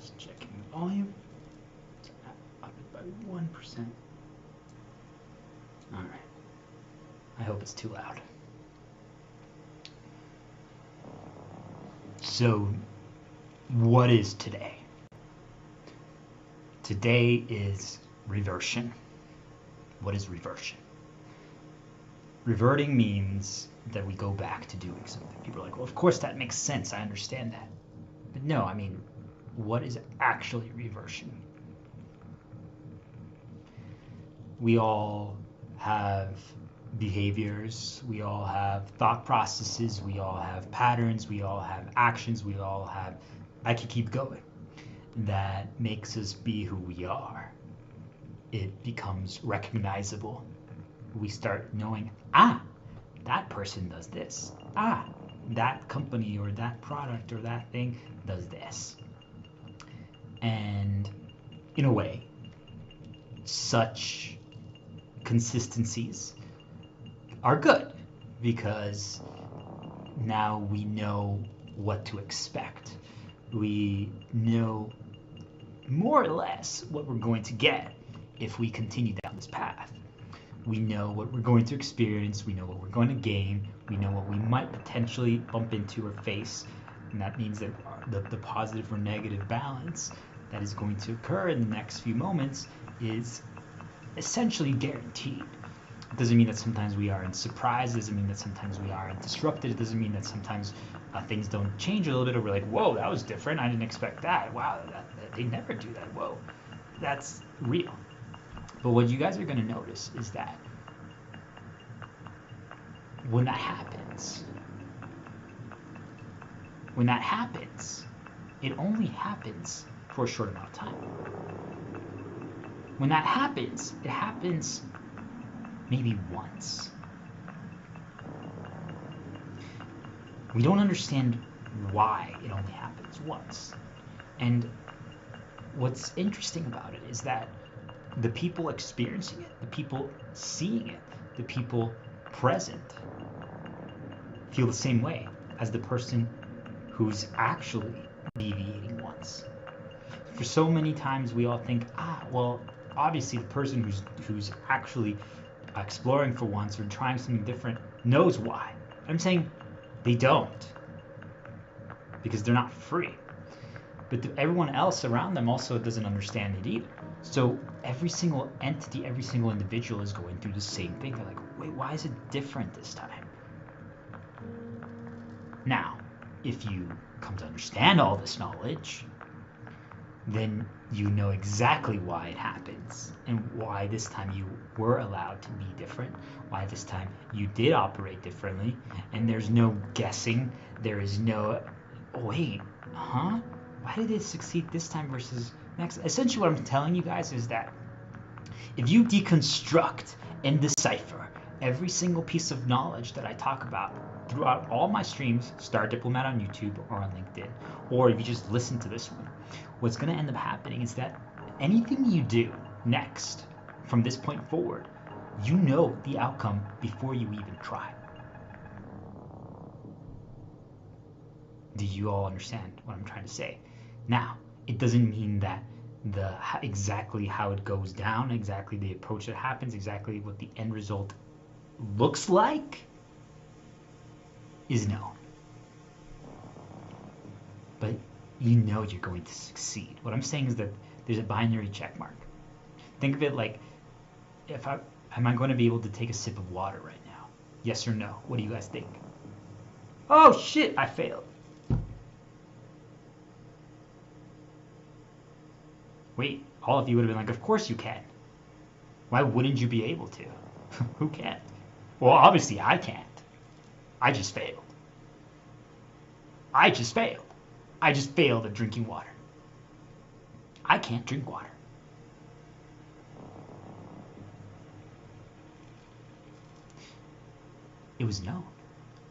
Just checking the volume. Up it by 1%. All right. I hope it's too loud. So, what is today? Today is reversion. What is reversion? Reverting means that we go back to doing something. People are like, well, of course that makes sense. I understand that. But no, I mean, what is actually reversion? We all have behaviors, we all have thought processes, we all have patterns, we all have actions, we all have, I could keep going, that makes us be who we are. It becomes recognizable. We start knowing, that person does this. That company or that product or that thing does this. And in a way, such consistencies are good because now we know what to expect. We know more or less what we're going to get if we continue down this path. We know what we're going to experience, we know what we're going to gain, we know what we might potentially bump into or face, and that means that the positive or negative balance that is going to occur in the next few moments is essentially guaranteed. It doesn't mean that sometimes we aren't surprised, it doesn't mean that sometimes we aren't disrupted, it doesn't mean that sometimes things don't change a little bit, or we're like, whoa, that was different, I didn't expect that, wow, they never do that, whoa. That's real. But what you guys are going to notice is that when that happens, it only happens for a short amount of time. When that happens, it happens maybe once. We don't understand why it only happens once. And what's interesting about it is that the people experiencing it, the people seeing it, the people present feel the same way as the person who's actually deviating once. For so many times we all think, well, obviously the person who's actually exploring for once or trying something different knows why. I'm saying they don't, because they're not free. But everyone else around them also doesn't understand it either. So every single entity, every single individual is going through the same thing. They're like, wait, why is it different this time? Now, if you come to understand all this knowledge, then you know exactly why it happens and why this time you were allowed to be different, why this time you did operate differently, and there's no guessing, there is no, wait, why did it succeed this time versus next? Essentially what I'm telling you guys is that if you deconstruct and decipher every single piece of knowledge that I talk about throughout all my streams, Star Diplomat on YouTube or on LinkedIn, or if you just listen to this one, what's going to end up happening is that anything you do next from this point forward, you know the outcome before you even try. Do you all understand what I'm trying to say? Now, it doesn't mean that exactly how it goes down, exactly the approach that happens, exactly what the end result looks like is known. But you know you're going to succeed. What I'm saying is that there's a binary check mark. Think of it like, am I going to be able to take a sip of water right now? Yes or no? What do you guys think? Oh shit, I failed. Wait, all of you would have been like, of course you can. Why wouldn't you be able to? Who can't? Well, obviously I can't. I just failed. I just failed at drinking water. I can't drink water. It was known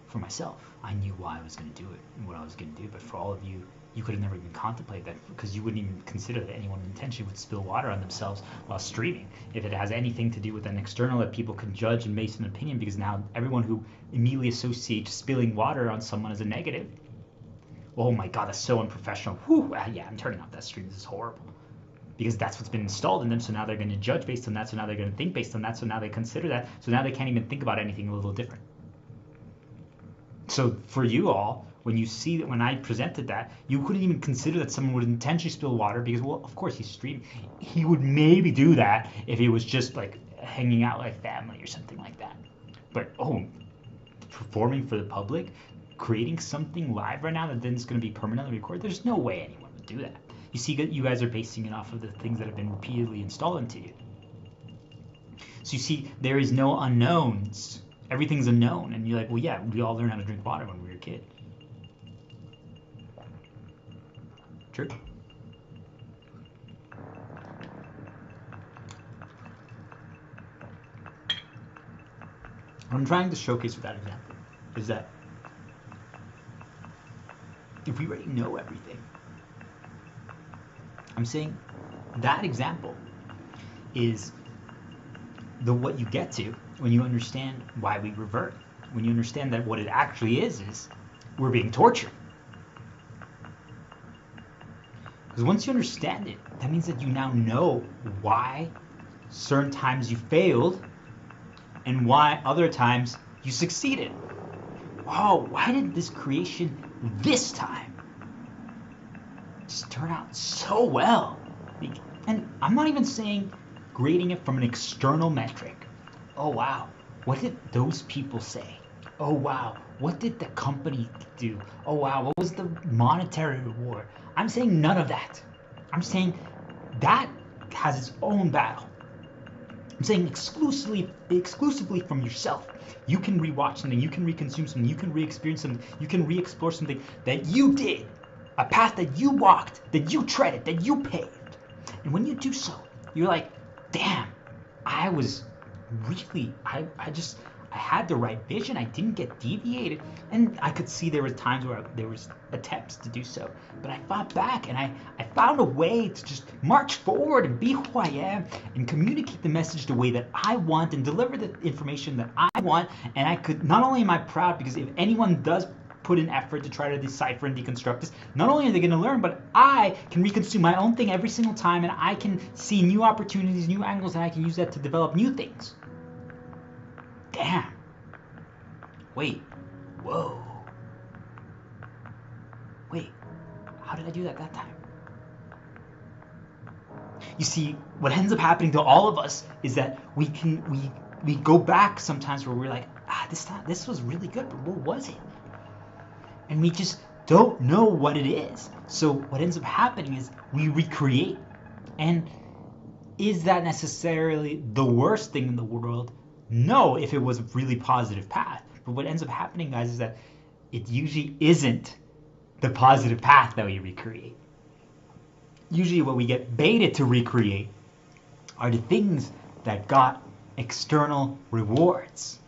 for myself. I knew why I was going to do it and what I was going to do. But for all of you, you could have never even contemplated that because you wouldn't even consider that anyone intentionally would spill water on themselves while streaming. If it has anything to do with an external that people can judge and base an opinion, because now everyone who immediately associates spilling water on someone as a negative, oh my god, that's so unprofessional. Whew, yeah, I'm turning off that stream. This is horrible. Because that's what's been installed in them, so now they're going to judge based on that, so now they're going to think based on that, so now they consider that, so now they can't even think about anything a little different. So for you all, when you see that when I presented that, you couldn't even consider that someone would intentionally spill water because, well, of course he's streaming. He would maybe do that if he was just like hanging out like family or something like that. But, oh, performing for the public, creating something live right now that then is going to be permanently recorded, there's no way anyone would do that. You see, you guys are basing it off of the things that have been repeatedly installed into you. So you see, there is no unknowns. Everything's a known. And you're like, well, yeah, we all learned how to drink water when we were a kid. True. What I'm trying to showcase with that example is that if we already know everything, I'm saying that example is what you get to when you understand why we revert. When you understand that what it actually is we're being tortured. Because once you understand it, that means that you now know why certain times you failed and why other times you succeeded. Oh, why did this creation this time just turn out so well? And I'm not even saying grading it from an external metric. Oh wow, what did those people say? Oh wow, what did the company do? Oh wow, what was the monetary reward? I'm saying none of that. I'm saying that has its own battle. I'm saying exclusively from yourself. You can rewatch something, you can reconsume something, you can re-experience something, you can re-explore something that you did, a path that you walked, that you treaded, that you paved. And when you do so, you're like, damn, I was really, I had the right vision. I didn't get deviated. And I could see there were times where there was attempts to do so. But I fought back and I found a way to just march forward and be who I am and communicate the message the way that I want and deliver the information that I want. And I could, not only am I proud because if anyone does put in effort to try to decipher and deconstruct this, not only are they going to learn, but I can reconsume my own thing every single time and I can see new opportunities, new angles, and I can use that to develop new things. Damn. Wait. Whoa. Wait. How did I do that time? You see, what ends up happening to all of us is that we go back sometimes where we're like, this was really good, but what was it? And we just don't know what it is. So what ends up happening is we recreate. And is that necessarily the worst thing in the world? No, if it was a really positive path. But what ends up happening, guys, is that it usually isn't the positive path that we recreate. Usually what we get baited to recreate are the things that got external rewards.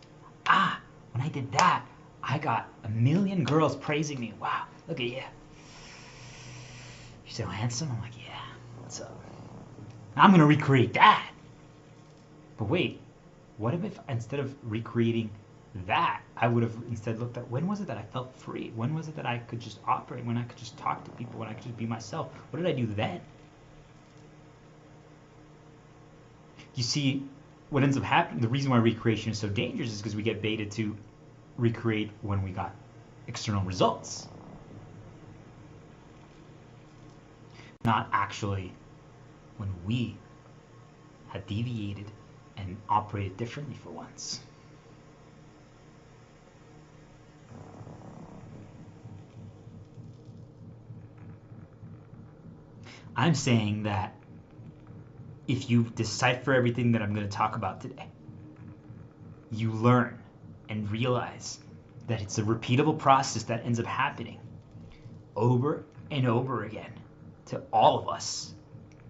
When I did that, I got 1 million girls praising me. Wow, look at you. You're so handsome. I'm like, yeah, what's up? I'm going to recreate that. But wait, what if instead of recreating that, I would have instead looked at when was it that I felt free? When was it that I could just operate? When I could just talk to people? When I could just be myself? What did I do then? You see, what ends up happening, the reason why recreation is so dangerous is because we get baited to recreate when we got external results. Not actually when we had deviated and operated differently for once. I'm saying that if you decipher everything that I'm going to talk about today, you learn and realize that it's a repeatable process that ends up happening over and over again to all of us.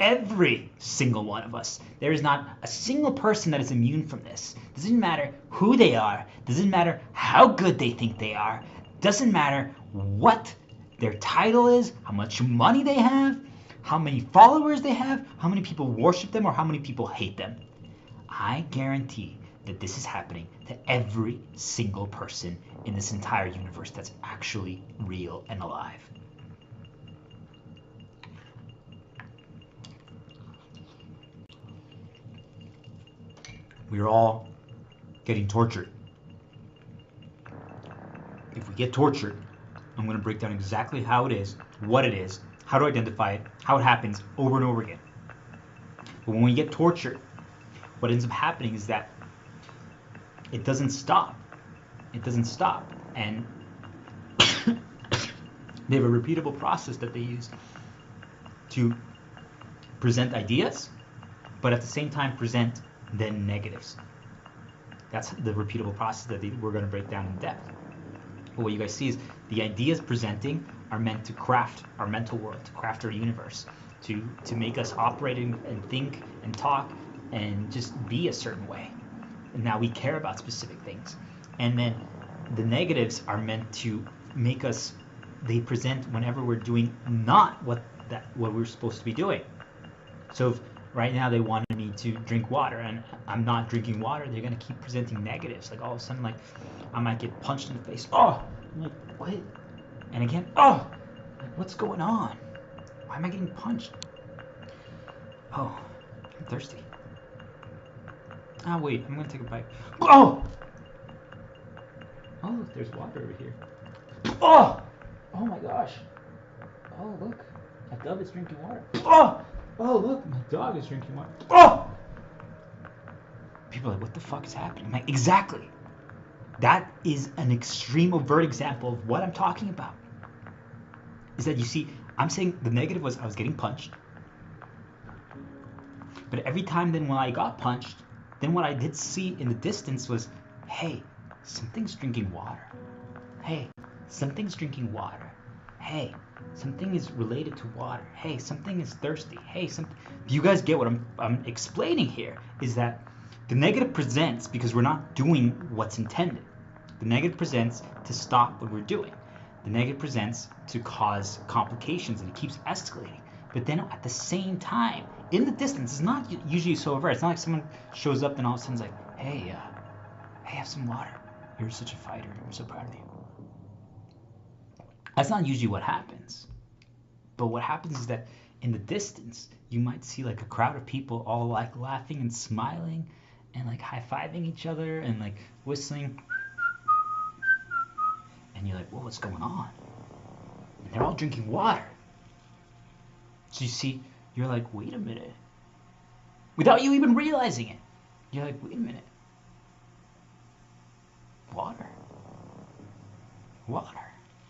Every single one of us. There is not a single person that is immune from this. Doesn't matter who they are. Doesn't matter how good they think they are. Doesn't matter what their title is, how much money they have, how many followers they have, how many people worship them, or how many people hate them. I guarantee that this is happening to every single person in this entire universe that's actually real and alive. we're all getting tortured. If we get tortured, I'm going to break down exactly how it is, what it is, how to identify it, how it happens over and over again. But when we get tortured, what ends up happening is that it doesn't stop. It doesn't stop. And they have a repeatable process that they use to present ideas, but at the same time present the negatives. That's the repeatable process that we're going to break down in depth. But what you guys see is the ideas presenting are meant to craft our mental world, to craft our universe, to make us operate and think and talk and just be a certain way. And now we care about specific things. And then the negatives are meant to make us, they present whenever we're doing not what we're supposed to be doing. So if right now they wanted me to drink water and I'm not drinking water, they're going to keep presenting negatives. Like all of a sudden, like I might get punched in the face. Oh, I'm like, what? And again, oh, like, what's going on? Why am I getting punched? Oh, I'm thirsty. Oh, wait, I'm going to take a bite. Oh! Oh, look, there's water over here. Oh! Oh my gosh. Oh, look. My dog is drinking water. Oh! Oh, look, my dog is drinking water. Oh! People are like, what the fuck is happening? I'm like, exactly. That is an extreme overt example of what I'm talking about. Is that you see, I'm saying the negative was I was getting punched. But every time then when I got punched, then what I did see in the distance was, hey, something's drinking water. Hey, something's drinking water. Hey, something is related to water. Hey, something is thirsty. Hey, something. Do you guys get what I'm explaining here? Is that the negative presents because we're not doing what's intended. The negative presents to stop what we're doing. The negative presents to cause complications, and it keeps escalating. But then at the same time, in the distance, it's not usually so overt. It's not like someone shows up and all of a sudden is like, hey, have some water. You're such a fighter. I'm so proud of you. That's not usually what happens. But what happens is that in the distance, you might see like a crowd of people all like laughing and smiling and like high-fiving each other and like whistling. And you're like, whoa, what's going on? And they're all drinking water. So you see, you're like, wait a minute. Without you even realizing it. You're like, wait a minute. Water. Water.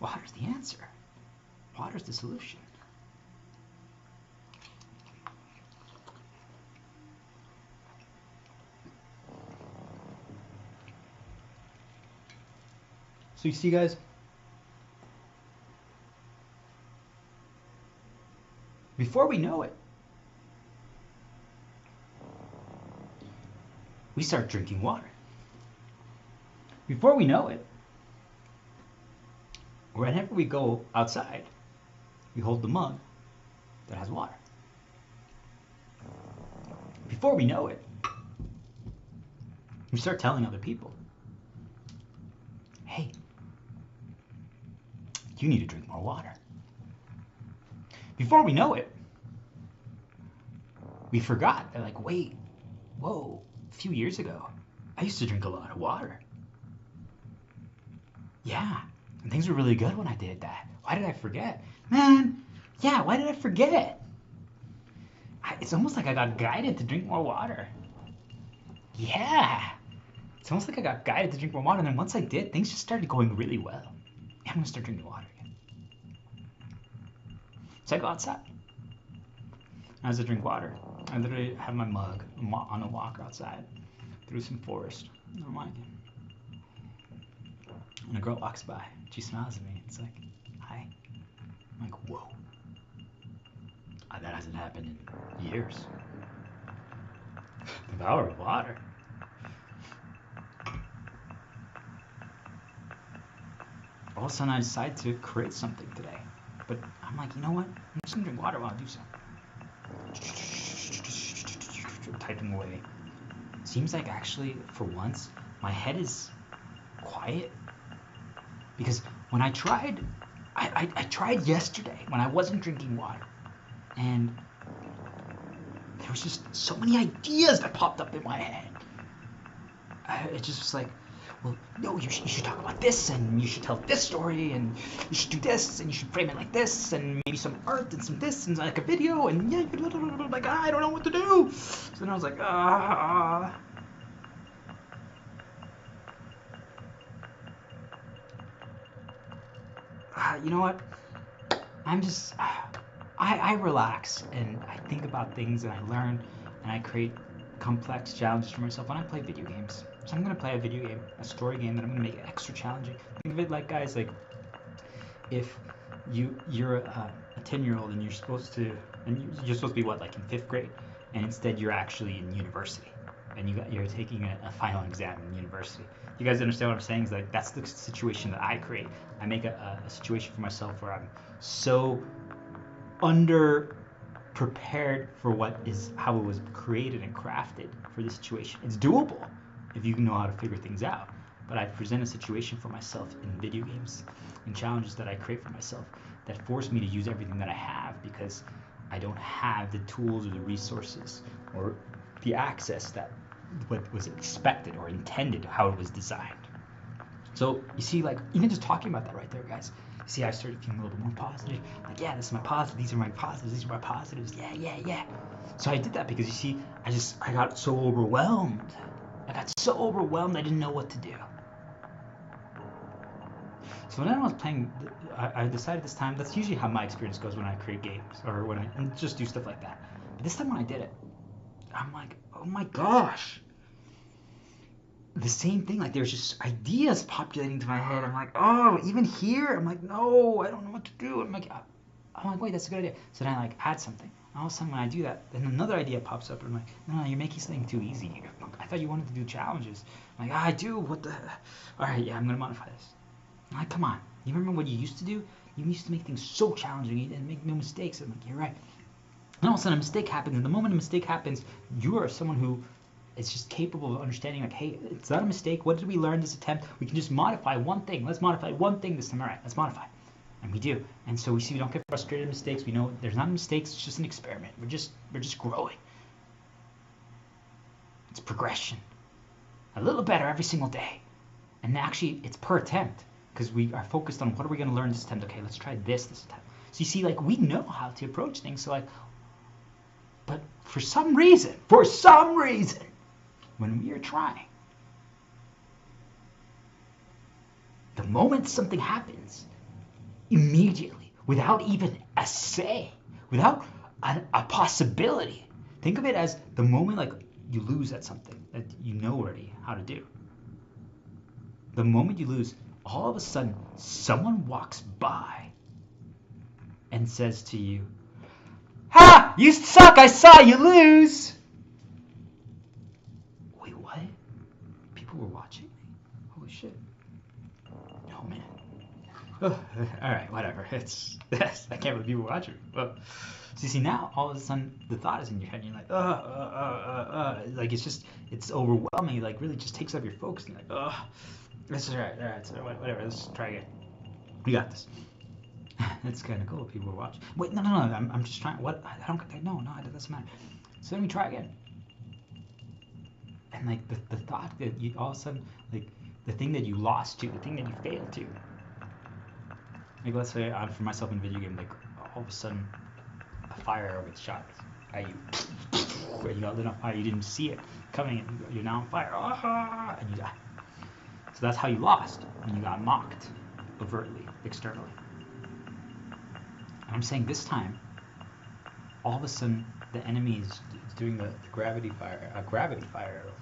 Water's the answer. Water's the solution. So you see, guys, before we know it, we start drinking water. Before we know it, whenever we go outside, we hold the mug that has water. Before we know it, we start telling other people, hey, you need to drink more water. Before we know it, we forgot. They're like, wait, whoa, a few years ago, I used to drink a lot of water. Yeah, and things were really good when I did that. Why did I forget? Man, yeah, why did I forget? It's almost like I got guided to drink more water. Yeah, it's almost like I got guided to drink more water, and then once I did, things just started going really well. I'm gonna start drinking water again. So I go outside. As I drink water, I literally have my mug on a walk outside through some forest. I'm like, and a girl walks by. She smiles at me. It's like, hi. I'm like, whoa. That hasn't happened in years. The power of water. All of a sudden I decide to create something today. But I'm like, you know what? I'm just gonna drink water while I do something. Typing away. Seems like actually, for once, my head is quiet. Because when I tried, I tried yesterday when I wasn't drinking water. And there was just so many ideas that popped up in my head. it just was like, well, no, you should talk about this, and you should tell this story, and you should do this, and you should frame it like this, and maybe some art and some this, and like a video, and yeah, like, I don't know what to do. So then I was like, you know what? I'm just, I relax, and I think about things, and I learn, and I create complex challenges for myself when I play video games. So I'm gonna play a video game, a story game that I'm gonna make extra challenging. Think of it like, guys, like if you're a 10-year-old and you're supposed to be what, like in 5th grade, and instead you're actually in university, and you're taking a final exam in university. You guys understand what I'm saying? Is like that's the situation that I create. I make a situation for myself where I'm so under prepared for how it was created and crafted for the situation. It's doable if you know how to figure things out. But I present a situation for myself in video games and challenges that I create for myself that force me to use everything that I have because I don't have the tools or the resources or the access that what was expected or intended, how it was designed. So you see, like, even just talking about that right there, guys, you see I started feeling a little bit more positive. Like, yeah, this is my positive, these are my positives, these are my positives, yeah. So I did that because, you see, I got so overwhelmed. I didn't know what to do. So when I was playing, I decided this time, that's usually how my experience goes when I create games or when I just do stuff like that. But this time when I did it, I'm like, oh my gosh. The same thing, like there's just ideas populating into my head. I'm like, oh, even here? I'm like, no, I don't know what to do. I'm like, wait, that's a good idea. So then I like add something. All of a sudden when I do that, then another idea pops up and I'm like, no, you're making something too easy. I thought you wanted to do challenges. I'm like, I do, what the, all right, yeah, I'm gonna modify this. I'm like, come on, you remember what you used to do? You used to make things so challenging and make no mistakes. I'm like, you're right. And all of a sudden a mistake happens, and the moment a mistake happens, you are someone who is just capable of understanding, like, hey, it's not a mistake. What did we learn this attempt? We can just modify one thing. Let's modify one thing this time. All right, let's modify. And we do. And so we see we don't get frustrated at mistakes. We know there's not mistakes. It's just an experiment. We're just growing. It's progression. A little better every single day. And actually, it's per attempt because we are focused on what are we going to learn this attempt. Okay, let's try this attempt. So you see, like, we know how to approach things. So, like, but for some reason, when we are trying, the moment something happens, immediately, without even a say, without a possibility, think of it as the moment like you lose at something that you know already how to do. The moment you lose, all of a sudden, someone walks by and says to you, "Ha! You suck! I saw you lose!" Wait, what? People were watching me? Holy shit. Oh, man. Oh, alright, whatever. I can't believe people were watching me. Oh. So you see, now, all of a sudden, the thought is in your head, and you're like, like, it's overwhelming. Like, really just takes up your focus, and you're like, that's alright, so whatever, let's try again. We got this. That's kind of cool. People are watching. Wait, no. I'm just trying. What? I don't. No. It doesn't matter. So then we try again. And like the thought that you all of a sudden, like the thing that you lost to, the thing that you failed to. Like let's say for myself in video game, like all of a sudden, a fire arrow gets shot at you. You got lit on fire. You didn't see it coming. And you're now on fire. And you die. So that's how you lost when you got mocked, overtly, externally. I'm saying this time, all of a sudden, the enemy is doing the gravity fire arrow.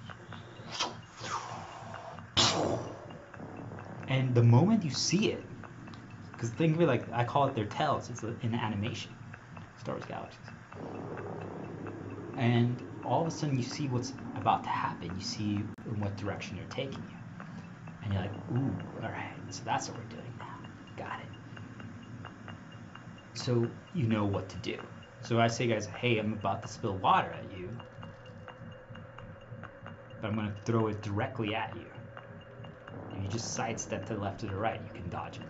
And the moment you see it, because think of it like, I call it their tails, it's an animation, Star Wars Galaxies. And all of a sudden you see what's about to happen, you see in what direction they're taking you. And you're like, ooh, alright, so that's what we're doing now, got it. So you know what to do. So I say, guys, hey, I'm about to spill water at you, but I'm going to throw it directly at you. If you just sidestep to the left or the right, you can dodge it.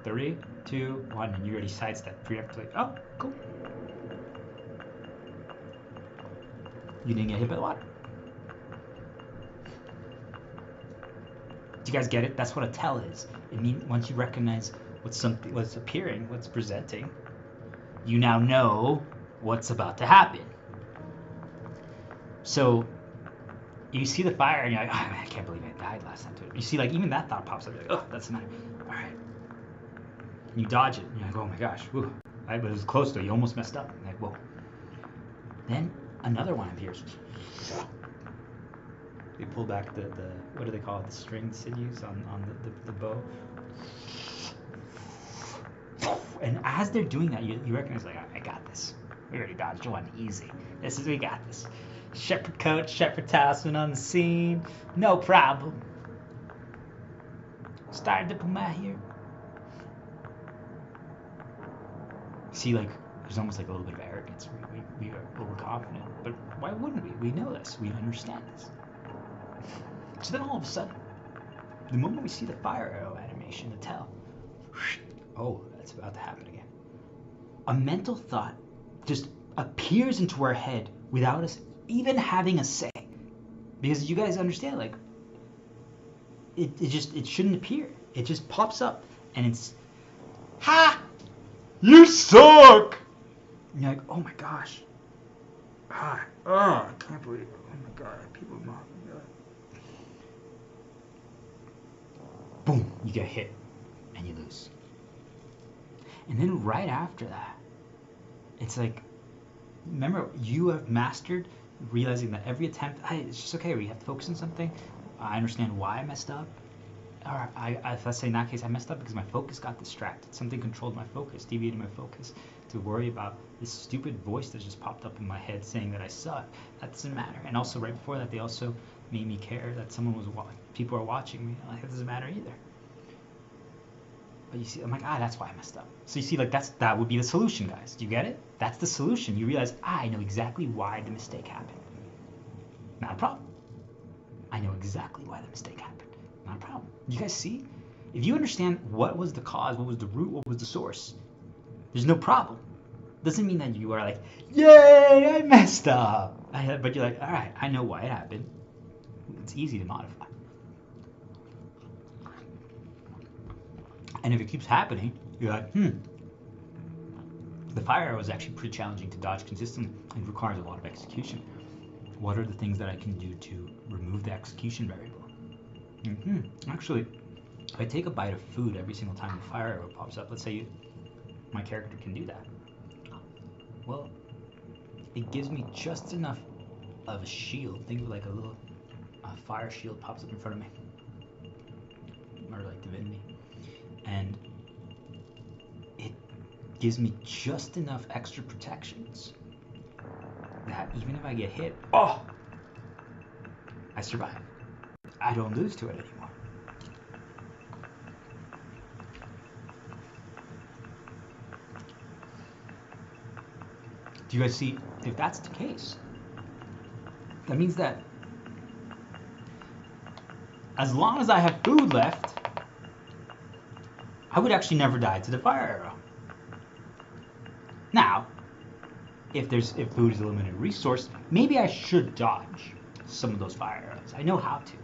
3, 2, 1, and you already sidestep preemptively. Oh, cool. You didn't get hit by the water. Do you guys get it? That's what a tell is. It means once you recognize what's appearing, what's presenting, you now know what's about to happen. So you see the fire and you're like, oh, man, I can't believe I died last time to it. You see, like, even that thought pops up. You're like, oh, that's the matter. All right. And you dodge it. And you're like, oh my gosh, whew. But it was close though. You almost messed up. You're like, whoa. Then another one appears. They pull back the what do they call it? The string sinews on the bow. And as they're doing that, you recognize, like, I got this. We already dodged one easy. We got this. Shepherd coat, shepherd talisman on the scene. No problem. Star diplomat here. See, like, there's almost like a little bit of arrogance. We are overconfident. But why wouldn't we? We know this. We understand this. So then all of a sudden, the moment we see the fire arrow animation, the tell, oh, that's about to happen again. A mental thought just appears into our head without us even having a say. Because you guys understand, like, it shouldn't appear. It just pops up and it's, ha! You suck! And you're like, oh my gosh. I can't believe it. Oh my god, people are mocking me. Boom, you get hit and you lose. And then right after that, it's like, remember, you have mastered realizing that every attempt, it's just okay, we have to focus on something. I understand why I messed up. Or let's say in that case, I messed up because my focus got distracted. Something controlled my focus, deviated my focus to worry about this stupid voice that just popped up in my head saying that I suck. That doesn't matter. And also right before that, they also made me care that people are watching me. Like, it doesn't matter either. But you see, I'm like, that's why I messed up. So you see, like, that would be the solution, guys. Do you get it? That's the solution. You realize, I know exactly why the mistake happened. Not a problem. I know exactly why the mistake happened. Not a problem. You guys see? If you understand what was the cause, what was the root, what was the source, there's no problem. Doesn't mean that you are like, yay, I messed up. But you're like, all right, I know why it happened. It's easy to modify. And if it keeps happening, you're like, the fire arrow is actually pretty challenging to dodge consistently and requires a lot of execution. What are the things that I can do to remove the execution variable? Actually, if I take a bite of food every single time the fire arrow pops up, let's say my character can do that. Well, it gives me just enough of a shield. Think of like a little fire shield pops up in front of me. Or like divinity. And it gives me just enough extra protections that even if I get hit, I survive. I don't lose to it anymore. Do you guys see? If that's the case, that means that as long as I have food left, I would actually never die to the fire arrow. Now, if food is a limited resource, maybe I should dodge some of those fire arrows. I know how to.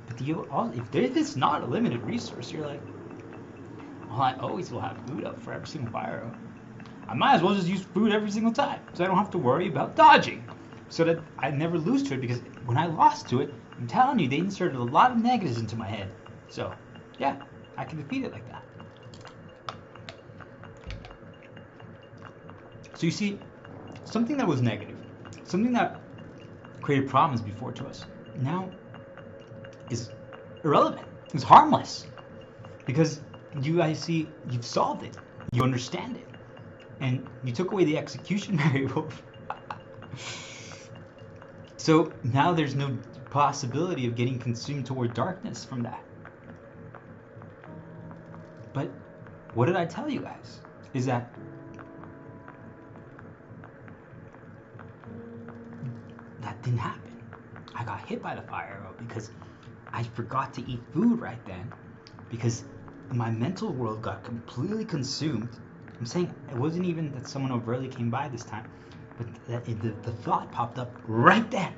But if it's not a limited resource, you're like, well, I always will have food up for every single fire arrow. I might as well just use food every single time, so I don't have to worry about dodging. So that I never lose to it, because when I lost to it, I'm telling you, they inserted a lot of negatives into my head. So, yeah, I can defeat it like that. So you see, something that was negative, something that created problems before to us, now is irrelevant. It's harmless. Because you guys see, you've solved it. You understand it. And you took away the execution variable. So now there's no possibility of getting consumed toward darkness from that. But what did I tell you guys? Is that didn't happen. I got hit by the fire arrow because I forgot to eat food right then, because my mental world got completely consumed. I'm saying it wasn't even that someone overtly came by this time, but that the thought popped up right then.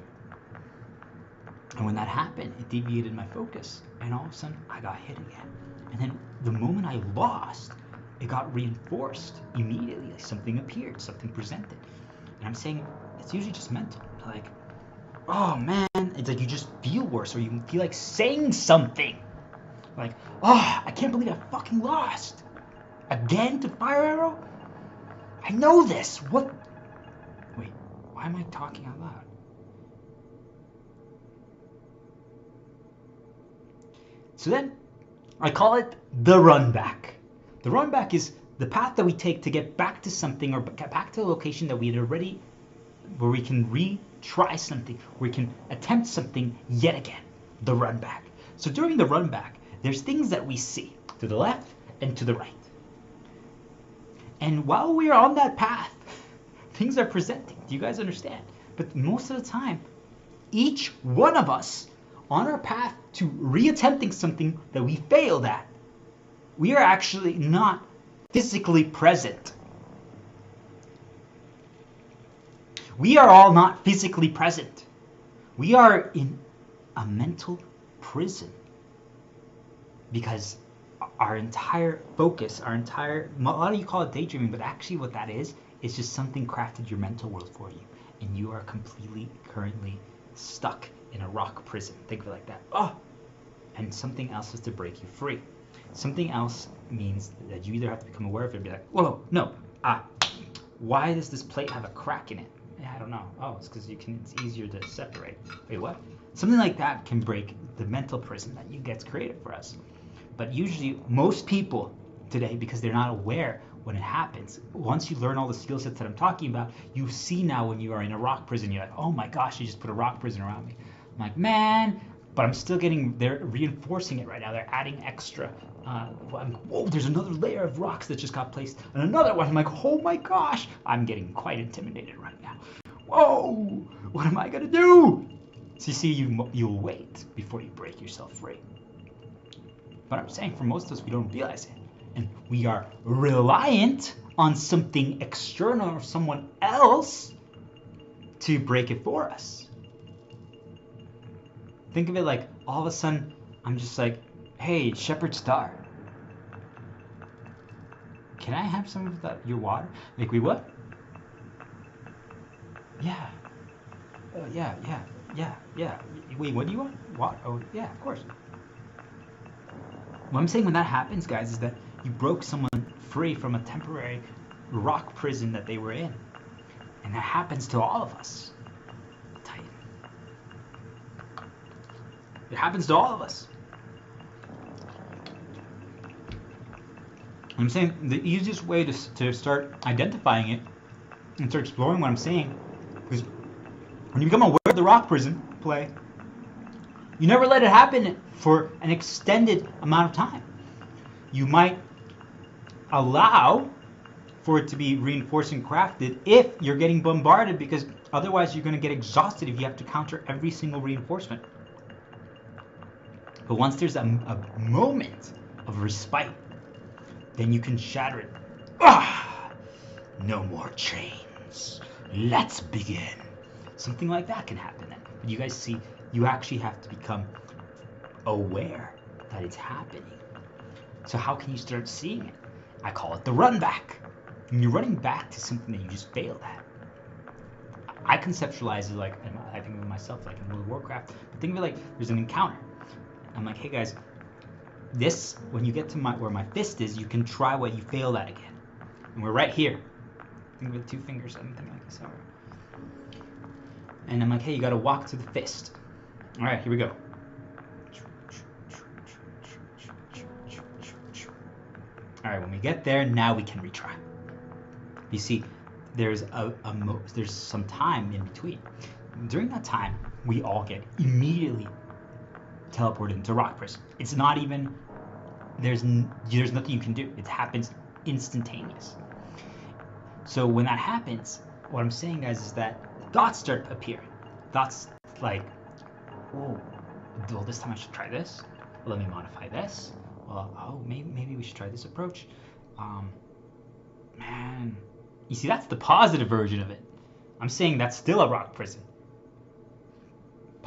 And when that happened, it deviated my focus. And all of a sudden, I got hit again. And then the moment I lost, it got reinforced immediately. Like something appeared, something presented. And I'm saying it's usually just mental. Like, oh man, it's like you just feel worse, or you feel like saying something. Like, oh, I can't believe I fucking lost. Again to Fire Arrow? I know this. What? Wait, why am I talking out loud? So then, I call it the run back. The run back is the path that we take to get back to something, or get back to a location that we had already, where we can retry something, where we can attempt something yet again. The run back. So during the run back, there's things that we see to the left and to the right. And while we are on that path, things are presenting. Do you guys understand? But most of the time, each one of us on our path to reattempting something that we failed at, we are actually not physically present. We are all not physically present. We are in a mental prison because our entire focus, a lot of you call it daydreaming, but actually what that is just something crafted your mental world for you, and you are completely currently stuck in a rock prison. Think of it like that. Oh, and something else is to break you free. Something else means that you either have to become aware of it and be like, whoa, no, why does this plate have a crack in it? Yeah, I don't know. Oh, it's because it's easier to separate. Wait, what? Something like that can break the mental prison that gets created for us. But usually, most people today, because they're not aware when it happens, once you learn all the skill sets that I'm talking about, you see now when you are in a rock prison, you're like, oh my gosh, you just put a rock prison around me. I'm like, man, but I'm still they're reinforcing it right now. They're adding extra. Whoa, there's another layer of rocks that just got placed, and another one. I'm like, oh my gosh, I'm getting quite intimidated right now. Whoa, what am I gonna do? So you see, you'll wait before you break yourself free. But I'm saying for most of us, we don't realize it. And we are reliant on something external or someone else to break it for us. Think of it like all of a sudden, I'm just like, hey, Shepherd Star, can I have some of your water? Like, wait, what? Yeah. Yeah. Wait, what do you want? Water? Oh, yeah, of course. What I'm saying when that happens, guys, is that you broke someone free from a temporary rock prison that they were in. And that happens to all of us. Titan. It happens to all of us. I'm saying the easiest way to start identifying it and start exploring what I'm saying is when you become aware of the rock prison play, you never let it happen for an extended amount of time. You might allow for it to be reinforced and crafted if you're getting bombarded, because otherwise you're going to get exhausted if you have to counter every single reinforcement. But once there's a moment of respite, then you can shatter it. No more chains. Let's begin. Something like that can happen then. But you guys see, you actually have to become aware that it's happening. So how can you start seeing it? I call it the run back. When you're running back to something that you just failed at. I conceptualize it like, I think of myself like in World of Warcraft, but think of it like there's an encounter. I'm like, hey guys, this, when you get to where my fist is, you can try what you failed at again. And we're right here. Think with 2 fingers, something like this. And I'm like, hey, you gotta walk to the fist. All right, here we go. All right, when we get there, now we can retry. You see, there's some time in between. During that time, we all get immediately teleported into rock prison. It's not even, there's nothing you can do. It happens instantaneous. So when that happens, what I'm saying, guys, is that thoughts start appearing. Thoughts like, oh, well, this time I should try this. Let me modify this. Well, oh, maybe we should try this approach. Man, you see, that's the positive version of it. I'm saying that's still a rock prison.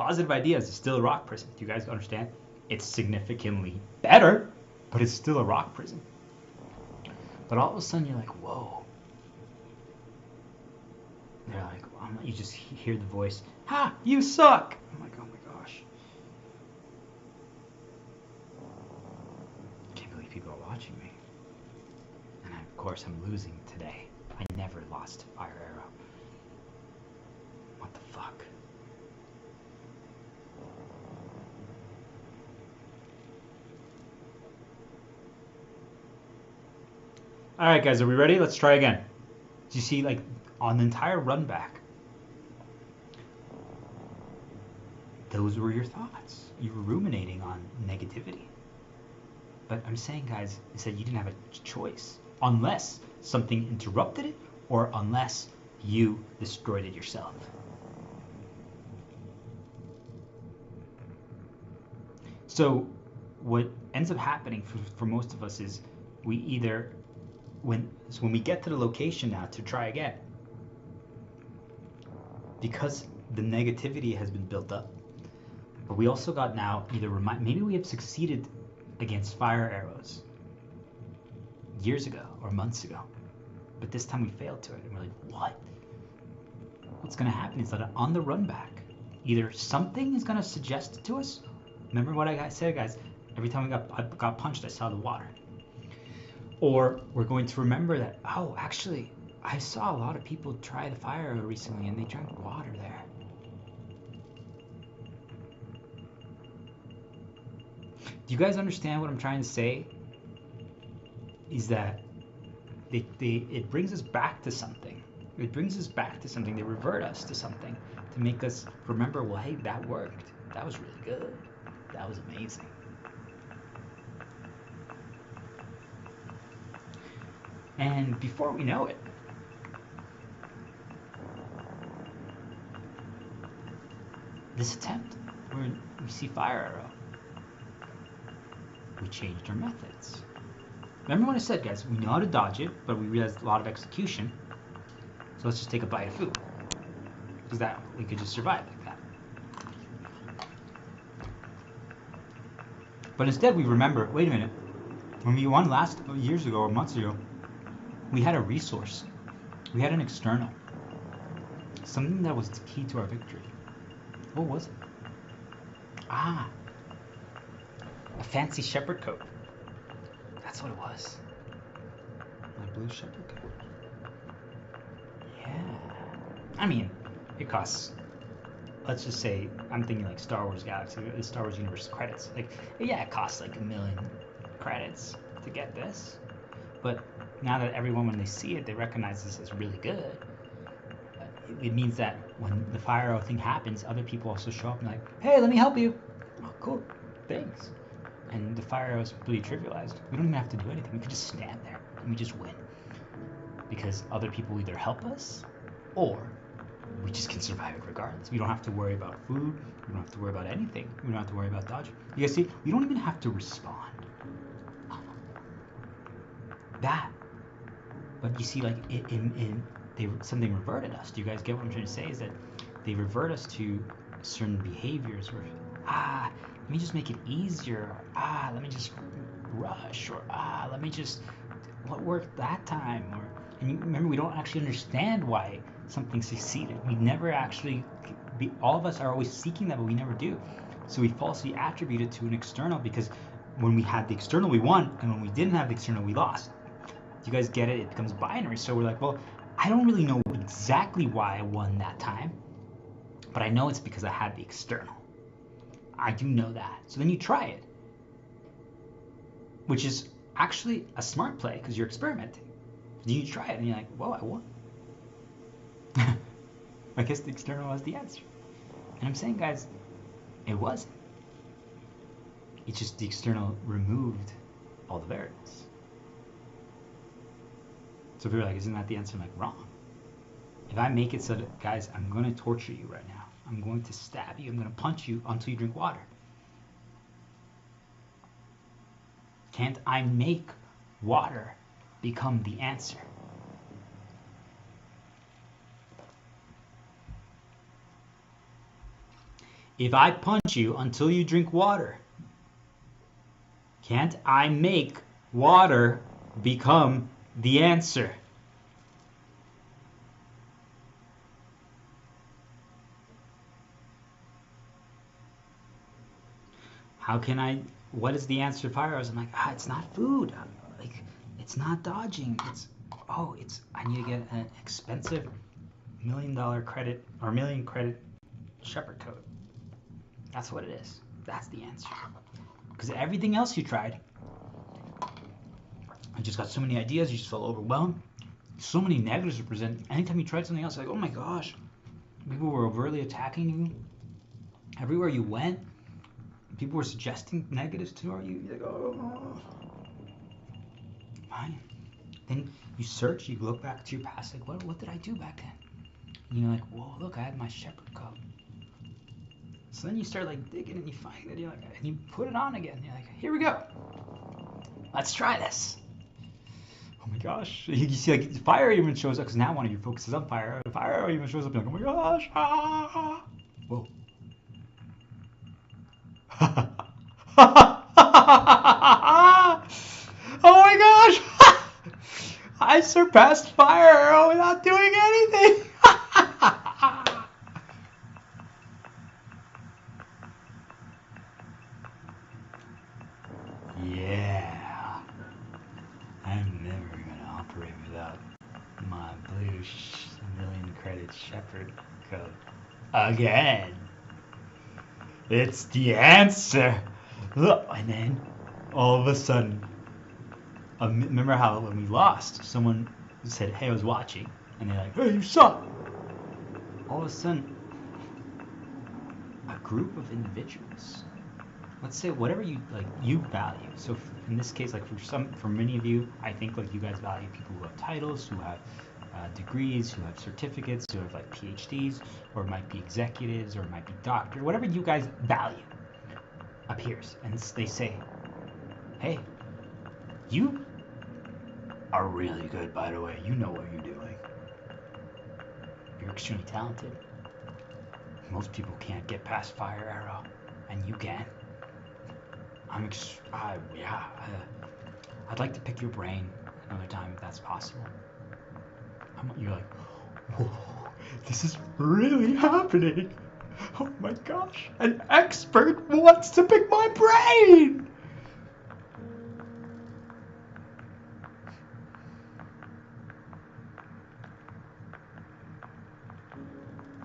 positive ideas, it's still a rock prison. Do you guys understand? It's significantly better, but it's still a rock prison. But all of a sudden you're like, whoa. They're like, you just hear the voice, ha, you suck. I'm like, oh my gosh. I can't believe people are watching me. And of course I'm losing today. I never lost Fire Arrow. What the fuck? Alright guys, are we ready? Let's try again. Do you see, like, on the entire run back, those were your thoughts. You were ruminating on negativity. But I'm saying, guys, is that you didn't have a choice unless something interrupted it or unless you destroyed it yourself. So what ends up happening for most of us is we either, when we get to the location now to try again, because the negativity has been built up, but we also got now either maybe we have succeeded against fire arrows years ago or months ago, but this time we failed to it, and we're like, what? What's going to happen is that on the run back, either something is going to suggest it to us. Remember what I said, guys? Every time I got punched, I saw the water. Or we're going to remember that, oh, actually, I saw a lot of people try the fire arrow recently, and they drank water there. Do you guys understand what I'm trying to say? Is that it brings us back to something. It brings us back to something. They revert us to something to make us remember, well, hey, that worked. That was really good. That was amazing. And before we know it, this attempt, where we see fire arrow, we changed our methods. Remember what I said, guys? We know how to dodge it, but we realized a lot of execution. So let's just take a bite of food, because that we could just survive like that. But instead, we remember. Wait a minute. When we won years ago or months ago, we had a resource. We had an external. Something that was the key to our victory. What was it? Ah, a fancy shepherd coat. That's what it was. My blue shepherd coat. Yeah. I mean, it costs, let's just say, I'm thinking like Star Wars Galaxy, Star Wars Universe credits. Like, yeah, it costs like 1 million credits to get this. But now that everyone, when they see it, they recognize this as really good. It means that when the fire arrow thing happens, other people also show up and like, hey, let me help you. Oh, cool. Thanks. And the fire arrow is really trivialized. We don't even have to do anything. We can just stand there and we just win. Because other people either help us or we just can survive it regardless. We don't have to worry about food. We don't have to worry about anything. We don't have to worry about dodging. You guys see, we don't even have to respond. That. But you see, like, something reverted us. Do you guys get what I'm trying to say? Is that they revert us to certain behaviors where, let me just make it easier. Let me just rush. Or, let me just, what worked that time? Or, and you remember, we don't actually understand why something succeeded. We never actually, all of us are always seeking that, but we never do. So we falsely attribute it to an external, because when we had the external, we won. And when we didn't have the external, we lost. Do you guys get it? It becomes binary. So we're like, well, I don't really know exactly why I won that time, but I know it's because I had the external. I do know that. So then you try it, which is actually a smart play because you're experimenting. Then you try it and you're like, whoa, I won. I guess the external was the answer. And I'm saying, guys, it wasn't. It's just the external removed all the variables. So if you're like, isn't that the answer? I'm like, wrong. If I make it so that, guys, I'm going to torture you right now. I'm going to stab you. I'm going to punch you until you drink water. Can't I make water become the answer? if I punch you until you drink water, can't I make water become the answer? How can I, what is the answer to fire? I was like, it's not food. Like, it's not dodging. I need to get an expensive $1 million credit or million credit shepherd coat. That's what it is. That's the answer. Because everything else you tried, I just got so many ideas, you just felt overwhelmed. So many negatives to present. Anytime you tried something else, like, oh my gosh, people were overtly attacking you. Everywhere you went, people were suggesting negatives to you. You're like, oh, fine. Then you search, you look back to your past, like, what did I do back then? And you're like, whoa, look, I had my shepherd coat. So then you start like digging and you find it, you're like, and you put it on again. You're like, here we go. Let's try this. Oh my gosh. You see like fire even shows up because now one of your focuses on fire. Fire even shows up. You're like, oh my gosh. Ah. Whoa. Oh my gosh. I surpassed fire without doing anything. Yeah. I'm never gonna operate without my blue million credit shepherd coat again. It's the answer. Look, and then all of a sudden, remember how when we lost, someone said, "Hey, I was watching," and they're like, "Hey, you suck." All of a sudden, a group of individuals, let's say whatever you like, you value. So in this case, like for many of you, I think like you guys value people who have titles, who have degrees, who have certificates, who have like PhDs, or it might be executives, or it might be doctor, whatever you guys value appears, and they say, "Hey, you are really good, by the way. You know what you're doing. You're extremely talented. Most people can't get past fire arrow, and you can. I'd like to pick your brain another time if that's possible." You're like, whoa, this is really happening. Oh my gosh, an expert wants to pick my brain.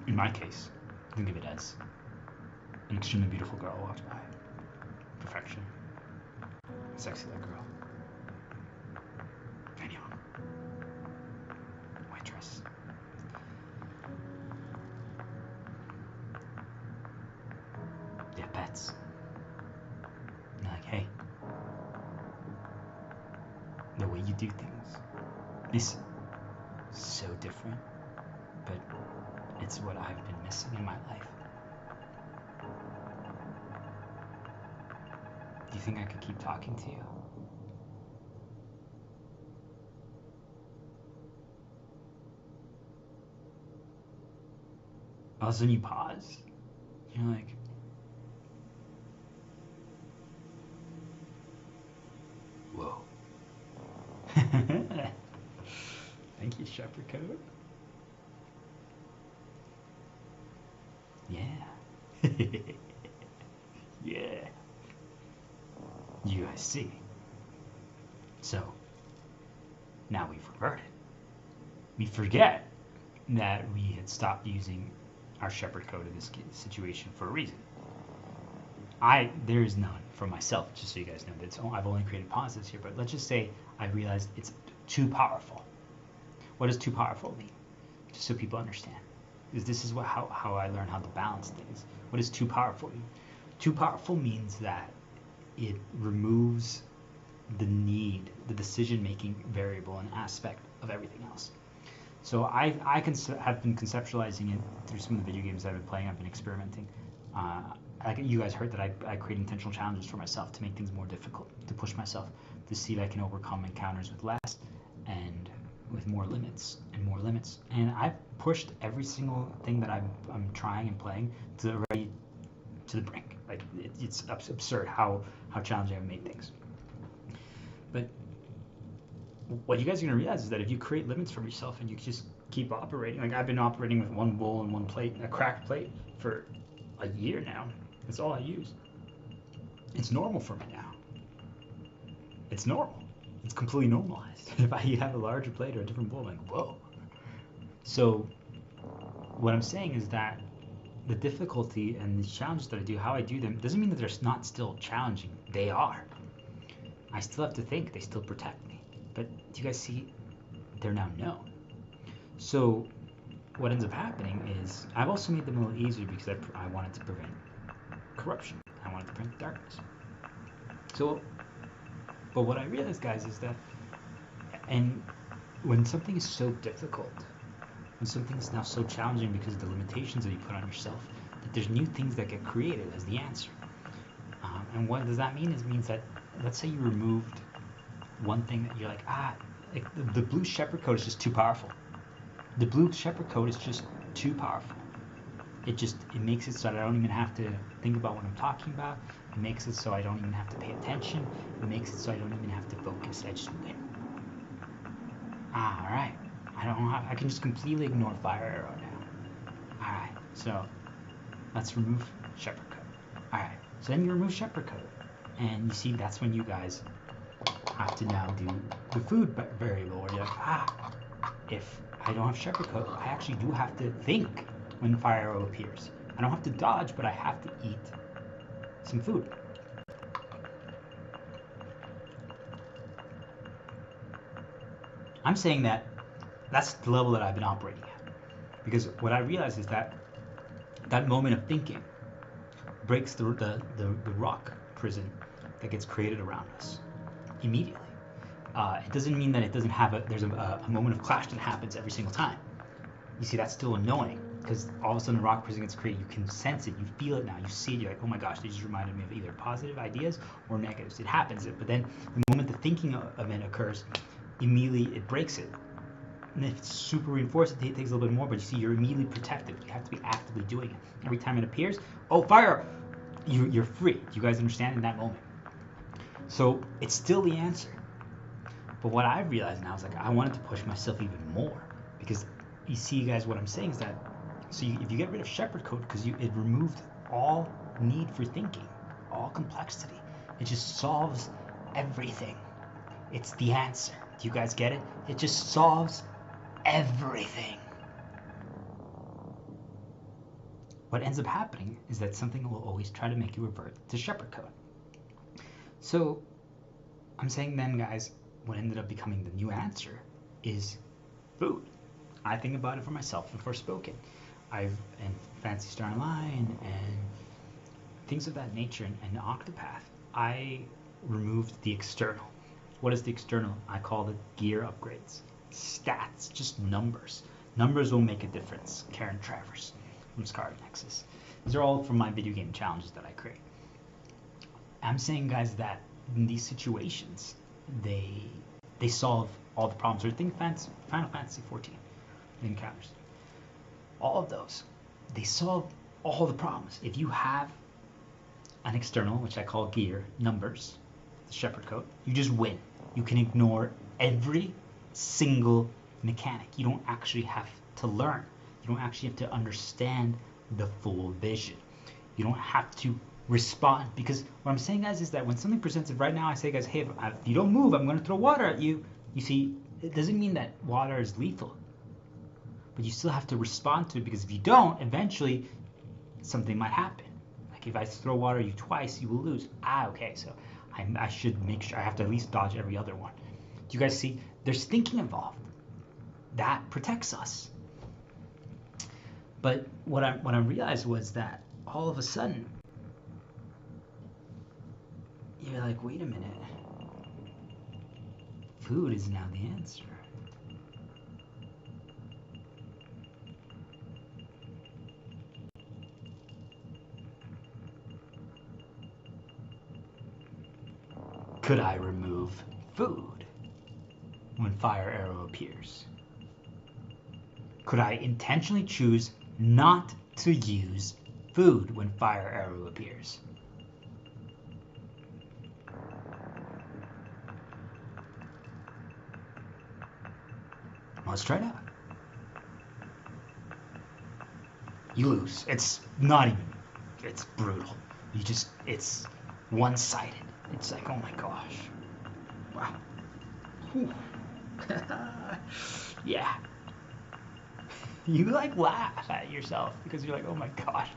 In my case, think of it as an extremely beautiful girl walks by. Perfection. Sexy like girl. Anyone. White dress. They have pets. And they're like, hey, the way you do things is so different, but it's what I've been missing in my life. Do you think I could keep talking to you? All of a sudden you pause. You're like, whoa. Thank you, Shepherd Coat. Yeah. Yeah. You guys see. So, now we've reverted. We forget that we had stopped using our shepherd code in this situation for a reason. There is none for myself, just so you guys know. I've only created positives here, but let's just say I realized it's too powerful. What does too powerful mean? Just so people understand. Because this is how I learn how to balance things. What does too powerful mean? Too powerful means that it removes the decision-making variable and aspect of everything else. So I have been conceptualizing it through some of the video games I've been playing. I've been experimenting. Like you guys heard that I create intentional challenges for myself to make things more difficult, to push myself, to see if I can overcome encounters with less and with more limits and more limits. And I've pushed every single thing that I'm trying and playing to already to the brink. Like it's absurd how challenging I've made things. But what you guys are gonna realize is that if you create limits for yourself and you just keep operating, like I've been operating with one bowl and one plate, a cracked plate, for a year now. That's all I use. It's normal for me now. It's normal. It's completely normalized. If I have a larger plate or a different bowl, I'm like, whoa. So what I'm saying is that the difficulty and the challenges that I do, how I do them, doesn't mean that they're not still challenging. They are. I still have to think. They still protect me. But do you guys see? They're now known. So what ends up happening is I've also made them a little easier because I wanted to prevent corruption. I wanted to prevent darkness. So, but what I realized, guys, is that, and when something is so difficult, when something is now so challenging because of the limitations that you put on yourself, that there's new things that get created as the answer. And what does that mean? It means that, let's say you removed one thing that you're like, like the blue shepherd coat is just too powerful. The blue shepherd coat is just too powerful. It makes it so that I don't even have to think about what I'm talking about. It makes it so I don't even have to pay attention. It makes it so I don't even have to focus. I just win. All right. I can just completely ignore fire arrow now. All right. So let's remove shepherd coat. All right. So then you remove shepherd coat, and you see that's when you guys have to now do the food variable, where you're like, if I don't have shepherd coat, I actually do have to think when fire arrow appears. I don't have to dodge, but I have to eat some food. I'm saying that that's the level that I've been operating at. Because what I realize is that that moment of thinking breaks the rock prison that gets created around us immediately. It doesn't mean that it doesn't have there's a moment of clash that happens every single time. You see, that's still annoying because all of a sudden the rock prison gets created. You can sense it, you feel it now, you see it, you're like, oh my gosh, they just reminded me of either positive ideas or negatives. It happens, but then the moment the thinking event occurs, immediately it breaks it. And if it's super reinforced, it takes a little bit more, but you see, you're immediately protected. You have to be actively doing it. Every time it appears, oh, fire, you're free. Do you guys understand in that moment? So it's still the answer. But what I realized now is like I wanted to push myself even more because you see, guys, what I'm saying is that if you get rid of shepherd coat, because it removed all need for thinking, all complexity, it just solves everything. It's the answer. Do you guys get it? It just solves everything. What ends up happening is that something will always try to make you revert to shepherd coat. So I'm saying then, guys, what ended up becoming the new answer is food. I think about it for myself and Forspoken. And Fancy Star Online and things of that nature, and Octopath, I removed the external. What is the external? I call it gear upgrades. Stats, just numbers. Numbers will make a difference. Karen Travers from Scarlet Nexus. These are all from my video game challenges that I create. I'm saying, guys, that in these situations, they solve all the problems. Or think Final Fantasy 14 encounters. All of those, they solve all the problems. If you have an external, which I call gear, numbers, the shepherd coat, you just win. You can ignore every single mechanic. You don't actually have to learn. You don't actually have to understand the full vision. You don't have to respond, because what I'm saying, guys, is that when something presents it right now, I say, guys, hey, if you don't move, I'm going to throw water at you. You see, it doesn't mean that water is lethal, but you still have to respond to it, because if you don't, eventually something might happen. Like if I throw water at you twice, you will lose. Okay, so I should make sure I have to at least dodge every other one. Do you guys see? There's thinking involved. That protects us. But what I realized was that all of a sudden, you're like, wait a minute. Food is now the answer. Could I remove food when fire arrow appears? Could I intentionally choose not to use food when fire arrow appears. Let's try it out. You lose. It's not even, it's brutal. You just, it's one-sided. It's like, oh my gosh. Wow. Yeah. You like laugh at yourself because you're like, oh my gosh.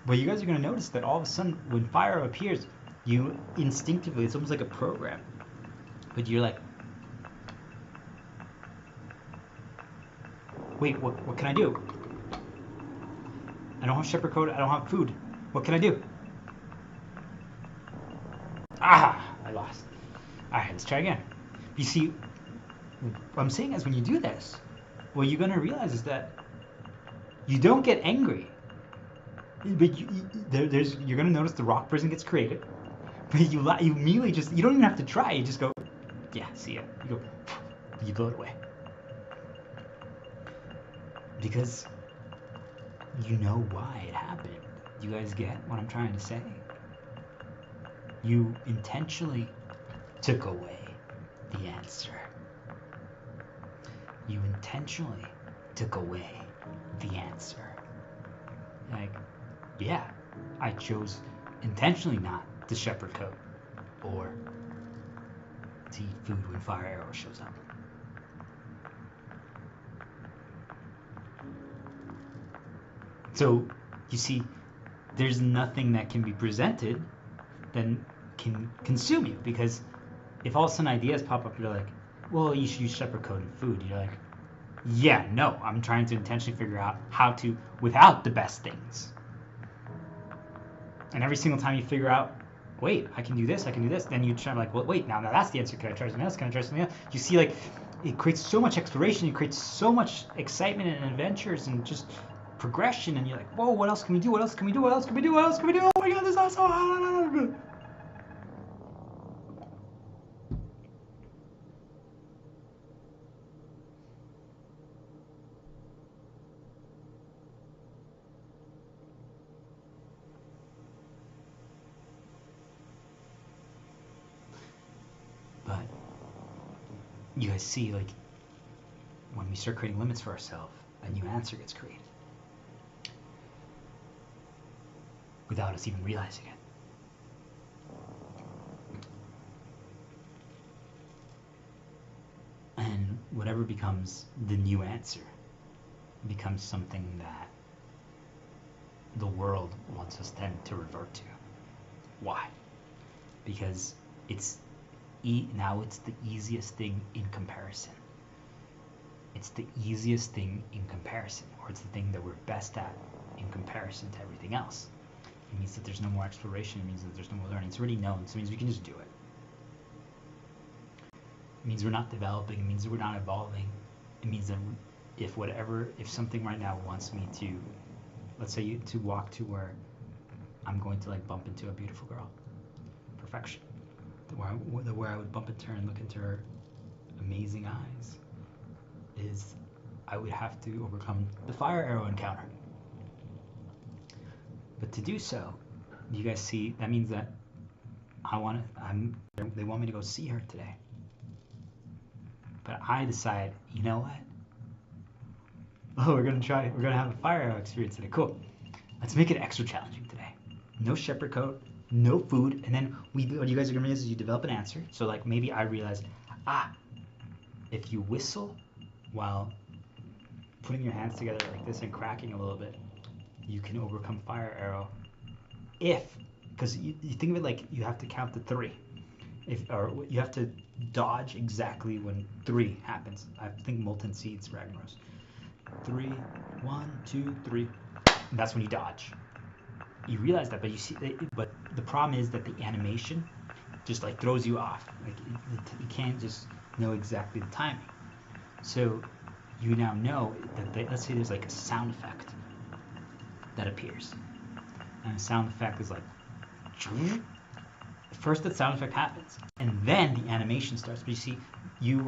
But you guys are going to notice that all of a sudden when fire appears, you instinctively, it's almost like a program. But you're like, wait, what can I do? I don't have shepherd coat, I don't have food. What can I do? Ah, I lost. Alright, let's try again. You see, what I'm saying is when you do this, what you're going to realize is that you don't get angry. But you're going to notice the rock prison gets created. But you immediately just, you don't even have to try. You just go, yeah, see ya. You go, you blow it away. Because you know why it happened. You guys get what I'm trying to say? You intentionally took away the answer. You intentionally took away the answer. Like, yeah, I chose intentionally not to shepherd coat or to eat food when fire arrow shows up. So, you see, there's nothing that can be presented that can consume you, because if all of a sudden ideas pop up, you're like, well, you should use shepherd coat and food. You're like, yeah, no, I'm trying to intentionally figure out how to without the best things. And every single time you figure out, wait, I can do this, then you try like, well, wait, now that's the answer. Can I try something else? Can I try something else? You see, like, it creates so much exploration. It creates so much excitement and adventures and just progression. And you're like, whoa, what else can we do? What else can we do? What else can we do? What else can we do? Oh my God, this is awesome. But you guys see, like, when we start creating limits for ourselves, a new answer gets created without us even realizing it. And whatever becomes the new answer becomes something that the world wants us then to revert to. Why? Because it's now it's the easiest thing in comparison. It's the easiest thing in comparison, or it's the thing that we're best at in comparison to everything else. It means that there's no more exploration. It means that there's no more learning. It's already known, so it means we can just do it. It means we're not developing. It means that we're not evolving. It means that if something right now wants me to, let's say to walk to where I'm going to like bump into a beautiful girl, perfection, where I would bump into her and look into her amazing eyes, is I would have to overcome the fire arrow encounter. But to do so, you guys see, that means that they want me to go see her today. But I decide, you know what? Oh, we're gonna have a fire arrow experience today. Cool. Let's make it extra challenging today. No shepherd coat, no food, and then what you guys are gonna realize is you develop an answer. So like maybe I realize, if you whistle while putting your hands together like this and cracking a little bit, you can overcome fire arrow. Because you think of it like you have to count to 3. Or you have to dodge exactly when 3 happens. I think molten seeds, Ragnaros. 3, 1, 2, 3. And that's when you dodge. You realize that, but you see, but the problem is that the animation just like throws you off. Like you can't just know exactly the timing. So you now know that let's say there's like a sound effect that appears, and the sound effect is like. First, the sound effect happens, and then the animation starts. But you see, you've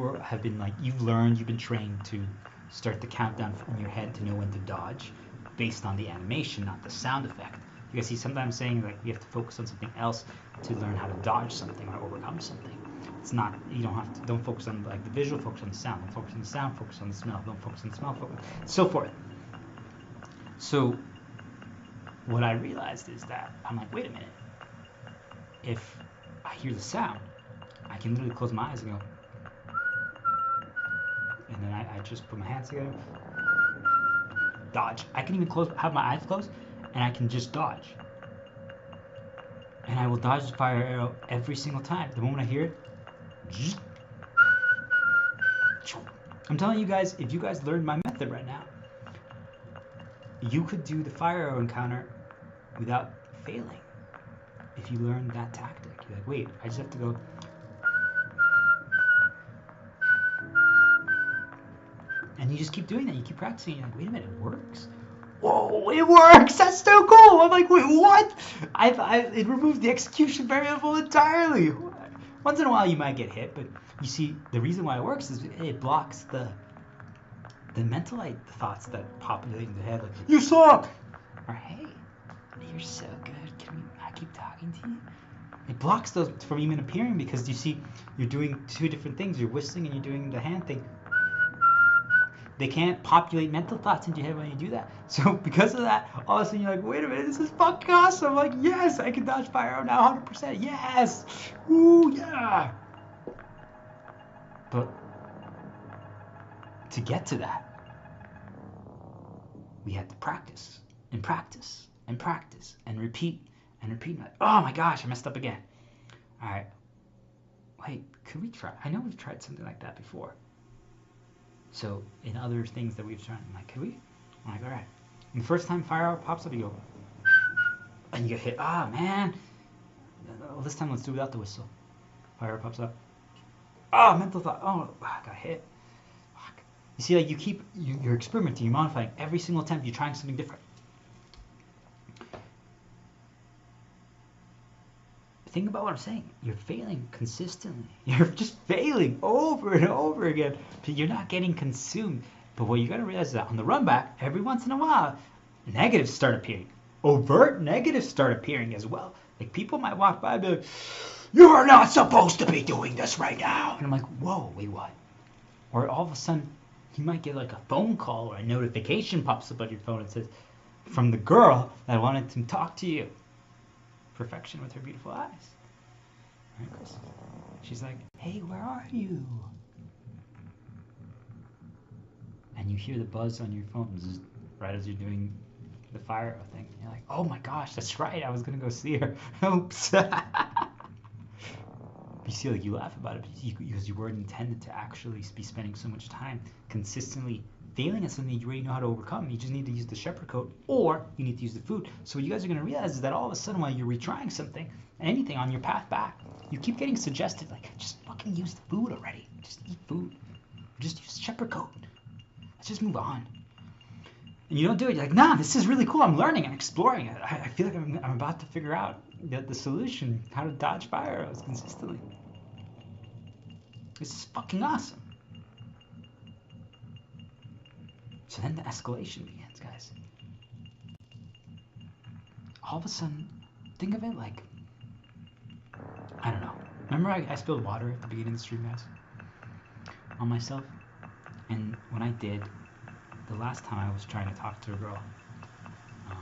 learned, you've been trained to start the countdown in your head to know when to dodge. based on the animation, not the sound effect. You guys see, sometimes saying like we have to focus on something else to learn how to dodge something or overcome something. It's not, you don't have to, don't focus on like the visual, focus on the sound, don't focus on the sound, focus on the smell, don't focus on the smell, focus, so forth. So what I realized is that I'm like, wait a minute, if I hear the sound, I can literally close my eyes and go, and then I just put my hands together, dodge. I can even have my eyes closed, and I can just dodge. And I will dodge the fire arrow every single time. The moment I hear it, I'm telling you guys, if you guys learned my method right now, you could do the fire arrow encounter without failing. If you learn that tactic, you're like, wait, I just have to go. And you just keep doing that. You keep practicing. You're like, wait a minute, it works. Whoa, it works! That's so cool! I'm like, wait, what? It removes the execution variable entirely. Once in a while you might get hit, but you see, the reason why it works is it blocks the mental thoughts that populate in the head, like, you suck! Or, hey, you're so good, can I keep talking to you? It blocks those from even appearing, because you see, you're doing two different things. You're whistling and you're doing the hand thing. They can't populate mental thoughts into your head when you do that. So because of that, all of a sudden you're like, wait a minute, this is fucking awesome. I'm like, yes, I can dodge fire arrow now 100%. Yes. Ooh, yeah. But to get to that, we had to practice and practice and practice and repeat and repeat. Oh my gosh, I messed up again. All right. Wait, could we try? I know we've tried something like that before. So in other things that we've tried, I'm like, could we? I'm like, all right. And the first time fire arrow pops up, you go, and you get hit. Ah, man. Well, this time let's do it without the whistle. Fire arrow pops up. Oh, mental thought. Oh, I got hit. Fuck. You see, like you're experimenting, you're modifying. Every single attempt, you're trying something different. Think about what I'm saying. You're failing consistently. You're just failing over and over again. You're not getting consumed. But what you got to realize is that on the run back, every once in a while, negatives start appearing. Overt negatives start appearing as well. Like people might walk by and be like, you are not supposed to be doing this right now. And I'm like, whoa, wait, what? Or all of a sudden, you might get like a phone call or a notification pops up on your phone and says, from the girl that wanted to talk to you. Perfection with her beautiful eyes. Right? She's like, hey, where are you? And you hear the buzz on your phone right as you're doing the fire arrow thing. You're like, oh my gosh, that's right. I was going to go see her. Oops. You see, like, you laugh about it because you weren't intended to actually be spending so much time consistently failing at something you already know how to overcome. You just need to use the shepherd coat, or you need to use the food. So what you guys are going to realize is that all of a sudden while you're retrying something, anything on your path back, you keep getting suggested, like, just fucking use the food already. Just eat food. Just use the shepherd coat. Let's just move on. And you don't do it. You're like, nah, this is really cool. I'm learning. I'm exploring. I feel like I'm about to figure out the solution, how to dodge fire arrows consistently. This is fucking awesome. So then the escalation begins, guys. All of a sudden, think of it like, I don't know. Remember I spilled water at the beginning of the stream, guys? On myself? And when I did, the last time I was trying to talk to a girl, I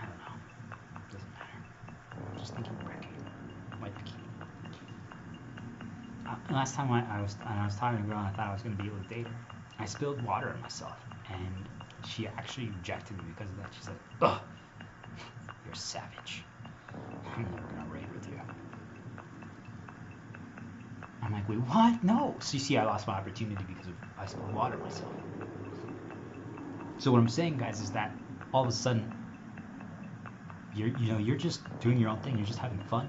don't know. Doesn't matter. I'm just thinking Ricky. White Ricky. Last time I was talking to a girl and I thought I was going to be able to date her, I spilled water on myself, and she actually rejected me because of that. She's like, ugh, you're a savage. I'm never going to raid with you. I'm like, wait, what? No. So you see, I lost my opportunity because I spilled water on myself. So what I'm saying, guys, is that all of a sudden, you're just doing your own thing. You're just having fun.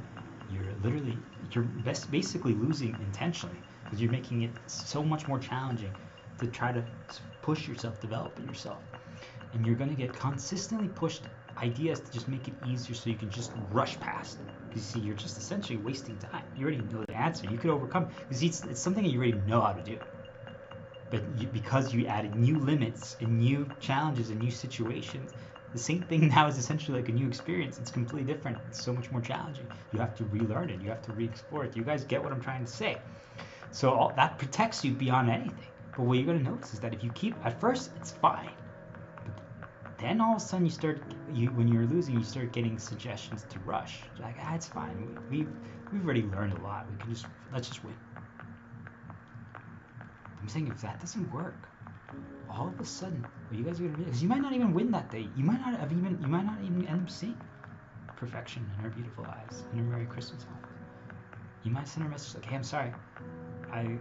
You're basically losing intentionally because you're making it so much more challenging to try to push yourself, develop it yourself. And you're going to get consistently pushed ideas to just make it easier so you can just rush past. Because you see, you're just essentially wasting time. You already know the answer. You could overcome. Because it's something that you already know how to do. But because you added new limits and new challenges and new situations, the same thing now is essentially like a new experience. It's completely different. It's so much more challenging. You have to relearn it. You have to re-explore it. You guys get what I'm trying to say. So all that protects you beyond anything. But what you're going to notice is that if you keep, at first it's fine. But then all of a sudden when you're losing, you start getting suggestions to rush. You're like, it's fine. We've already learned a lot. Let's just win. I'm saying if that doesn't work, all of a sudden, what you guys are gonna realize, because you might not even win that day. You might not even end up seeing perfection in her beautiful eyes in her Merry Christmas home. You might send her a message like, hey, I'm sorry. I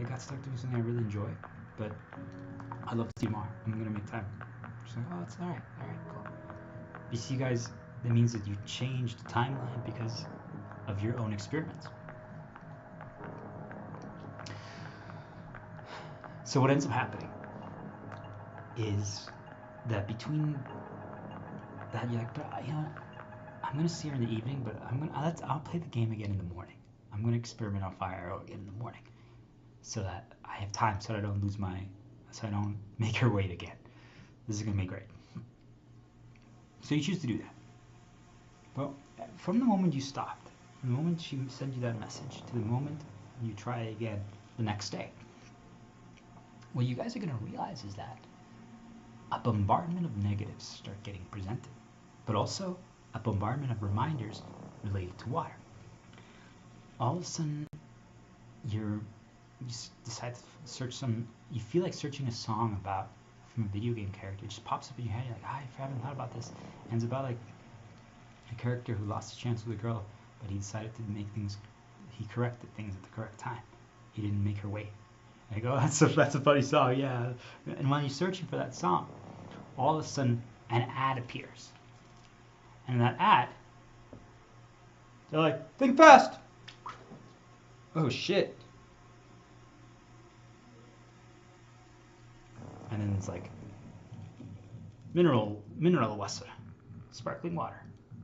got stuck doing something I really enjoy, but I'd love to see more. I'm gonna make time. She's like, oh, it's all right, cool. You see, guys, that means that you changed the timeline because of your own experiments. So what ends up happening is that between that, you're like, but you know, I'm gonna see her in the evening, but I'll play the game again in the morning. I'm gonna experiment on Fire Arrow again in the morning, so that I have time, so that I don't make her wait again. This is gonna be great. So you choose to do that. Well, from the moment you stopped, from the moment she sent you that message, to the moment you try again the next day, what you guys are gonna realize is that a bombardment of negatives start getting presented, but also a bombardment of reminders related to water. All of a sudden, you decide to search you feel like searching a song from a video game character. It just pops up in your head, you're like, I haven't thought about this. And it's about like a character who lost his chance with a girl, but he decided to he corrected things at the correct time. He didn't make her wait. And I go, that's a funny song, yeah. And when you're searching for that song, all of a sudden an ad appears. And in that ad, they're like, think fast! Oh shit. And then it's like, mineral water, sparkling water.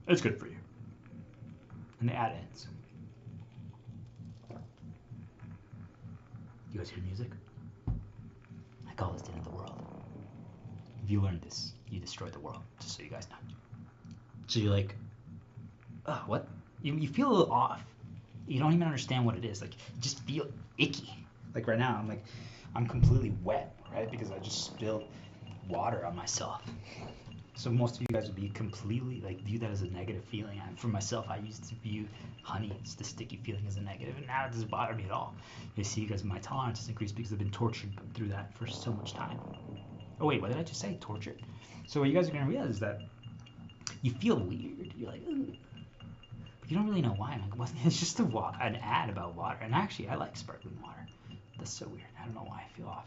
It's good for you. And the ad ends. You guys hear music? I call this the end of the world. If you learned this, you destroyed the world, just so you guys know. So you're like, oh, what? You feel a little off. You don't even understand what it is. Like, you just feel icky. Like right now, I'm completely wet, right? Because I just spilled water on myself. So most of you guys would be completely, view that as a negative feeling. For myself, I used to view honey, it's the sticky feeling, as a negative, and now it doesn't bother me at all. You see, you guys, my tolerance has increased because I've been tortured through that for so much time. Oh wait, what did I just say? Tortured? So what you guys are going to realize is that you feel weird. You're like, ugh. But you don't really know why. It's just an ad about water. And actually, I like sparkling water. That's so weird. I don't know why I feel off.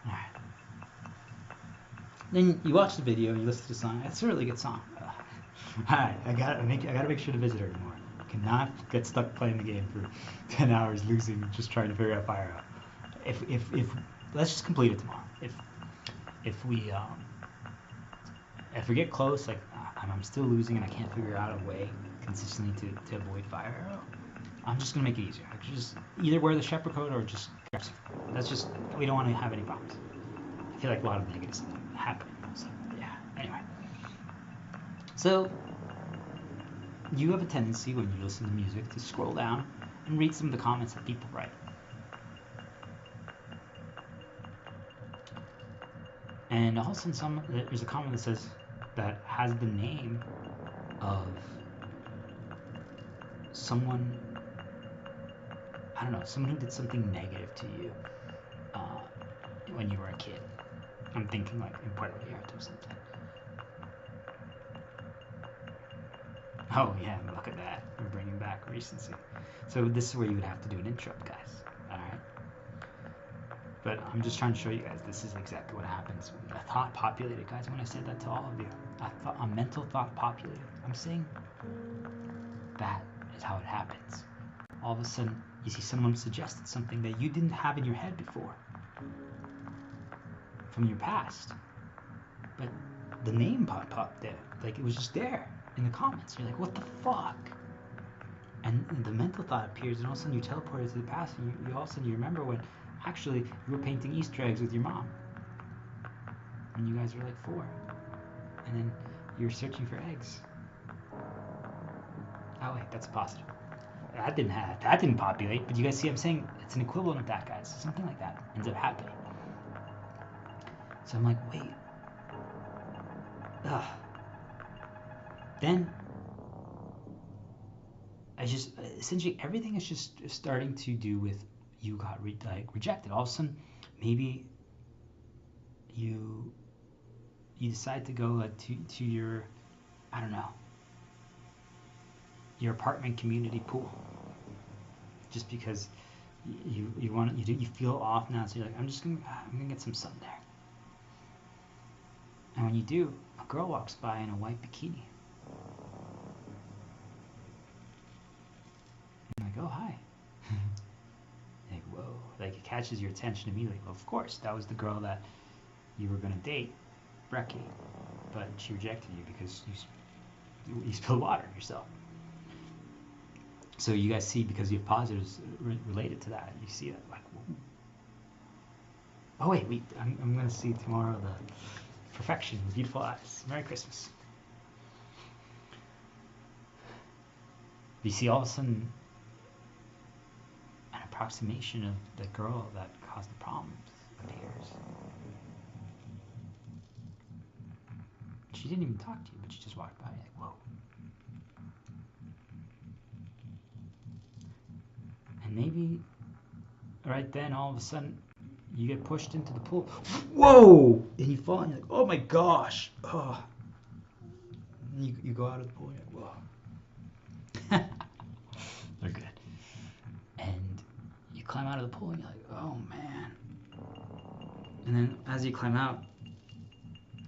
Alright. Then you watch the video, you listen to the song. It's a really good song. Alright, I gotta make sure to visit her tomorrow. I cannot get stuck playing the game for 10 hours, losing, just trying to figure out Fire Out. If let's just complete it tomorrow. If we get close, I'm still losing and I can't figure out a way consistently to avoid Fire Arrow, I'm just gonna make it easier. I could just either wear the shepherd coat or just that's just, we don't want to have any problems. I feel like a lot of negatives happen. So yeah. Anyway, so you have a tendency when you listen to music to scroll down and read some of the comments that people write. And all of a sudden, there's a comment that has the name of someone, I don't know, someone who did something negative to you when you were a kid. I'm thinking like in Puerto Vallarta or something. Oh yeah, look at that. We're bringing back recency. So this is where you would have to do an interrupt, guys. Alright? But I'm just trying to show you guys this is exactly what happens. A thought populated, guys, when I said that to all of you. A mental thought populated. I'm saying that is how it happens. All of a sudden, you see someone suggested something that you didn't have in your head before. From your past. But the name popped there. Like, it was just there. in the comments. You're like, what the fuck? And the mental thought appears, and all of a sudden you teleported to the past, and you all of a sudden you remember when actually you were painting Easter eggs with your mom, and you guys were like 4, and then you were searching for eggs. Oh wait, that's a positive. That didn't populate, but you guys see, I'm saying it's an equivalent of that, guys. Something like that ends up happening. So I'm like, wait. Ugh. Then I just essentially everything is just starting to do with you got rejected. All of a sudden, maybe you decide to go like to your, I don't know, your apartment community pool, just because you feel off now. So you're like, I'm gonna get some sun there. And when you do, a girl walks by in a white bikini. Like, oh, hi. Like, whoa. Like, it catches your attention immediately. Well, of course, that was the girl that you were going to date, Brecky. But she rejected you because you spilled water yourself. So you guys see, because you have positives related to that, you see that, like, whoa. Oh, wait, I'm going to see tomorrow the perfection with beautiful eyes. Merry Christmas. You see all of a sudden an approximation of the girl that caused the problems appears. She didn't even talk to you, but she just walked by. Like, whoa. And maybe right then, all of a sudden, you get pushed into the pool. Whoa! And you fall, and you're like, oh my gosh. Oh. And you go out of the pool, and you're like, whoa. They're good. And you climb out of the pool, and you're like, oh man. And then as you climb out,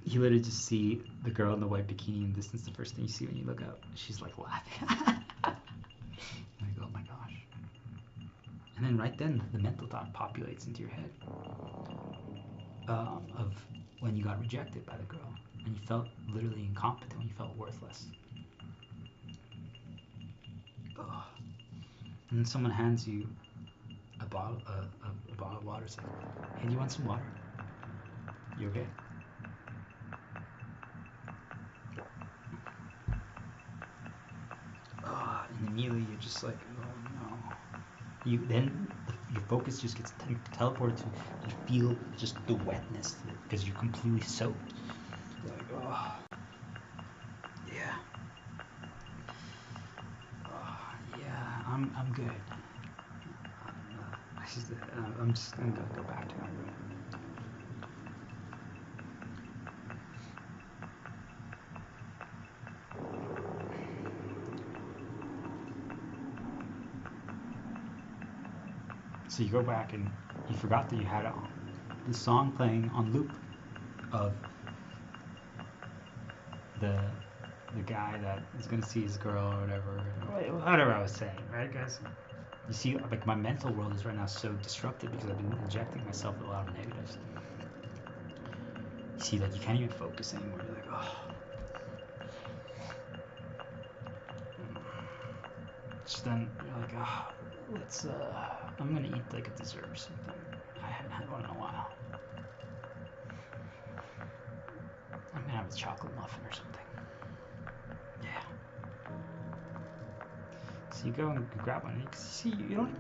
you literally just see the girl in the white bikini in the distance. The first thing you see when you look up, she's like laughing. Like, oh my gosh. And then right then, the mental thought populates into your head of when you got rejected by the girl, and you felt literally incompetent, when you felt worthless. Ugh. And then someone hands you a bottle of water, saying, hey, do you want some water? You okay? And immediately you're just like, oh no. Your focus just gets teleported to, you feel just the wetness because you're completely soaked. You're like, oh, yeah. Oh, yeah, I'm good. I'm just gonna go back to my room. So you go back and you forgot that you had the song playing on loop of the guy that is gonna see his girl or whatever I was saying, right, guys? You see, like, my mental world is right now so disrupted because I've been injecting myself with a lot of negatives. You see, like, you can't even focus anymore. You're like, oh. So then you're like, oh, I'm gonna eat like a dessert or something. I haven't had one in a while. I'm gonna have a chocolate muffin or something. Yeah. So you go and grab one. You see, you don't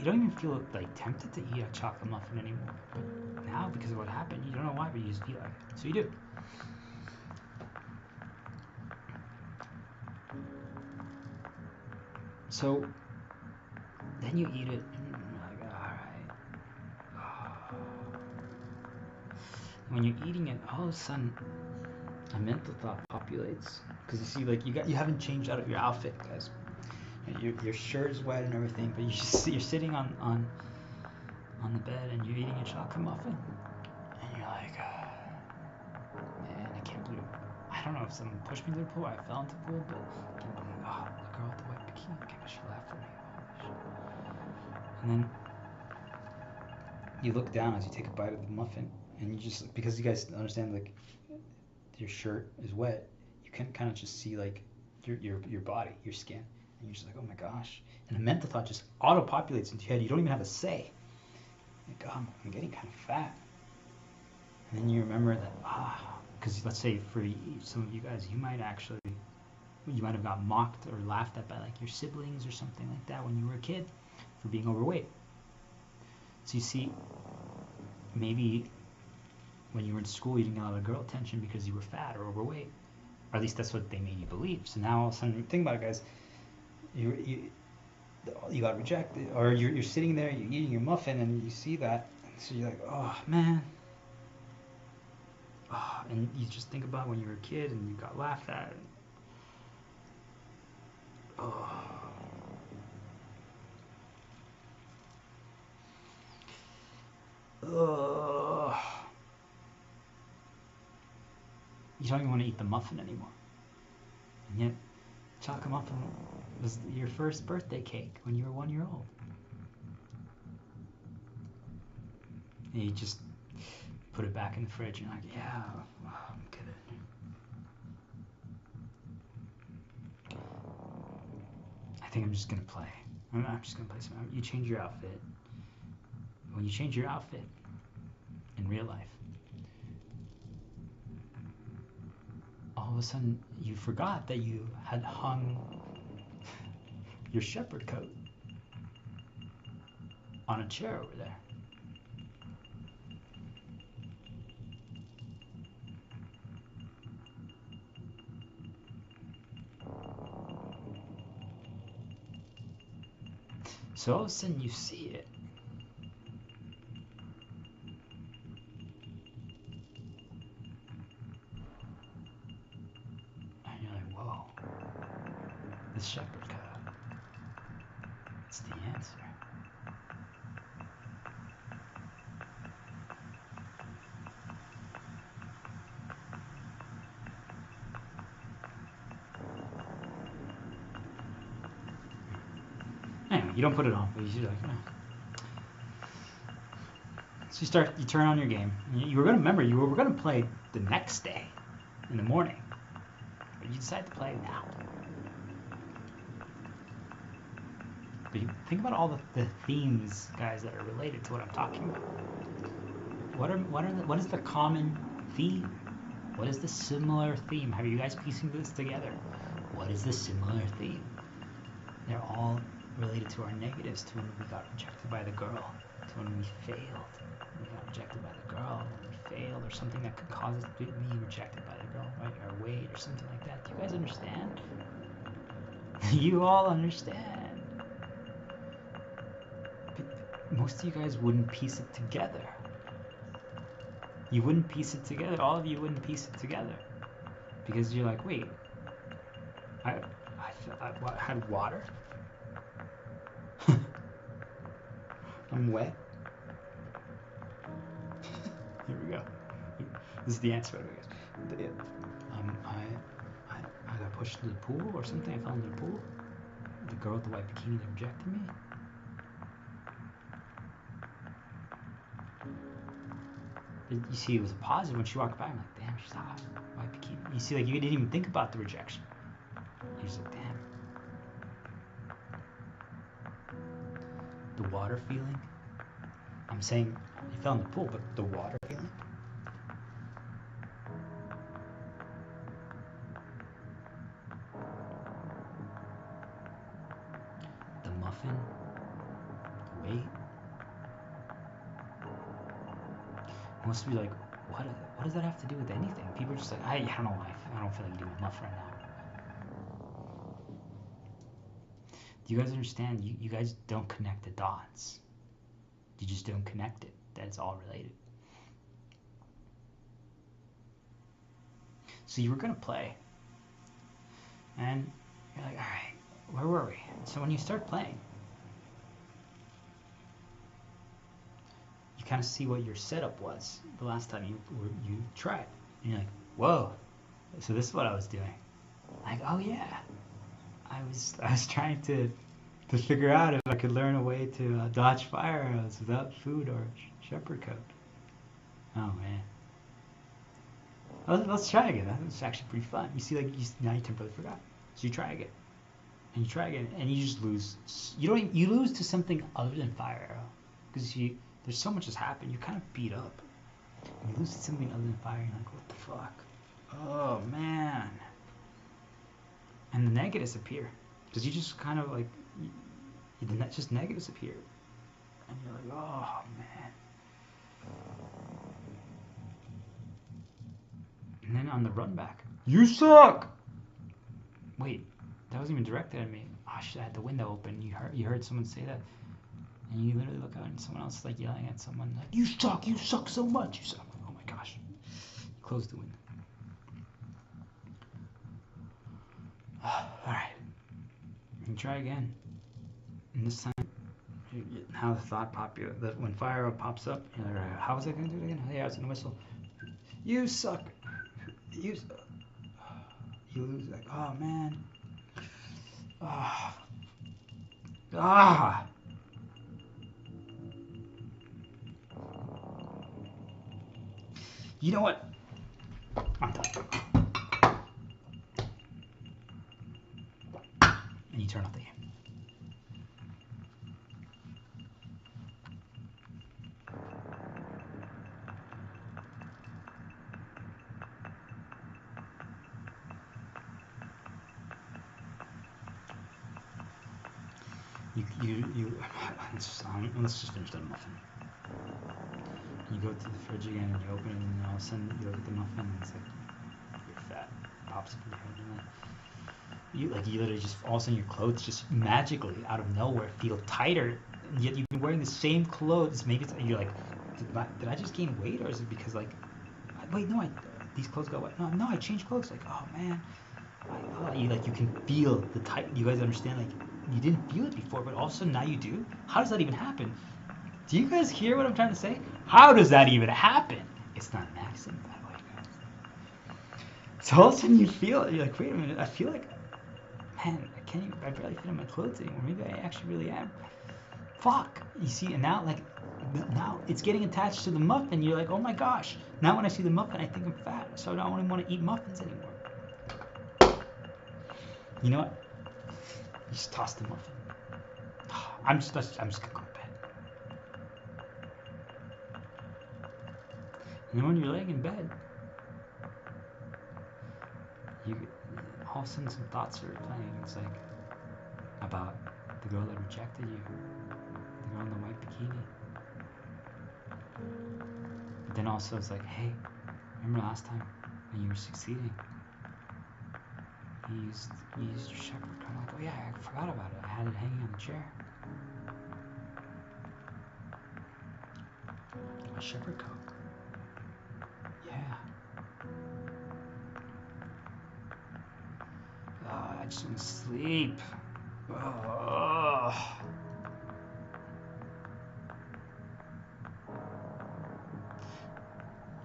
even feel like tempted to eat a chocolate muffin anymore. But now, because of what happened, you don't know why, but you just feel like it. So you do. So then you eat it, and you're like, all right. When you're eating it, all of a sudden, a mental thought populates, because you see, like, you haven't changed out of your outfit, guys. Your shirt is wet and everything, but you're sitting on the bed and you're eating a chocolate muffin, and you're like, man, I can't believe it. I don't know if someone pushed me to the pool, or I fell into the pool, but I can't believe, the girl with the white bikini, I can't believe she laughed at me. And then you look down as you take a bite of the muffin, and you just, because you guys understand, like, your shirt is wet, you can kind of just see, like, your body, your skin, and you're just like, oh my gosh. And a mental thought just auto-populates into your head. You don't even have a say. Like, oh, I'm getting kind of fat. And then you remember that, because let's say for some of you guys, you might have got mocked or laughed at by like your siblings or something like that when you were a kid for being overweight. So you see, maybe when you were in school, you didn't get a lot of girl attention because you were fat or overweight. Or at least that's what they made you believe. So now all of a sudden, think about it, guys. You got rejected, or you're sitting there, you're eating your muffin, and you see that. So you're like, oh, man. Oh, and you just think about when you were a kid and you got laughed at. Oh. Oh. You don't even want to eat the muffin anymore. And yet, chocolate muffin was your first birthday cake when you were 1 year old. And you just put it back in the fridge and you're like, yeah, I'm good. I think I'm just going to play. I'm just going to play some. You change your outfit. When you change your outfit in real life, all of a sudden you forgot that you had hung your shepherd coat on a chair over there. So all of a sudden you see it. And you're like, whoa, this shepherd coat. It's the answer. Anyway, you don't put it on, but you're like, So you turn on your game. You were going to remember, you were going to play the next day in the morning. But you decide to play now. But you think about all the themes, guys, that are related to what I'm talking about. What is the common theme? What is the similar theme? Have you guys piecing this together? What is the similar theme? They're all related to our negatives, to when we got rejected by the girl, to when we failed. We got rejected by the girl, when we failed, or something that could cause us to be rejected by the girl, right? Our weight or something like that. Do you guys understand? You all understand. But most of you guys wouldn't piece it together. You wouldn't piece it together. All of you wouldn't piece it together. Because you're like, wait, I had water? I'm wet? Here we go. This is the answer, guys. I got pushed into the pool or something. I fell into the pool. The girl with the white bikini that rejected me. You see, it was a positive when she walked by. I'm like, damn, she's hot. White bikini. You see, like, you didn't even think about the rejection. You're just like, damn. The water feeling. I'm saying you fell in the pool, but the water feeling. The muffin. The weight. Most of you are like, what does that have to do with anything? People are just like, I don't know, I don't feel like doing a muff right now. Do you guys understand? You guys don't connect the dots. You just don't connect it. That's all related. So you were going to play. And you're like, all right, where were we? So when you start playing, you kind of see what your setup was the last time you tried. And you're like, whoa, so this is what I was doing. Like, oh yeah, I was trying to figure out if I could learn a way to dodge fire arrows without food or shepherd coat. Oh man. Let's try again. That's actually pretty fun. You see, like, now you temporarily forgot. So you try again, and you try again, and you just lose. You don't. You lose to something other than fire arrow, because there's so much has happened. You're kind of beat up. And you lose to something other than fire. You're like, what the fuck? Oh man. And the negatives appear, because you just kind of like, just negatives appear, and you're like, oh man. And then on the run back, you suck. Wait, that wasn't even directed at me. Oh shit, I had the window open. You heard someone say that, and you literally look out and someone else is like yelling at someone like, you suck so much, you suck. Oh my gosh. You close the window. All right, and try again. And this time, now the thought that when fire pops up, you're like, how was I gonna do it again? Oh, yeah, I was gonna whistle. You suck. You lose, like, oh man. You know what? I'm done. And you turn off the game. Let's just finish that muffin. You go to the fridge again and you open it, and all of a sudden you look at the muffin and it's like you're fat. It pops up in your head, and then you literally just all of a sudden your clothes just magically out of nowhere feel tighter, and yet you've been wearing the same clothes. Maybe you're like, did I just gain weight, or is it because like, wait, no, these clothes got wet. No, I changed clothes. Like, oh man. You can feel the tight. You guys understand, like, you didn't feel it before, but all of a sudden now you do. How does that even happen? Do you guys hear what I'm trying to say? How does that even happen? It's not an accident, by the way, guys. So all of a sudden you feel it. You're like, wait a minute, I feel like, man, I barely fit in my clothes anymore. Maybe I actually really am. Fuck. You see, and now it's getting attached to the muffin. You're like, oh my gosh. Now when I see the muffin, I think I'm fat. So I don't even want to eat muffins anymore. You know what? You just toss the muffin. I'm just gonna go to bed. And then when you're laying in bed, all of a sudden some thoughts are playing. It's like about the girl that rejected you, the girl in the white bikini. But then also it's like, hey, remember last time when you were succeeding? You used your shepherd coat. I'm like, oh yeah, I forgot about it. I had it hanging on the chair. My shepherd coat. Yeah. Oh, I just want to sleep. Oh.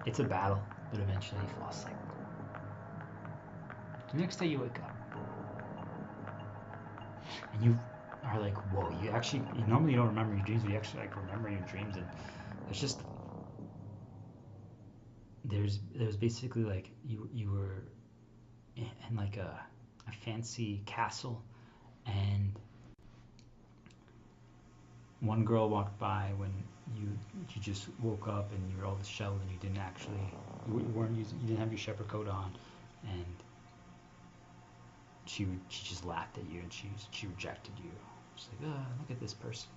It's a battle, but eventually you fall asleep. The next day you wake up, and you are like, whoa, you normally don't remember your dreams, but you actually like remember your dreams, and it's just, there's basically like, you were in like a fancy castle, and one girl walked by when you just woke up and you were all disheveled and you didn't you didn't have your shepherd coat on, and she just laughed at you, and she rejected you. She's like, oh, look at this person.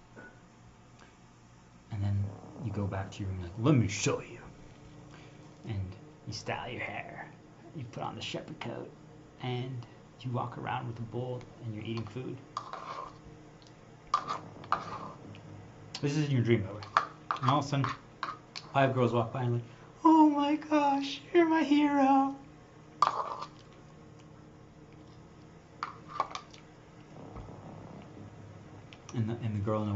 And then you go back to your room, like, let me show you. And you style your hair, you put on the shepherd coat, and you walk around with a bowl, and you're eating food. This is in your dream, by the way. And all of a sudden, 5 girls walk by and like, oh my gosh, you're my hero. And the girl in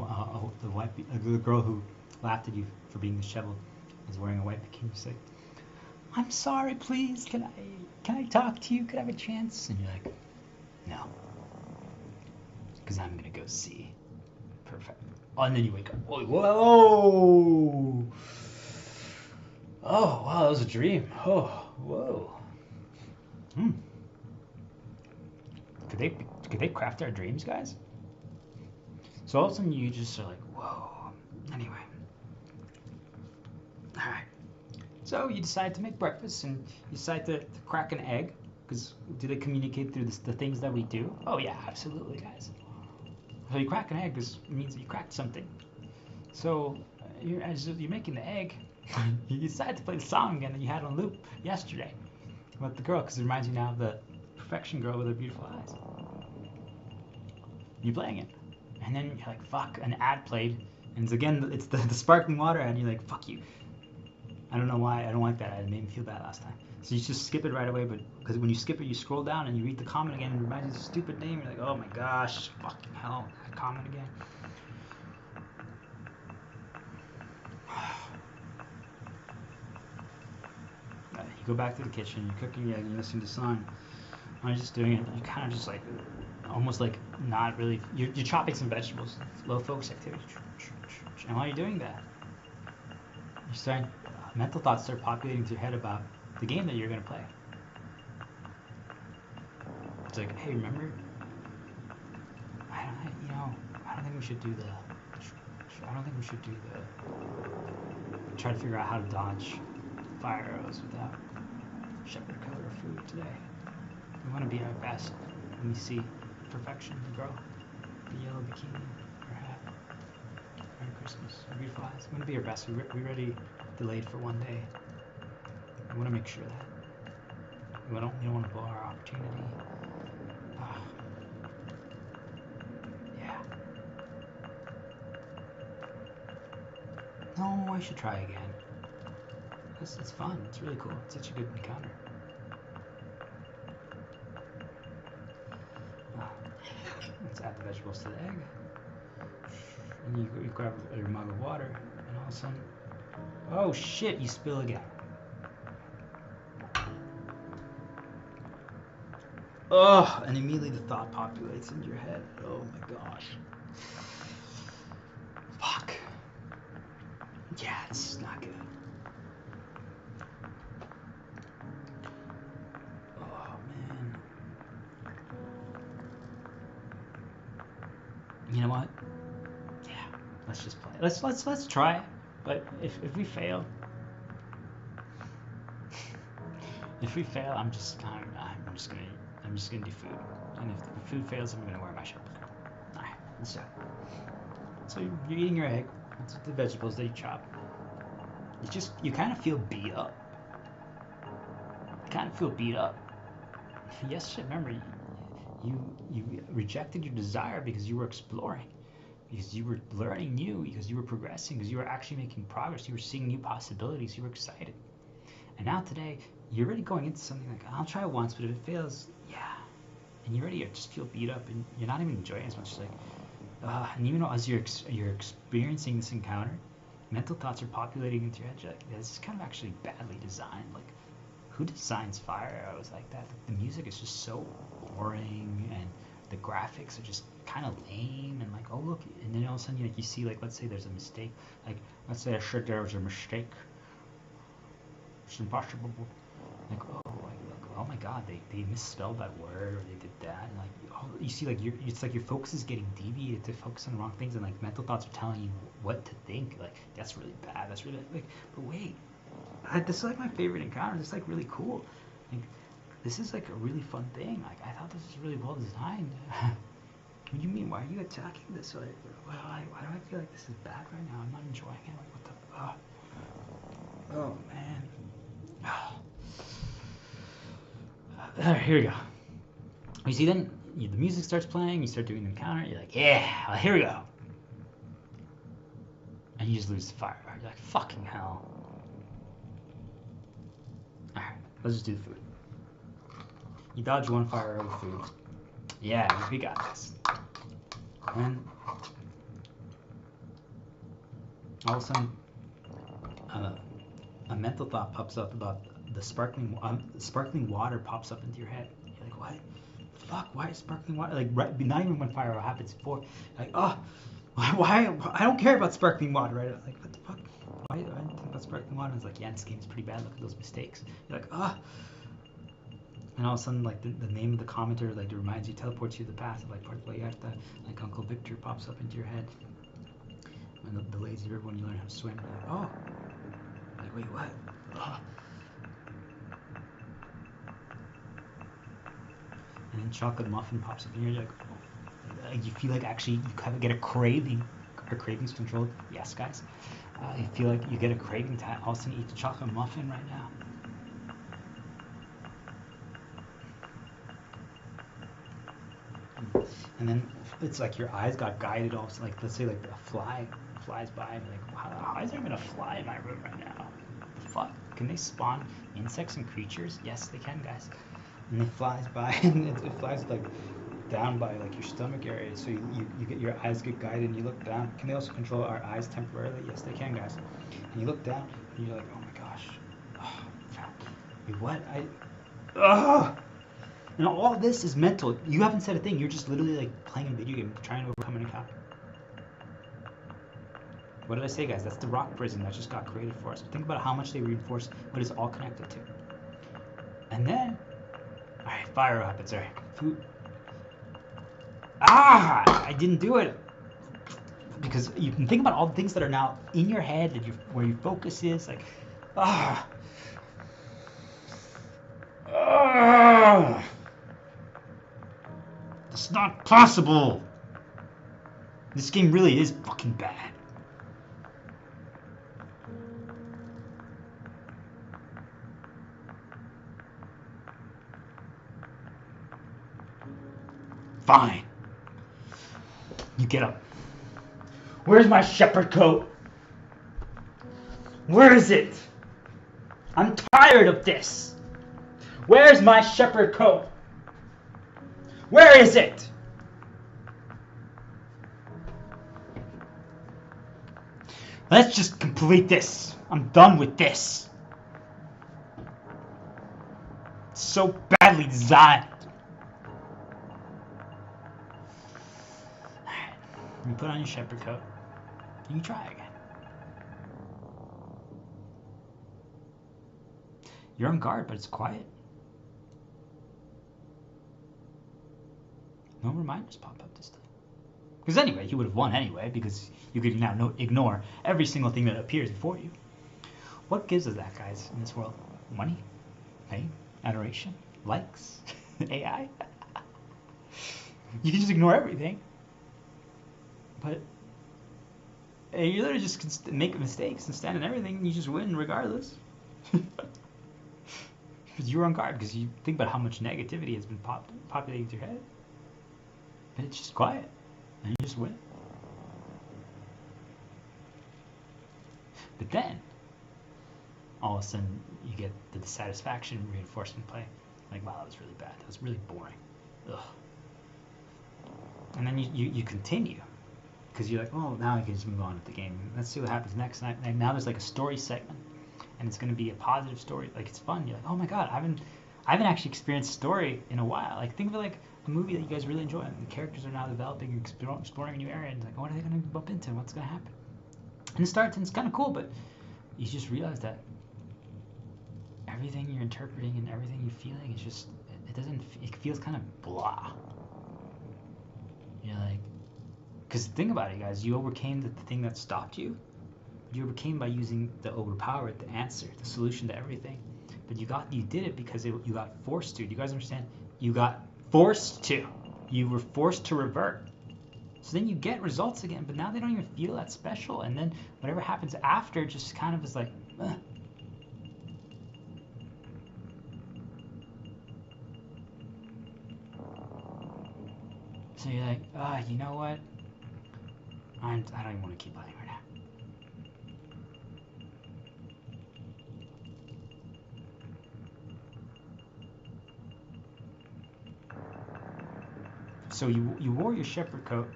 the girl who laughed at you for being disheveled is wearing a white bikini. She's like, I'm sorry, please, can I talk to you? Could I have a chance? And you're like, no, because I'm gonna go see. Perfect. Oh, and then you wake up. Whoa! Oh wow, that was a dream. Oh, whoa. could they craft our dreams, guys? So all of a sudden you just are like, whoa. Anyway, all right. So you decide to make breakfast and you decide to crack an egg, because do they communicate through the things that we do? Oh yeah, absolutely, guys. So you crack an egg, this means that you cracked something. So as you're making the egg, you decide to play the song again that you had on loop yesterday about the girl, because it reminds you now of the perfection girl with her beautiful eyes. You're playing it, and then you're like, fuck, an ad played, and it's the sparkling water ad, and you're like, fuck you. I don't know why, I don't like that ad, it made me feel bad last time. So you just skip it right away, but because when you skip it, you scroll down and you read the comment again, and it reminds you of the stupid name, you're like, oh my gosh, fucking hell, that comment again. You go back to the kitchen, you're cooking the egg, you're listening to the song. I'm just doing it, you kind of just like, almost like not really, you're chopping some vegetables, low focus activity. And while you're doing that, you're starting, mental thoughts start populating to your head about the game that you're going to play. It's like, hey, remember? I don't think we should do try to figure out how to dodge fire arrows without shepherd color food today. We want to be our best when we see perfection, the girl, the yellow bikini, her hat. Merry Christmas, her beautiful eyes. We want to be our best. We already delayed for one day. We want to make sure that we don't want to blow our opportunity. Yeah. No, I should try again. It's fun. It's really cool. It's such a good encounter. Let's add the vegetables to the egg. And you grab your mug of water, and all of a sudden, oh shit, you spill again. Oh, and immediately the thought populates into your head. Oh my gosh. Fuck. Yeah, this is not good. Oh man. You know what? Yeah, let's just play. Let's try. But if we fail, I'm just gonna do food. And if the food fails, I'm gonna wear my shirt. Alright, let's do it. So you're eating your egg. It's the vegetables that you chop. You kind of feel beat up. Yes, remember, you rejected your desire because you were exploring, because you were learning new, because you were progressing, because you were actually making progress, you were seeing new possibilities, you were excited. And now today, you're already going into something like, I'll try it once, but if it fails, yeah. And you already just feel beat up, and you're not even enjoying it as much. Like, and even as you're experiencing this encounter, mental thoughts are populating into your head. You're like, this is kind of actually badly designed. Like, who designs fire arrows like that? The music is just so boring, and the graphics are just kind of lame, and like, oh look, and then all of a sudden you see, like, let's say there's a mistake, like let's say there was a mistake, it's impossible, like, oh my god, they misspelled that word, or they did that, and like, you see, like, it's like your focus is getting deviated to focus on the wrong things, and like mental thoughts are telling you what to think, like, that's really bad, that's really, like, but wait, this is like my favorite encounter. This is like really cool. Like, this is like a really fun thing. Like, I thought this was really well designed. What do you mean? Why are you attacking this? Why do I feel like this is bad right now? I'm not enjoying it. Like, what the? Oh man. Alright, here we go. You see, then the music starts playing. You start doing the encounter. You're like, yeah, well, here we go. And you just lose the fire. You're like, fucking hell. Alright, let's just do the food. You dodge one fire arrow with food. Yeah, we got this. And all of a sudden, a mental thought pops up about the sparkling water pops up into your head. You're like, what? Fuck, why is sparkling water? Like, right, not even when fire arrow happens, before. Like, oh, why? I don't care about sparkling water, right? Like, what the fuck? Why do I think about sparkling water? And it's like, yeah, this game's pretty bad. Look at those mistakes. You're like, And all of a sudden, like the name of the commenter, like reminds you, teleports you to the past of like Puerto Vallarta. Like Uncle Victor pops up into your head. And the lazy river when you learn how to swim. You're like, oh, like wait, what? Oh. And then chocolate muffin pops up, and you're like, oh. You feel like actually you kind of get a craving. Are cravings controlled? Yes, guys. You feel like you get a craving to all of a sudden eat the chocolate muffin right now. And then it's like your eyes got guided also, like let's say like a fly flies by and like, wow, how is there even a fly in my room right now? The fuck? Can they spawn insects and creatures? Yes, they can, guys. And it flies by and it flies like down by like your stomach area, so you get your eyes get guided and you look down. Can they also control our eyes temporarily? Yes, they can, guys. And you look down and you're like, oh my gosh, oh, wait, what? And all this is mental. You haven't said a thing. You're just literally like playing a video game, trying to overcome an encounter. What did I say, guys? That's the rock prison that just got created for us. Think about how much they reinforce what it's all connected to. And then, all right, fire weapons. All right, food. I didn't do it because you can think about all the things that are now in your head that where your focus is. Like, That's not possible. This game really is fucking bad. Fine. You get up. Where's my shepherd coat? Where is it? I'm tired of this. Where's my shepherd coat? Where is it? Let's just complete this. I'm done with this. It's so badly designed. Alright. You put on your shepherd coat. And you try again. You're on guard, but it's quiet. No reminders pop up this time. Because anyway, you would have won anyway, because you could now ignore every single thing that appears before you. What gives us that, guys, in this world? Money? Fame? Adoration? Likes? AI? You can just ignore everything. But you literally just can make mistakes and stand in everything, and you just win regardless. Because you're on guard, because you think about how much negativity has been populating your head. And it's just quiet, and you just win. But then, all of a sudden, you get the dissatisfaction reinforcement play. Like, wow, that was really bad. That was really boring. Ugh. And then you continue, because you're like, oh, now I can just move on with the game. Let's see what happens next. And now there's like a story segment, and it's going to be a positive story. Like, it's fun. You're like, oh my god, I haven't actually experienced story in a while. Like, think of it like a movie that you guys really enjoy, and the characters are now developing and exploring a new area, and it's like, what are they going to bump into? What's going to happen? And it starts, and it's kind of cool, but you just realize that everything you're interpreting and everything you're feeling is just, it feels kind of blah. You're like, because think about it, guys, you overcame the thing that stopped you. You overcame by using the overpowered, the answer, the solution to everything. But you did it because you got forced to. Do you guys understand? You got forced to. You were forced to revert. So then you get results again, but now they don't even feel that special. And then whatever happens after just kind of is like, ugh. So you're like, you know what? I don't even want to keep playing right now. So you wore your shepherd coat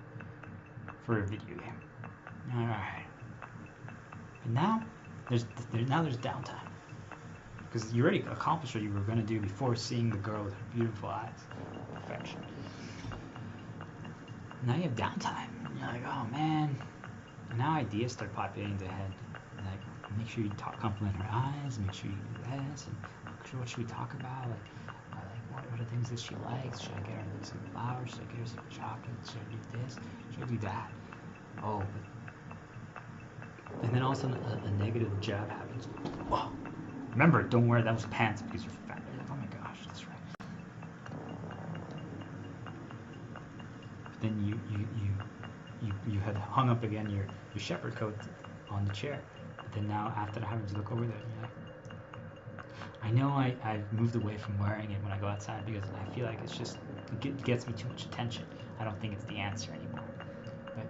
for a video game. All right. And now there's downtime, because you already accomplished what you were going to do before seeing the girl with her beautiful eyes. Perfection. Now you have downtime. And you're like, oh man. And now ideas start populating into your head. Like, make sure you compliment her eyes. Make sure you do this. And what should we talk about? Like, of things that she likes. Should I get her some flowers? Should I get her some chocolates? Should I do this? Should I do that? Oh, and then all of a sudden a negative jab happens. Whoa. Remember, don't wear those pants because you're fat. Oh my gosh, that's right. Then you had hung up again your shepherd coat on the chair. But then now after that happens, you look over there and you're like, I know I've moved away from wearing it when I go outside because I feel like it gets me too much attention. I don't think it's the answer anymore. But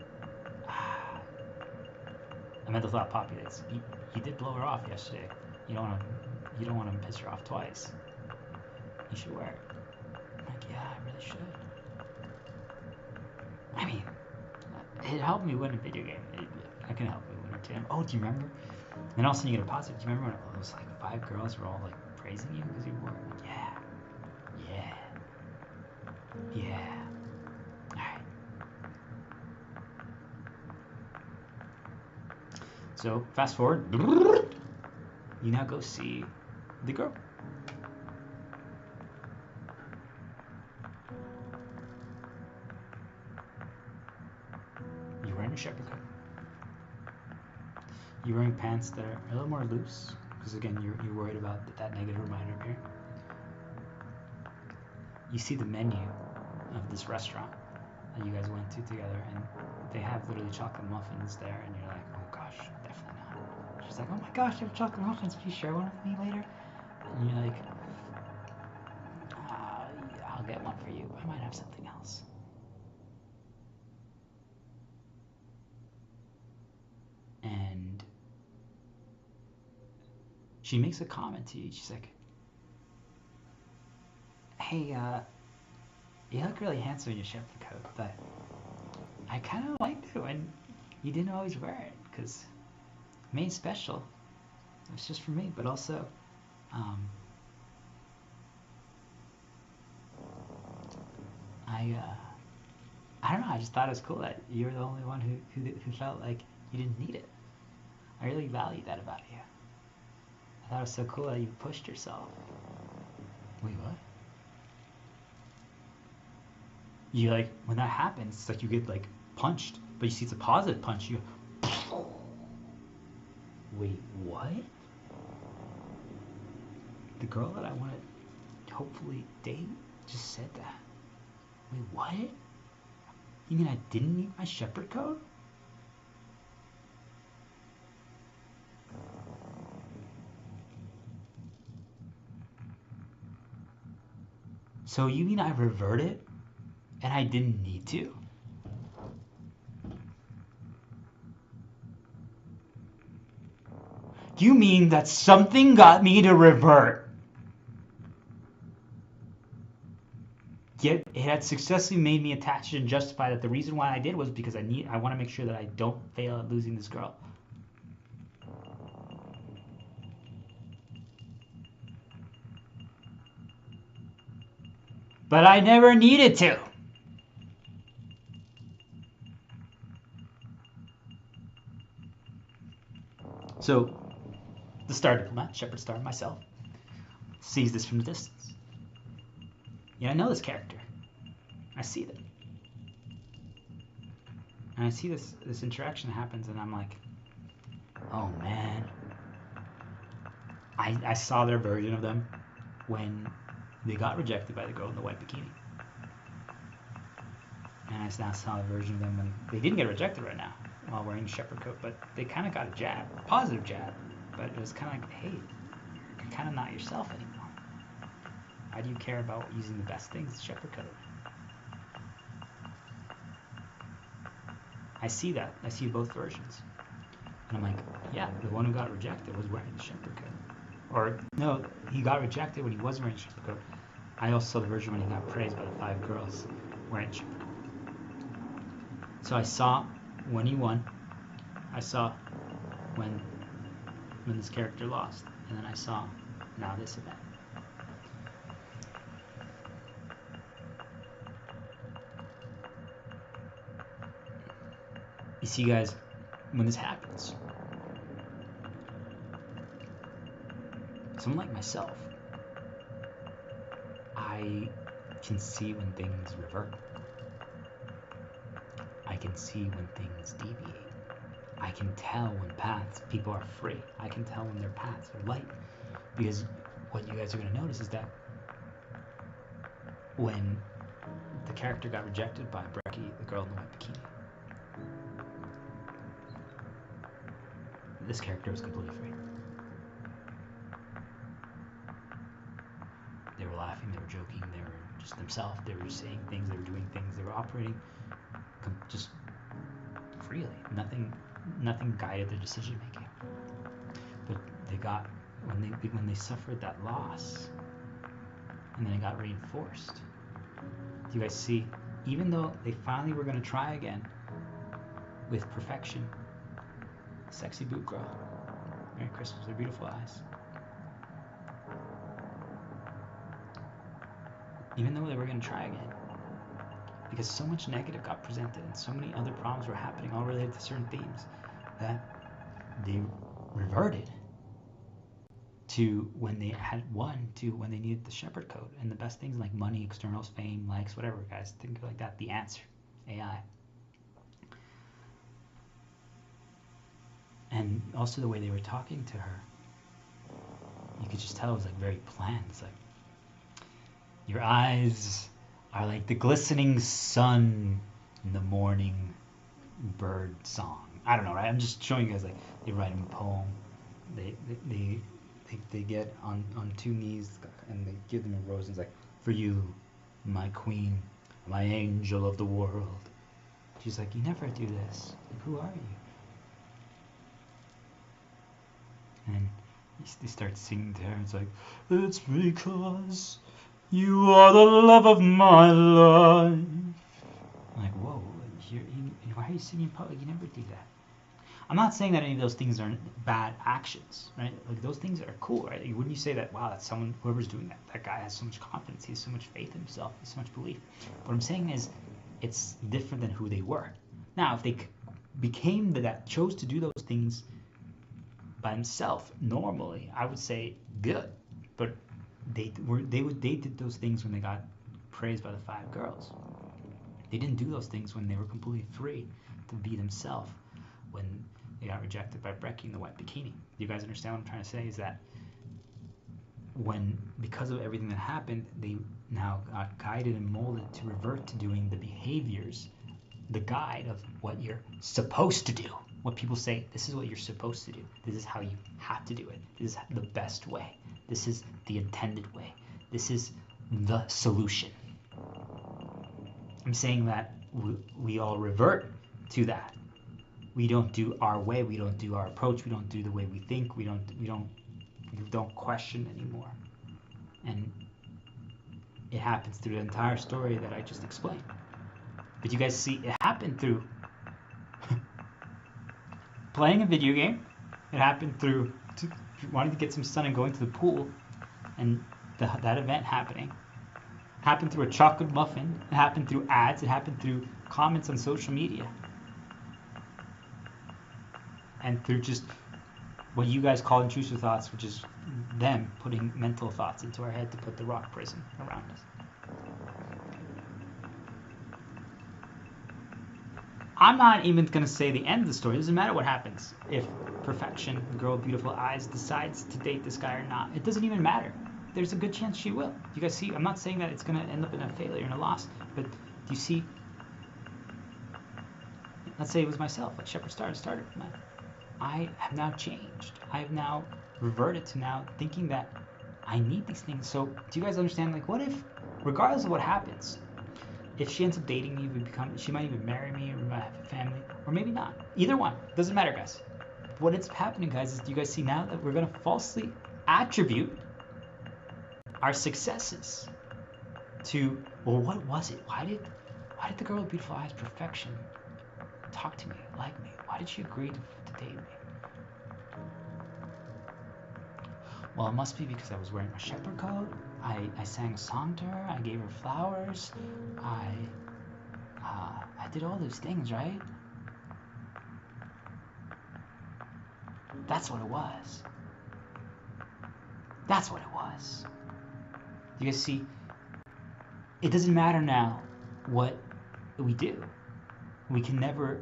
a mental thought populates. You did blow her off yesterday. You don't want to piss her off twice. You should wear it. I'm like, yeah, I really should. I mean, it helped me win a video game. I can help me win it too. Oh, do you remember? And all of a sudden you get a positive. Do you remember when it was like 5 girls were all like praising you because you wore it? Yeah. Alright. So fast forward. You now go see the girl. You're wearing a shepherd coat. You're wearing pants that are a little more loose, because again, you're worried about that negative reminder appearing. You see the menu of this restaurant that you guys went to together, and they have literally chocolate muffins there, and you're like, oh gosh, definitely not. She's like, oh my gosh, they have chocolate muffins. Will you share one with me later? And you're like, I'll get one for you. I might have something else. And she makes a comment to you. She's like, hey, you look really handsome in your shepherd coat, but I kind of liked it when you didn't always wear it, because it made it special. It's just for me, but also, I don't know, I just thought it was cool that you were the only one who felt like you didn't need it. I really value that about you. I thought it was so cool that you pushed yourself. Wait, what? You like, when that happens, it's like you get like punched, but you see it's a positive punch. You go, wait, what? The girl that I want to hopefully date just said that. Wait, what? You mean I didn't need my shepherd coat? So you mean I reverted and I didn't need to? You mean that something got me to revert? Yet it had successfully made me attached and justify that the reason why I did was because I want to make sure that I don't fail at losing this girl. But I never needed to. So, the Star Diplomat, Shepard Star, myself, sees this from the distance. Yeah, I know this character. I see them. And I see this interaction that happens, and I'm like, oh man. I saw their version of them when they got rejected by the girl in the white bikini. And I now saw a version of them when they didn't get rejected right now while wearing a shepherd coat, but they kind of got a jab, a positive jab. But it was kind of like, hey, you're kind of not yourself anymore. Why do you care about using the best things, the shepherd coat? I see that. I see both versions. And I'm like, yeah, the one who got rejected was wearing the shepherd coat. Or, no, he got rejected when he was wearing the shepherd coat. I also saw the version when he got praised by the 5 girls wearing the shepherd coat. So I saw when he won. I saw when this character lost. And then I saw now this event. You see, guys, when this happens, someone like myself, I can see when things revert. I can see when things deviate. I can tell when people are free. I can tell when their paths are light. Because what you guys are going to notice is that when the character got rejected by Brecky, the girl in the white bikini, this character was completely free. They were laughing, they were joking, they were just themselves, they were saying things, they were doing things, they were operating just freely. Nothing guided their decision making. But they got, when they suffered that loss, and then it got reinforced. Do you guys see? Even though they finally were going to try again with perfection, sexy boot girl, Merry Christmas, their beautiful eyes. Even though they were going to try again, because so much negative got presented and so many other problems were happening, all related to certain themes, that they reverted to when they had won, to when they needed the shepherd code and the best things like money, externals, fame, likes, whatever, guys. Think like that. The answer, AI. And also the way they were talking to her, you could just tell it was like very planned. It's like, your eyes are like the glistening sun in the morning bird song. I don't know, right? I'm just showing you guys, like, they write him a poem. They get on two knees and they give them a rose and it's like, for you, my queen, my angel of the world. She's like, you never do this. Like, who are you? And they start singing to her. It's like, it's because you are the love of my life. I'm like, whoa, why are you singing public? You never do that. I'm not saying that any of those things are bad actions, right? Like, those things are cool, right? Wouldn't you say that, wow, that's someone, whoever's doing that, that guy has so much confidence, he has so much faith in himself, he has so much belief. What I'm saying is, it's different than who they were. Now, if they became that, chose to do those things by themselves normally, I would say good. But they did those things when they got praised by the 5 girls. They didn't do those things when they were completely free to be themselves, when they got rejected by Brecky in the white bikini. You guys understand what I'm trying to say? Is that because of everything that happened, they now got guided and molded to revert to doing the behaviors, the guide of what you're supposed to do. What people say, this is what you're supposed to do. This is how you have to do it. This is the best way. This is the intended way. This is the solution. I'm saying that we all revert to that. We don't do our way. We don't do our approach. We don't do the way we think. We don't question anymore. And it happens through the entire story that I just explained. But you guys see, it happened through playing a video game. It happened through wanting to get some sun and going to the pool, and that event happening. It happened through a chocolate muffin. It happened through ads. It happened through comments on social media. And through just what you guys call intrusive thoughts, which is them putting mental thoughts into our head to put the rock prison around us. I'm not even going to say the end of the story. It doesn't matter what happens. If perfection, girl with beautiful eyes, decides to date this guy or not, it doesn't even matter. There's a good chance she will. You guys see, I'm not saying that it's going to end up in a failure and a loss, but do you see, let's say it was myself, like Shepard started from that. I have now changed. I have now reverted to now thinking that I need these things. So do you guys understand, like, what if, regardless of what happens, if she ends up dating me, she might even marry me, or we might have a family, or maybe not. Either one. Doesn't matter, guys. What is happening, guys, is, do you guys see now that we're going to falsely attribute our successes to, well, what was it? Why did the girl with beautiful eyes, perfection, talk to me, like me? Why did she agree to date me? Well, it must be because I was wearing my shepherd coat. I sang a song to her. I gave her flowers. I did all those things, right? That's what it was. That's what it was. You guys see, it doesn't matter now what we do. We'll never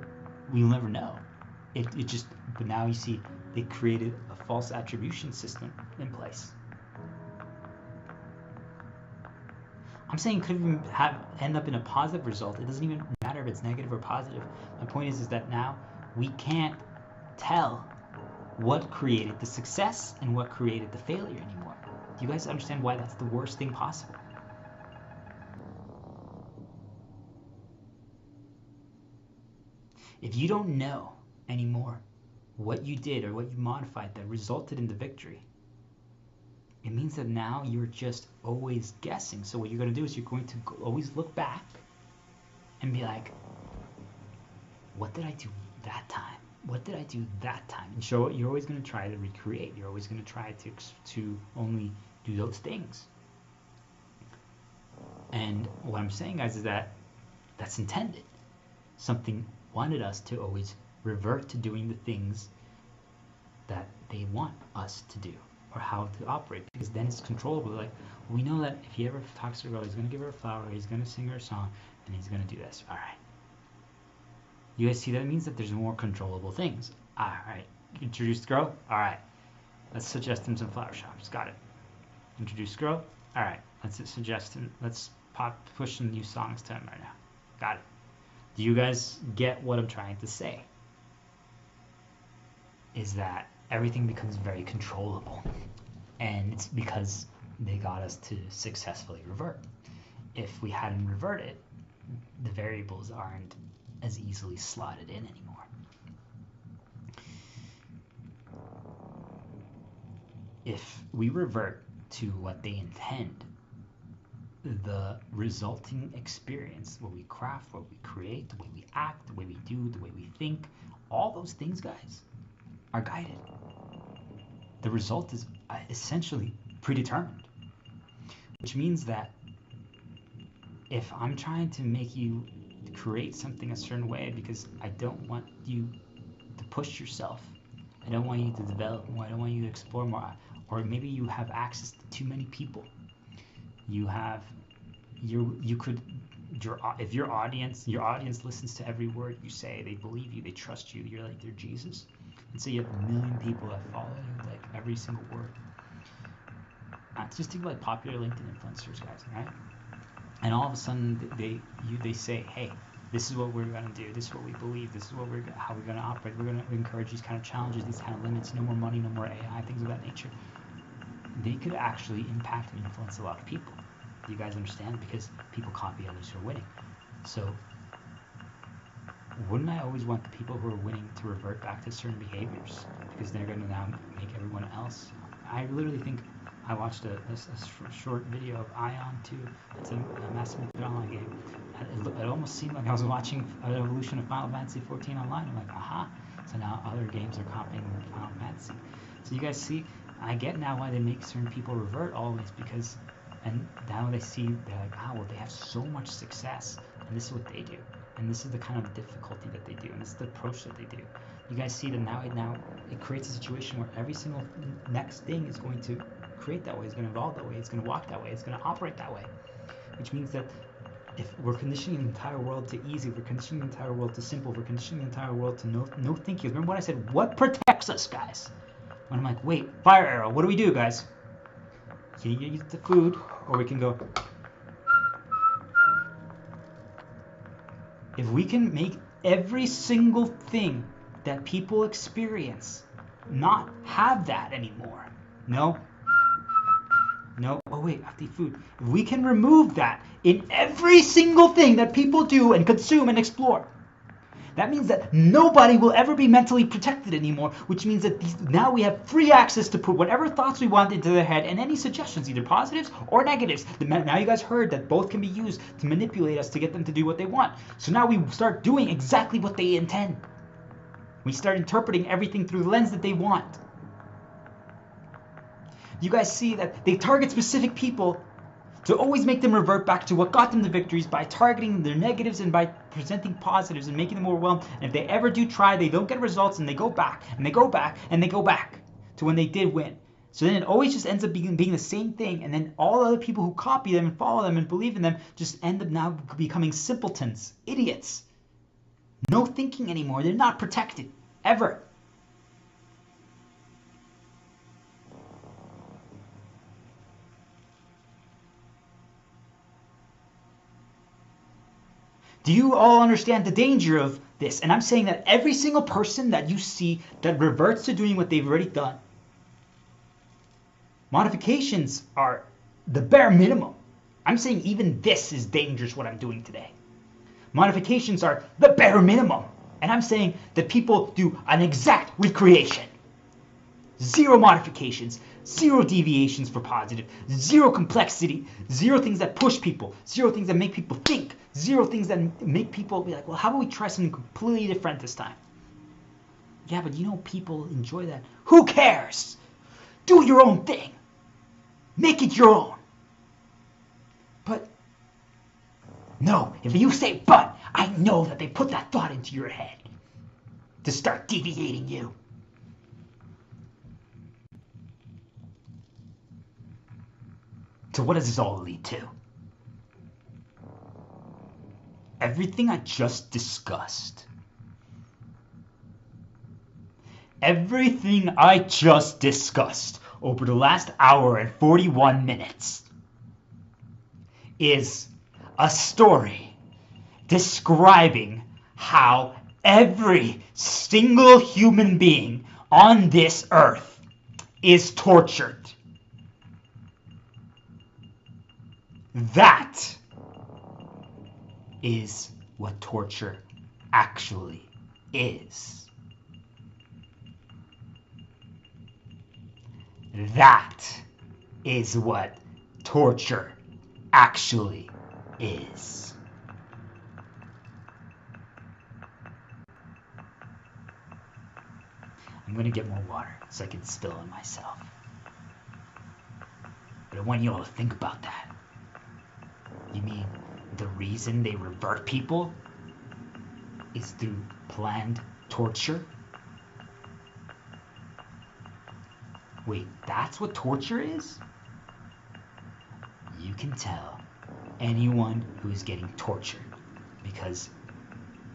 know. But now you see they created a false attribution system in place. I'm saying it could even end up in a positive result. It doesn't even matter if it's negative or positive. My point is that now we can't tell what created the success and what created the failure anymore. Do you guys understand why that's the worst thing possible? If you don't know anymore what you did or what you modified that resulted in the victory, it means that now you're just always guessing. So what you're going to do is you're going to always look back and be like, what did I do that time? What did I do that time? And so you're always going to try to recreate. You're always going to try to only do those things. And what I'm saying, guys, is that that's intended. Something wanted us to always revert to doing the things that they want us to do, or how to operate, because then it's controllable. Like, we know that if he ever talks to a girl, he's going to give her a flower, he's going to sing her a song, and he's going to do this. All right. You guys see that? It means that there's more controllable things. All right. Introduce the girl. All right. Let's suggest him some flower shops. Got it. Introduce girl. All right. Let's suggest him. Let's push some new songs to him right now. Got it. Do you guys get what I'm trying to say? Is that everything becomes very controllable, and it's because they got us to successfully revert. If we hadn't reverted, the variables aren't as easily slotted in anymore. If we revert to what they intend, the resulting experience, what we craft, what we create, the way we act, the way we do, the way we think, all those things, guys, are guided. The result is essentially predetermined, which means that if I'm trying to make you create something a certain way because I don't want you to push yourself, I don't want you to develop more, I don't want you to explore more, or maybe you have access to too many people. If your audience listens to every word you say, they believe you, they trust you, you're like their Jesus. And so you have 1 million people that follow you, like every single word. Just think like popular LinkedIn influencers, guys, right? And all of a sudden they say, hey, this is what we're gonna do, this is what we believe, this is how we're gonna operate. We're gonna encourage these kind of challenges, these kind of limits, no more money, no more AI, things of that nature. They could actually impact and influence a lot of people. Do you guys understand? Because people copy others who are winning. So wouldn't I always want the people who are winning to revert back to certain behaviors? Because they're going to now make everyone else. I literally think I watched a short video of Ion 2. It's a massive online game. It almost seemed like I was watching an evolution of Final Fantasy 14 online. I'm like, aha. So now other games are copying Final Fantasy. So you guys see, I get now why they make certain people revert always, because, and now they see, they're like, ah, well, they have so much success, and this is what they do, and this is the kind of difficulty that they do, and this is the approach that they do. You guys see that now it creates a situation where every single next thing is going to create that way, it's going to evolve that way, it's going to walk that way, it's going to operate that way, which means that if we're conditioning the entire world to easy, we're conditioning the entire world to simple, we're conditioning the entire world to no thank you. Remember what I said? What protects us, guys? When I'm like, wait, fire arrow, what do we do, guys? Can you eat the food, or we can go. If we can make every single thing that people experience not have that anymore. No. Oh wait, I have to eat food. If we can remove that in every single thing that people do and consume and explore, that means that nobody will ever be mentally protected anymore, which means that now we have free access to put whatever thoughts we want into their head and any suggestions, either positives or negatives. Now you guys heard that both can be used to manipulate us to get them to do what they want. So now we start doing exactly what they intend. We start interpreting everything through the lens that they want. You guys see that they target specific people to always make them revert back to what got them the victories by targeting their negatives and by presenting positives and making them overwhelmed. And if they ever do try, they don't get results, and they go back and they go back and they go back to when they did win. So then it always just ends up being the same thing, and then all the other people who copy them and follow them and believe in them just end up now becoming simpletons, idiots. No thinking anymore. They're not protected, ever. Do you all understand the danger of this? And I'm saying that every single person that you see that reverts to doing what they've already done, modifications are the bare minimum. I'm saying even this is dangerous, what I'm doing today. Modifications are the bare minimum. And I'm saying that people do an exact recreation. Zero modifications, zero deviations for positive, zero complexity, zero things that push people, zero things that make people think, zero things that make people be like, well, how about we try something completely different this time? Yeah, but you know people enjoy that. Who cares? Do your own thing. Make it your own. But no, if you say but, I know that they put that thought into your head to start deviating you. So what does this all lead to? Everything I just discussed. Everything I just discussed over the last hour and 41 minutes is a story describing how every single human being on this earth is tortured. That is what torture actually is. That is what torture actually is. I'm going to get more water so I can spill on myself. But I want you all to think about that. You mean the reason they revert people is through planned torture? Wait, that's what torture is? You can tell anyone who's getting tortured because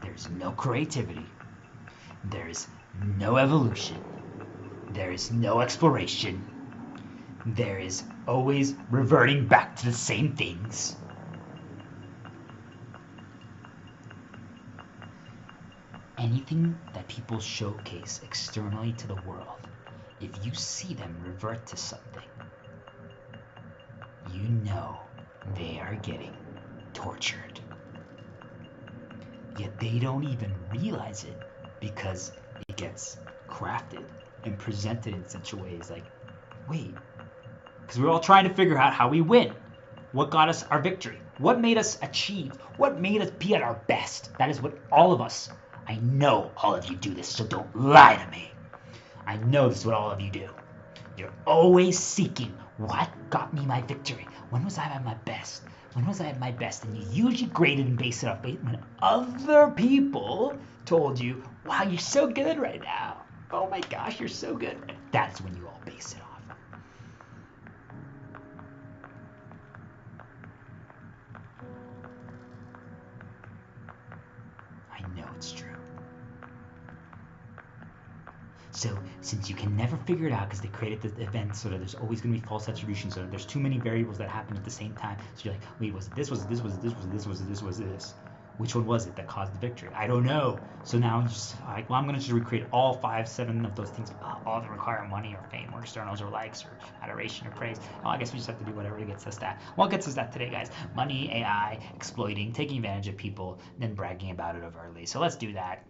there's no creativity, there's no evolution, there is no exploration, there is always reverting back to the same things. Anything that people showcase externally to the world, if you see them revert to something, you know they are getting tortured. Yet they don't even realize it because it gets crafted and presented in such a way as like, wait, because we're all trying to figure out how we win. What got us our victory? What made us achieve? What made us be at our best? That is what all of us, I know all of you do this, so don't lie to me. I know this is what all of you do. You're always seeking, what got me my victory? When was I at my best? When was I at my best? And you usually grade it and base it off when other people told you, wow, you're so good right now. Oh my gosh, you're so good. That's when you all base it off. I know it's true. So since you can never figure it out because they created the event so that there's always going to be false attribution, so that there's too many variables that happen at the same time. So you're like, wait, was it this, was it this, was it this, was it this, was it this, was it this? Which one was it that caused the victory? I don't know. So now you just like, well, I'm going to just recreate all 5, 7 of those things, all that require money or fame or externals or likes or adoration or praise. Well, I guess we just have to do whatever gets us that. What gets us that today, guys? Money, AI, exploiting, taking advantage of people, then bragging about it overtly. So let's do that.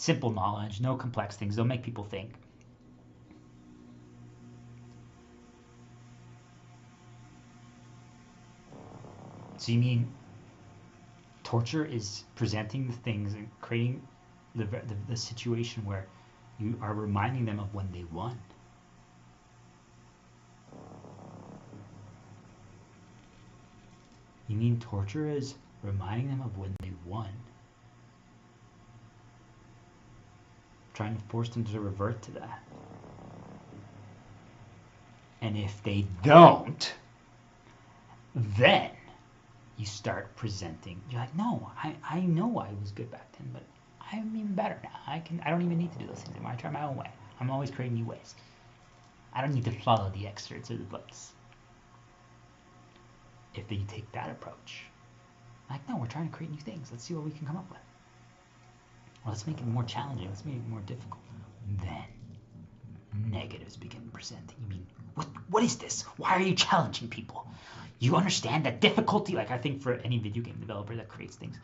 Simple knowledge, no complex things. Don't make people think. So you mean torture is presenting the things and creating the situation where you are reminding them of when they won? You mean torture is reminding them of when they won? trying to force them to revert to that. And if they don't, then you start presenting. You're like, no, I know I was good back then, but I'm even better now. I don't even need to do those things anymore. I try my own way. I'm always creating new ways. I don't need to follow the excerpts or the books. If you take that approach, like, no, we're trying to create new things. Let's see what we can come up with. Well, let's make it more challenging. Let's make it more difficult. Then negatives begin presenting. You mean, what is this? Why are you challenging people? You understand that difficulty? Like, I think for any video game developer that creates things,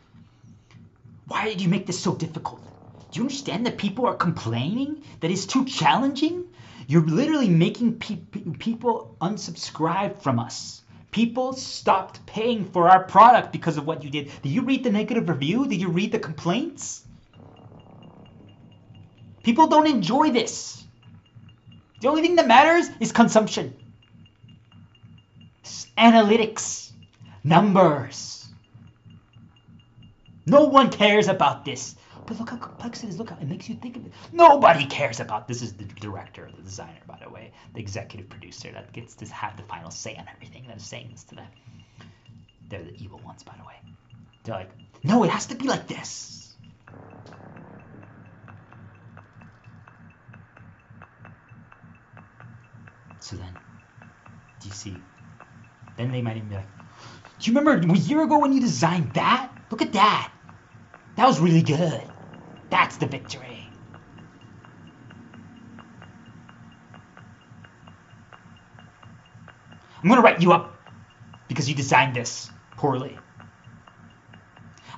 why did you make this so difficult? Do you understand that people are complaining that it's too challenging? You're literally making people unsubscribe from us. People stopped paying for our product because of what you did. Did you read the negative review? Did you read the complaints? People don't enjoy this. The only thing that matters is consumption. Analytics. Numbers. No one cares about this. But look how complex it is. Look how it makes you think of it. Nobody cares about this. Is the director, the designer, by the way, the executive producer that gets to have the final say on everything. That is saying this to them. They're the evil ones, by the way. They're like, no, it has to be like this. So then, do you see? Then they might even be like, do you remember a year ago when you designed that? Look at that. That was really good. That's the victory. I'm going to write you up because you designed this poorly.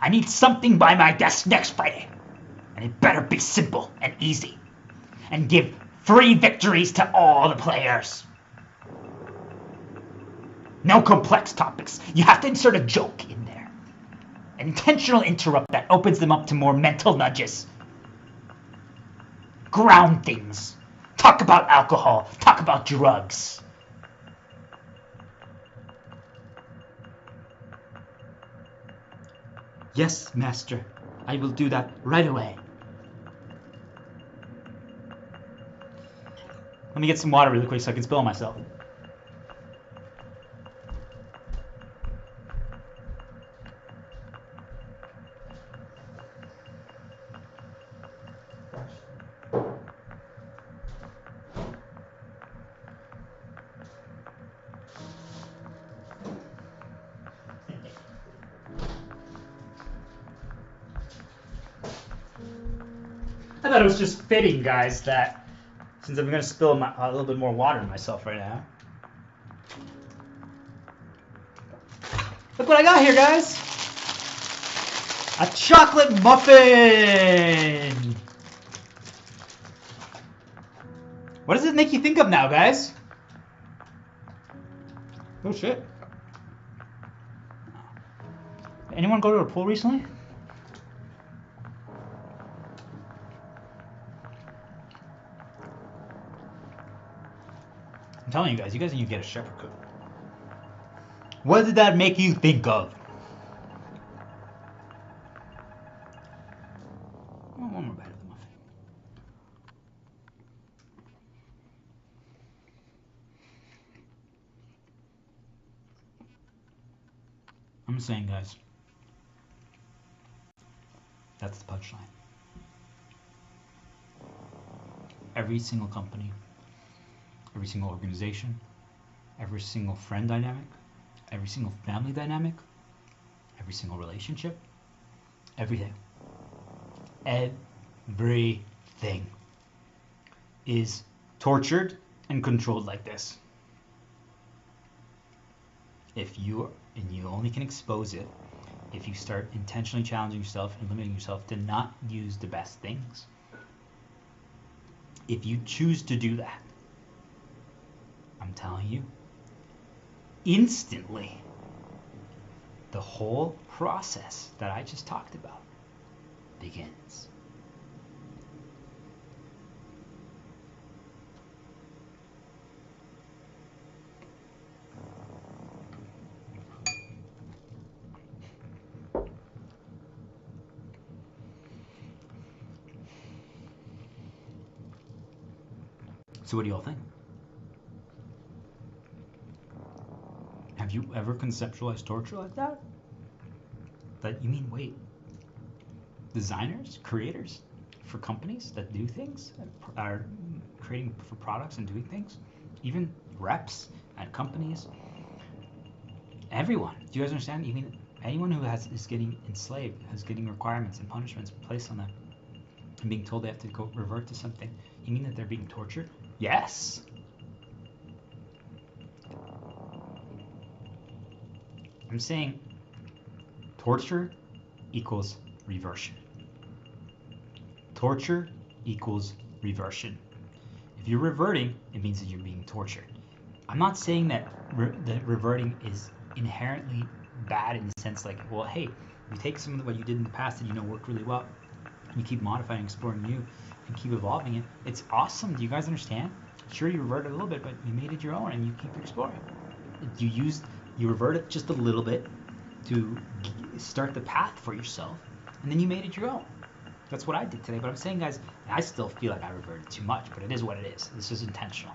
I need something by my desk next Friday. And it better be simple and easy. And give free victories to all the players. No complex topics. You have to insert a joke in there. An intentional interrupt that opens them up to more mental nudges. Ground things. Talk about alcohol. Talk about drugs. Yes, master. I will do that right away. Let me get some water really quick so I can spill on myself. I thought it was just fitting, guys, that since I'm going to spill a little bit more water on myself right now. Look what I got here, guys. A chocolate muffin. What does it make you think of now, guys? Oh, shit. Anyone go to a pool recently? I'm telling you guys need to get a shepherd cook. What did that make you think of? Oh, one more bite of the muffin. I'm saying, guys, that's the punchline. Every single company, every single organization, every single friend dynamic, every single family dynamic, every single relationship, everything is tortured and controlled like this. If you only can expose it if you start intentionally challenging yourself and limiting yourself to not use the best things. If you choose to do that, I'm telling you, instantly, the whole process that I just talked about begins. So what do you all think? Have you ever conceptualized torture like that? That you mean, wait, designers, creators for companies that do things, are creating for products and doing things, even reps at companies, everyone. Do you guys understand? You mean anyone who is getting enslaved, is getting requirements and punishments placed on them, and being told they have to go revert to something, you mean that they're being tortured? Yes. I'm saying torture equals reversion. Torture equals reversion. If you're reverting, it means that you're being tortured. I'm not saying that reverting is inherently bad in the sense like, well, hey, you take some of what you did in the past that you know worked really well, and you keep modifying, exploring new, and keep evolving it. It's awesome. Do you guys understand? Sure, you reverted a little bit, but you made it your own, and you keep exploring. You reverted just a little bit to start the path for yourself, and then you made it your own. That's what I did today. But I'm saying, guys, I still feel like I reverted too much, but it is what it is. This is intentional,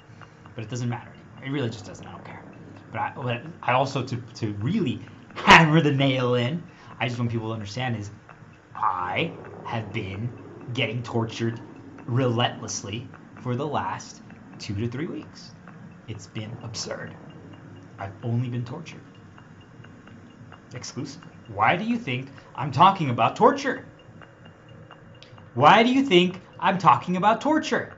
but it doesn't matter anymore. It really just doesn't. I don't care. But I also, to really hammer the nail in, I just want people to understand is I have been getting tortured relentlessly for the last 2 to 3 weeks. It's been absurd. I've only been tortured. Exclusively. Why do you think I'm talking about torture? Why do you think I'm talking about torture?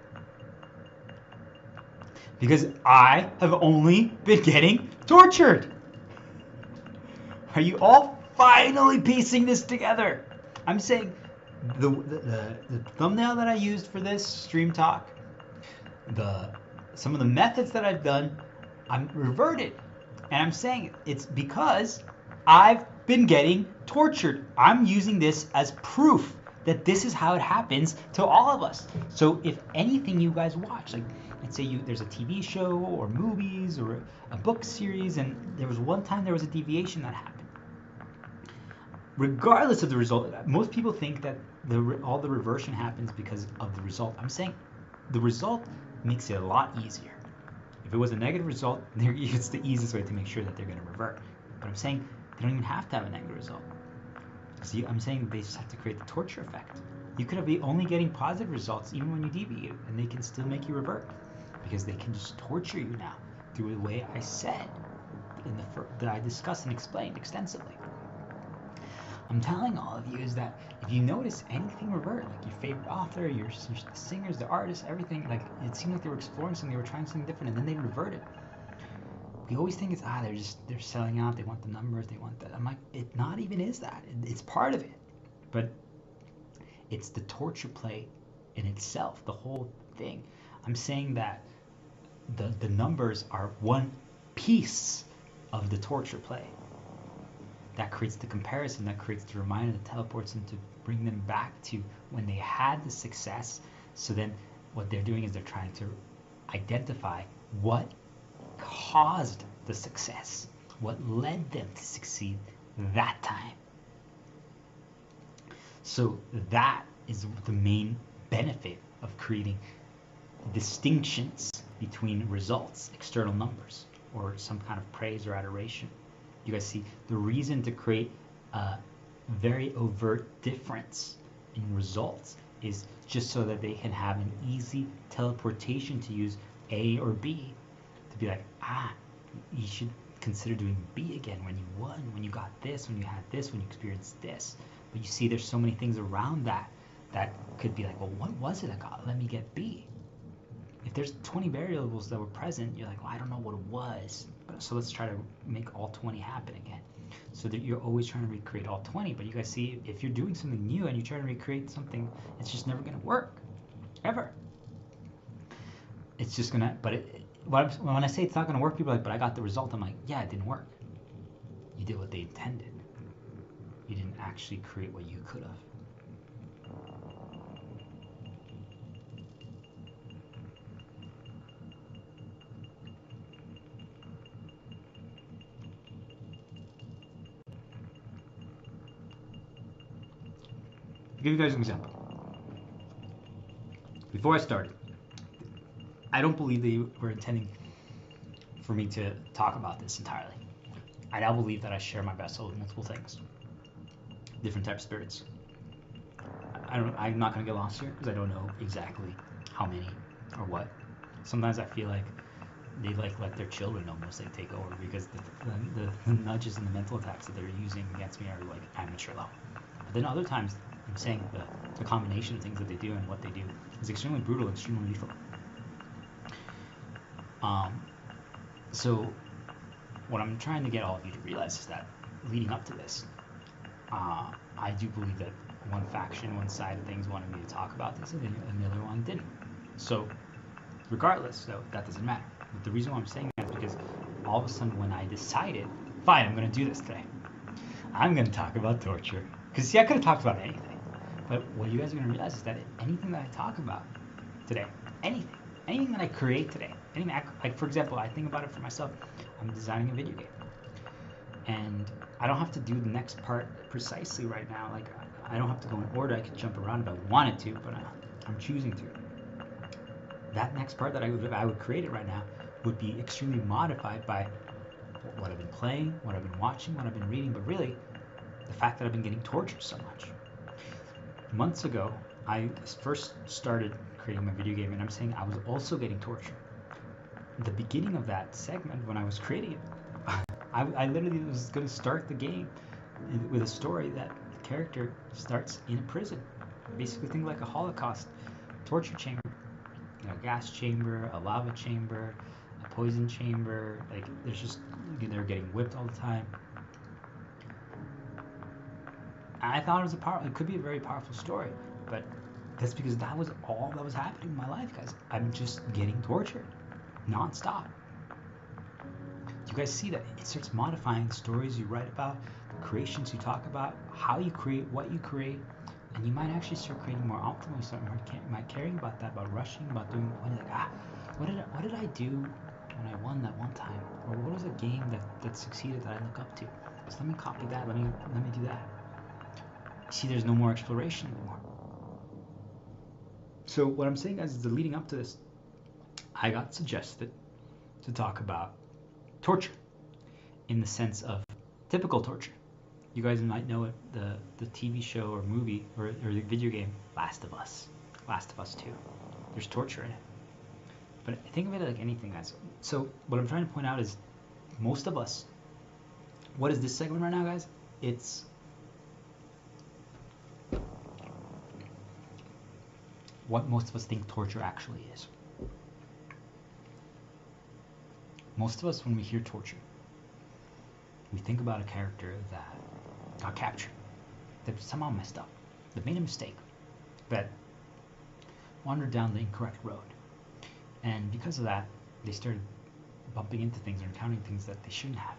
Because I have only been getting tortured. Are you all finally piecing this together? I'm saying the thumbnail that I used for this stream talk, some of the methods that I've done, I'm reverted. And I'm saying it's because I've been getting tortured. I'm using this as proof that this is how it happens to all of us. So if anything you guys watch, like let's say there's a TV show or movies or a book series, and there was one time there was a deviation that happened. Regardless of the result, most people think that all the reversion happens because of the result. I'm saying the result makes it a lot easier. If it was a negative result, it's the easiest way to make sure that they're going to revert. But I'm saying they don't even have to have a negative result. See, I'm saying they just have to create the torture effect. You could be only getting positive results even when you deviate, and they can still make you revert because they can just torture you now through the way I said that I discussed and explained extensively. I'm telling all of you is that if you notice anything revert, like your favorite author, your singers, the artists, everything, like it seemed like they were exploring something, they were trying something different, and then they reverted. We always think it's they're selling out, they want the numbers, they want that. I'm like, it not even is that. It's part of it, but it's the torture play in itself, the whole thing. I'm saying that the numbers are one piece of the torture play. That creates the comparison, that creates the reminder, that teleports them to bring them back to when they had the success. So then what they're doing is they're trying to identify what caused the success, what led them to succeed that time. So that is the main benefit of creating distinctions between results, external numbers, or some kind of praise or adoration. You guys see the reason to create a very overt difference in results is just so that they can have an easy teleportation to use A or B, to be like, you should consider doing B again when you won, when you got this, when you had this, when you experienced this. But you see there's so many things around that could be like, well, what was it I got? Let me get B. If there's 20 variables that were present, you're like, well, I don't know what it was. So let's try to make all 20 happen again. So that you're always trying to recreate all 20. But you guys see, if you're doing something new and you try to recreate something, it's just never going to work. Ever. It's just going to, when I say it's not going to work, people are like, but I got the result. I'm like, yeah, it didn't work. You did what they intended. You didn't actually create what you could have. I'll give you guys an example. Before I started, I don't believe they were intending for me to talk about this entirely. I now believe that I share my vessel with multiple things, different types of spirits. I'm not gonna get lost here because I don't know exactly how many or what. Sometimes I feel like they let their children almost like take over because the nudges and the mental attacks that they're using against me are like amateur level. But then other times, I'm saying the combination of things that they do and what they do is extremely brutal, extremely lethal. So what I'm trying to get all of you to realize is that leading up to this, I do believe that one faction, one side of things wanted me to talk about this, and the other one didn't. So regardless, though, that doesn't matter. But the reason why I'm saying that is because all of a sudden when I decided, fine, I'm going to do this today. I'm going to talk about torture. Because see, I could have talked about anything. But what you guys are going to realize is that anything that I talk about today, anything that I create today, anything, like for example, I think about it for myself. I'm designing a video game. And I don't have to do the next part precisely right now. Like, I don't have to go in order. I could jump around if I wanted to, but I'm choosing to. That next part that I would create it right now would be extremely modified by what I've been playing, what I've been watching, what I've been reading, but really the fact that I've been getting tortured so much. Months ago, I first started creating my video game, and I'm saying I was also getting tortured. The beginning of that segment, when I was creating it, I literally was going to start the game with a story that the character starts in a prison. Basically, think like a Holocaust torture chamber. You know, gas chamber, a lava chamber, a poison chamber. Like, there's just, they're getting whipped all the time. I thought it could be a very powerful story, but that's because that was all that was happening in my life, guys. I'm just getting tortured non-stop. Do you guys see that? It starts modifying the stories you write about, the creations you talk about, how you create, what you create, and you might actually start creating more optimally. You might caring about that, about rushing, about doing. What did I do when I won that one time, or what was a game that succeeded that I look up to? So let me copy that. Let me do that. See, there's no more exploration anymore. So what I'm saying, guys, is that leading up to this, I got suggested to talk about torture in the sense of typical torture. You guys might know it, the TV show or movie or the video game Last of Us 2. There's torture in it. But think of it like anything, guys. So what I'm trying to point out is most of us, what is this segment right now, guys? It's what most of us think torture actually is. Most of us, when we hear torture, we think about a character that got captured, that somehow messed up, that made a mistake, that wandered down the incorrect road. And because of that, they started bumping into things or encountering things that they shouldn't have.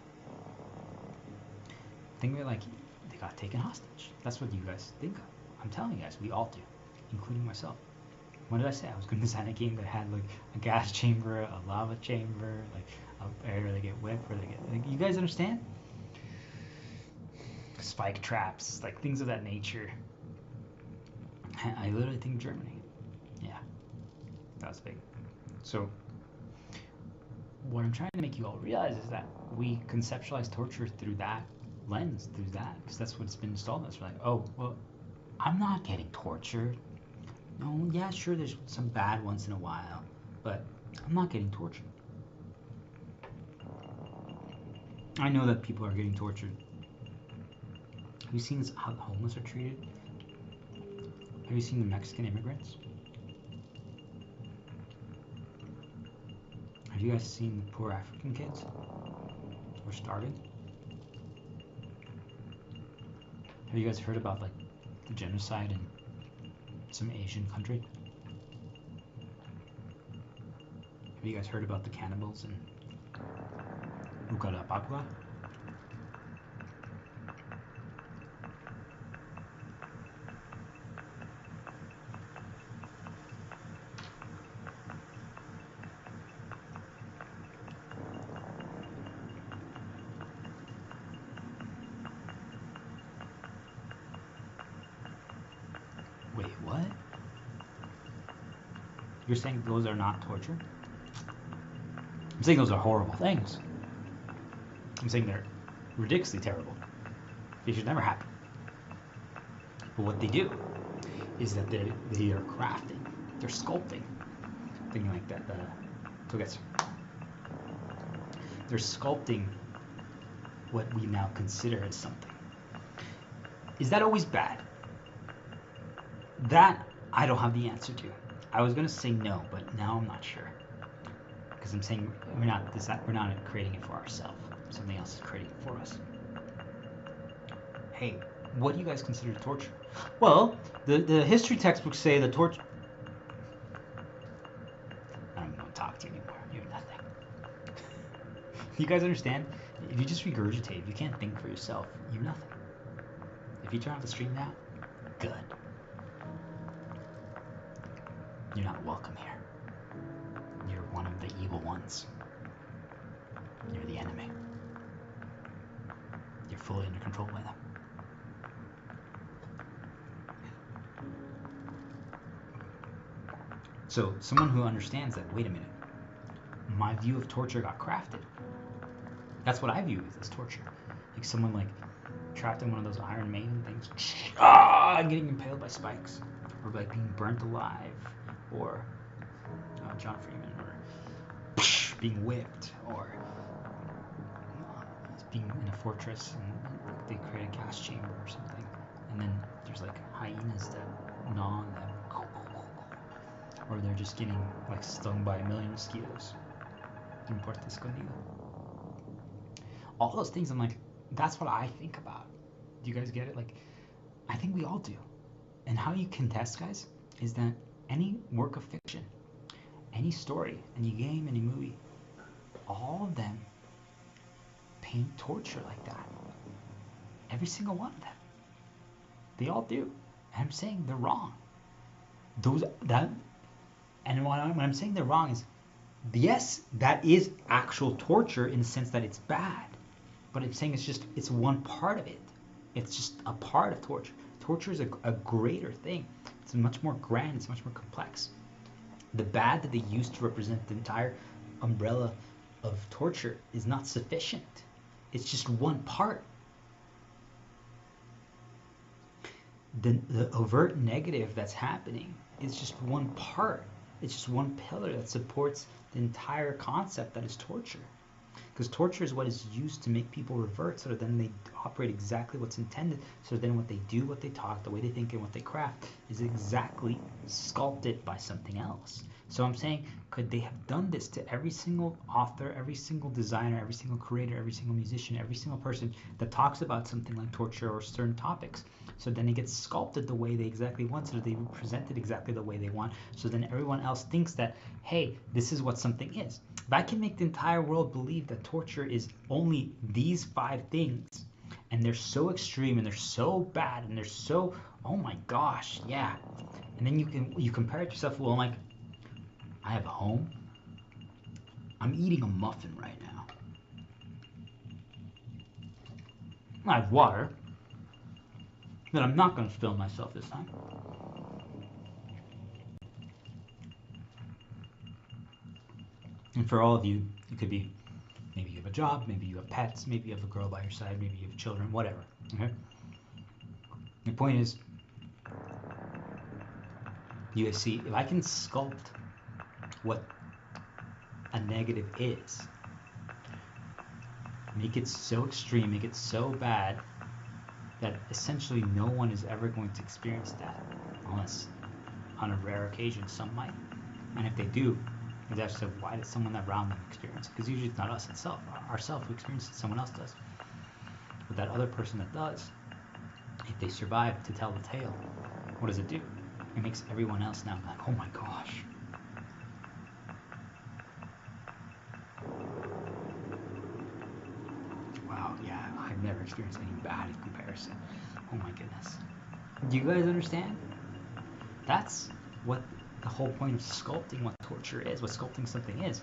Think of it like they got taken hostage. That's what you guys think of. I'm telling you guys, we all do, including myself. What did I say? I was going to design a game that had like a gas chamber, a lava chamber, like a area where they get whipped, where they get. Like, you guys understand? Spike traps, like things of that nature. I literally think Germany. Yeah, that was big. So, what I'm trying to make you all realize is that we conceptualize torture through that lens, because that's what's been installed in us. We're like, oh, well, I'm not getting tortured. No, yeah, sure, there's some bad once in a while, but I'm not getting tortured. I know that people are getting tortured. Have you seen how the homeless are treated? Have you seen the Mexican immigrants? Have you guys seen the poor African kids who are starving? Have you guys heard about like the genocide in some Asian country? Have you guys heard about the cannibals in Ucalapagua? Wait, what? You're saying those are not torture? I'm saying those are horrible things. I'm saying they're ridiculously terrible. They should never happen. But what they do is that they are crafting, they're sculpting, thinking like that. So guess they're sculpting what we now consider as something. Is that always bad? That I don't have the answer to. I was gonna say no, but now I'm not sure. Because I'm saying we're not creating it for ourselves. Something else is creating it for us. Hey, what do you guys consider torture? Well, the history textbooks say that torture. I don't want to talk to you anymore. You're nothing. You guys understand? If you just regurgitate, if you can't think for yourself, you're nothing. If you turn off the stream now, good. You're not welcome here. You're one of the evil ones. You're the enemy. You're fully under control by them. So someone who understands that, wait a minute, my view of torture got crafted. That's what I view as torture. Like someone like trapped in one of those Iron Maiden things, getting impaled by spikes, or like being burnt alive, or John Freeman, or being whipped, or being in a fortress and they create a gas chamber or something, and then there's like hyenas that gnaw on them, or they're just getting like stung by a million mosquitoes in Puerto Escondido. All those things, I'm like, that's what I think about. Do you guys get it? Like, I think we all do. And how you can test, guys, is that any work of fiction, any story, any game, any movie, all of them paint torture like that. Every single one of them. They all do. And I'm saying they're wrong. And when I'm saying they're wrong is, yes, that is actual torture in the sense that it's bad. But I'm saying it's one part of it. It's just a part of torture. Torture is a greater thing. It's much more grand. It's much more complex. The bad that they use to represent the entire umbrella of torture is not sufficient. It's just one part. The overt negative that's happening is just one part. It's just one pillar that supports the entire concept that is torture. Because torture is what is used to make people revert, so that then they operate exactly what's intended. So then what they do, what they talk, the way they think, and what they craft is exactly sculpted by something else. So I'm saying, could they have done this to every single author, every single designer, every single creator, every single musician, every single person that talks about something like torture or certain topics? So then it gets sculpted the way they exactly want, so that they present it exactly the way they want. So then everyone else thinks that, hey, this is what something is. If I can make the entire world believe that torture is only these 5 things, and they're so extreme, and they're so bad, and they're so, oh my gosh, yeah. And then you compare it to yourself, well, I'm like, I have a home. I'm eating a muffin right now. I have water. Then I'm not going to spill myself this time. And for all of you, it could be maybe you have a job, maybe you have pets, maybe you have a girl by your side, maybe you have children, whatever. Okay? The point is, you guys see, if I can sculpt what a negative is, make it so extreme, make it so bad that essentially no one is ever going to experience that, unless on a rare occasion some might. And if they do, it's actually why does someone around them experience it? Because usually it's not us itself, ourselves who experience it, someone else does. But that other person that does, if they survive to tell the tale, what does it do? It makes everyone else now like, oh my gosh. Wow, yeah, I've never experienced anything bad in comparison. Oh my goodness. Do you guys understand? That's what the whole point of sculpting what torture is, what sculpting something is.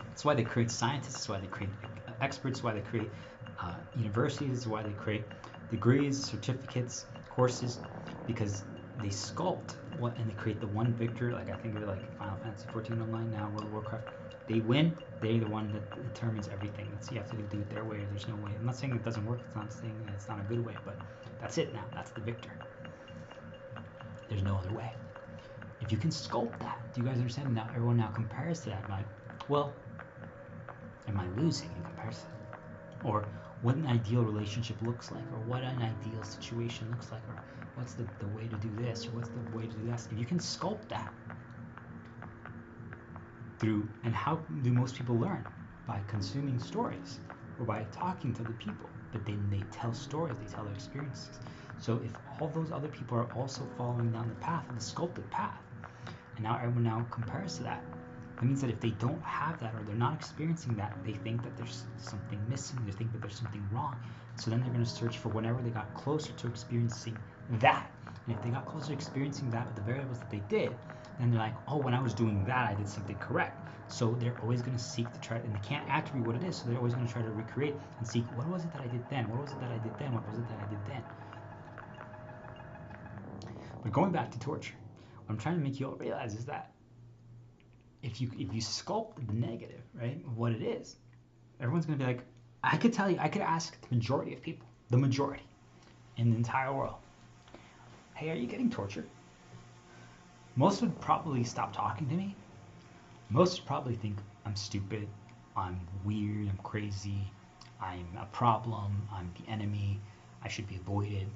That's why they create scientists, that's why they create experts, why they create universities, why they create degrees, certificates, courses, because they sculpt what, and they create the one victor. Like I think of it like Final Fantasy 14 Online now, World of Warcraft. They win. They're the one that determines everything. That's, you have to do it their way. There's no way. I'm not saying it doesn't work. It's not saying it's not a good way, but that's it now. That's the victor. There's no other way. If you can sculpt that, do you guys understand? Now everyone now compares to that. Like, well, am I losing in comparison? Or what an ideal relationship looks like, or what an ideal situation looks like, or what's the way to do this, or what's the way to do that. If you can sculpt that through, and how do most people learn? By consuming stories, or by talking to the people. But then they tell stories, they tell their experiences. So if all those other people are also following down the path, the sculpted path, and now everyone now compares to that, it means that if they don't have that, or they're not experiencing that, they think that there's something missing, they think that there's something wrong. So then they're going to search for whenever they got closer to experiencing that. And if they got closer to experiencing that with the variables that they did, then they're like, oh, when I was doing that, I did something correct. So they're always going to seek to try, and they can't attribute what it is, so they're always going to try to recreate and seek, what was it that I did then? What was it that I did then? What was it that I did then? But going back to torture, what I'm trying to make you all realize is that if you sculpt the negative, right, of what it is, everyone's going to be like, I could tell you, I could ask the majority of people, the majority in the entire world, hey, are you getting tortured? Most would probably stop talking to me. Most would probably think I'm stupid, I'm weird, I'm crazy, I'm a problem, I'm the enemy, I should be avoided.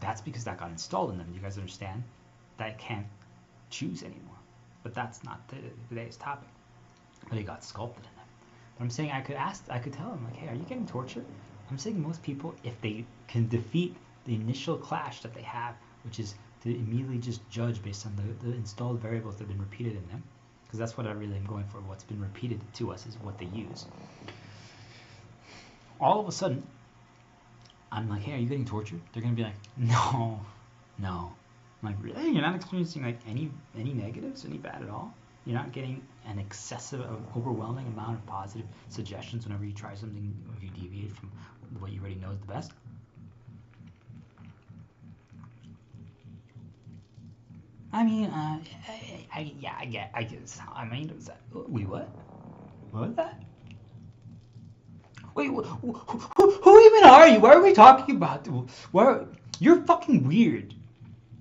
That's because that got installed in them. You guys understand? That I can't choose anymore. But that's not today's topic. But it got sculpted in them. But I'm saying I could tell them, like, hey, are you getting tortured? I'm saying most people, if they can defeat the initial clash that they have, which is to immediately just judge based on the installed variables that have been repeated in them, because that's what I really am going for. What's been repeated to us is what they use. All of a sudden, I'm like, hey, are you getting tortured? They're going to be like, no. I'm like, really? You're not experiencing like any negatives, any bad at all? You're not getting an excessive, overwhelming amount of positive suggestions whenever you try something, if you deviate from what you already know is the best? I mean, I guess. I mean, was that, wait, what? What was that? Wait, who even are you? What are we talking about? You're fucking weird.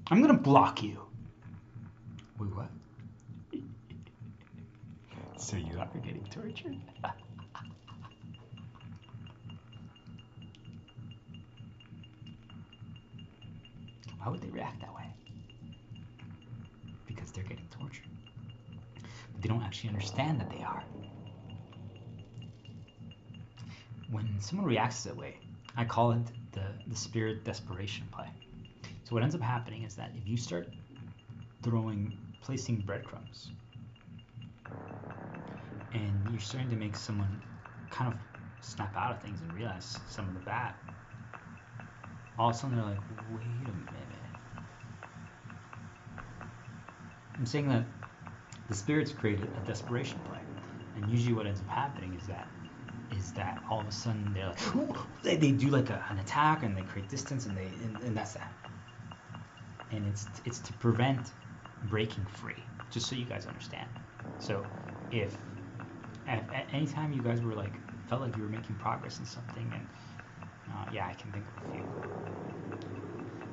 I'm gonna block you. Wait, what? So you are getting tortured? Why would they react that way? Because they're getting tortured. But they don't actually understand that they are. When someone reacts that way, I call it the spirit desperation play. So what ends up happening is that if you start placing breadcrumbs, and you're starting to make someone kind of snap out of things and realize some of the bad, all of a sudden they're like, wait a minute. I'm saying that the spirits created a desperation play, and usually what ends up happening is that all of a sudden they're like, they do like an attack, and they create distance, and that's that. And it's to prevent breaking free, just so you guys understand. So if at any time you guys were like, felt like you were making progress in something, and yeah, I can think of a few,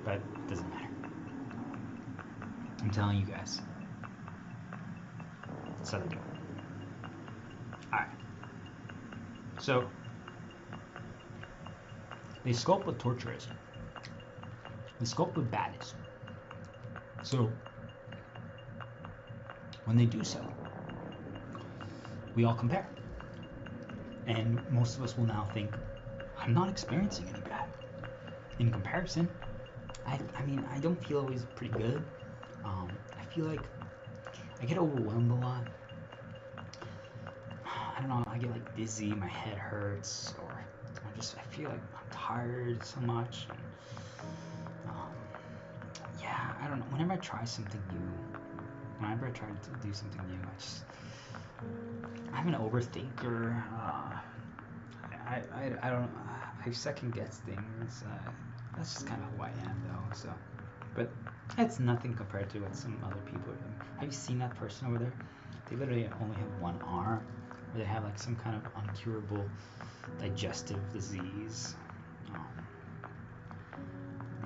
but it doesn't matter. I'm telling you guys, that's how they do it. Alright. So, they sculpt what torture is. They sculpt what bad is. So, when they do so, we all compare. And most of us will now think, I'm not experiencing any bad. In comparison, I mean, I don't feel always pretty good. I feel like I get overwhelmed a lot. I don't know, I get like dizzy, my head hurts, or I feel like I'm tired so much. And, yeah, I don't know, whenever I try something new, whenever I try to do something new, I'm an overthinker. I don't know, I second guess things. That's just kind of who I am, though. So, but it's nothing compared to what some other people are doing. Have you seen that person over there? They literally only have one arm, or they have like some kind of uncurable digestive disease.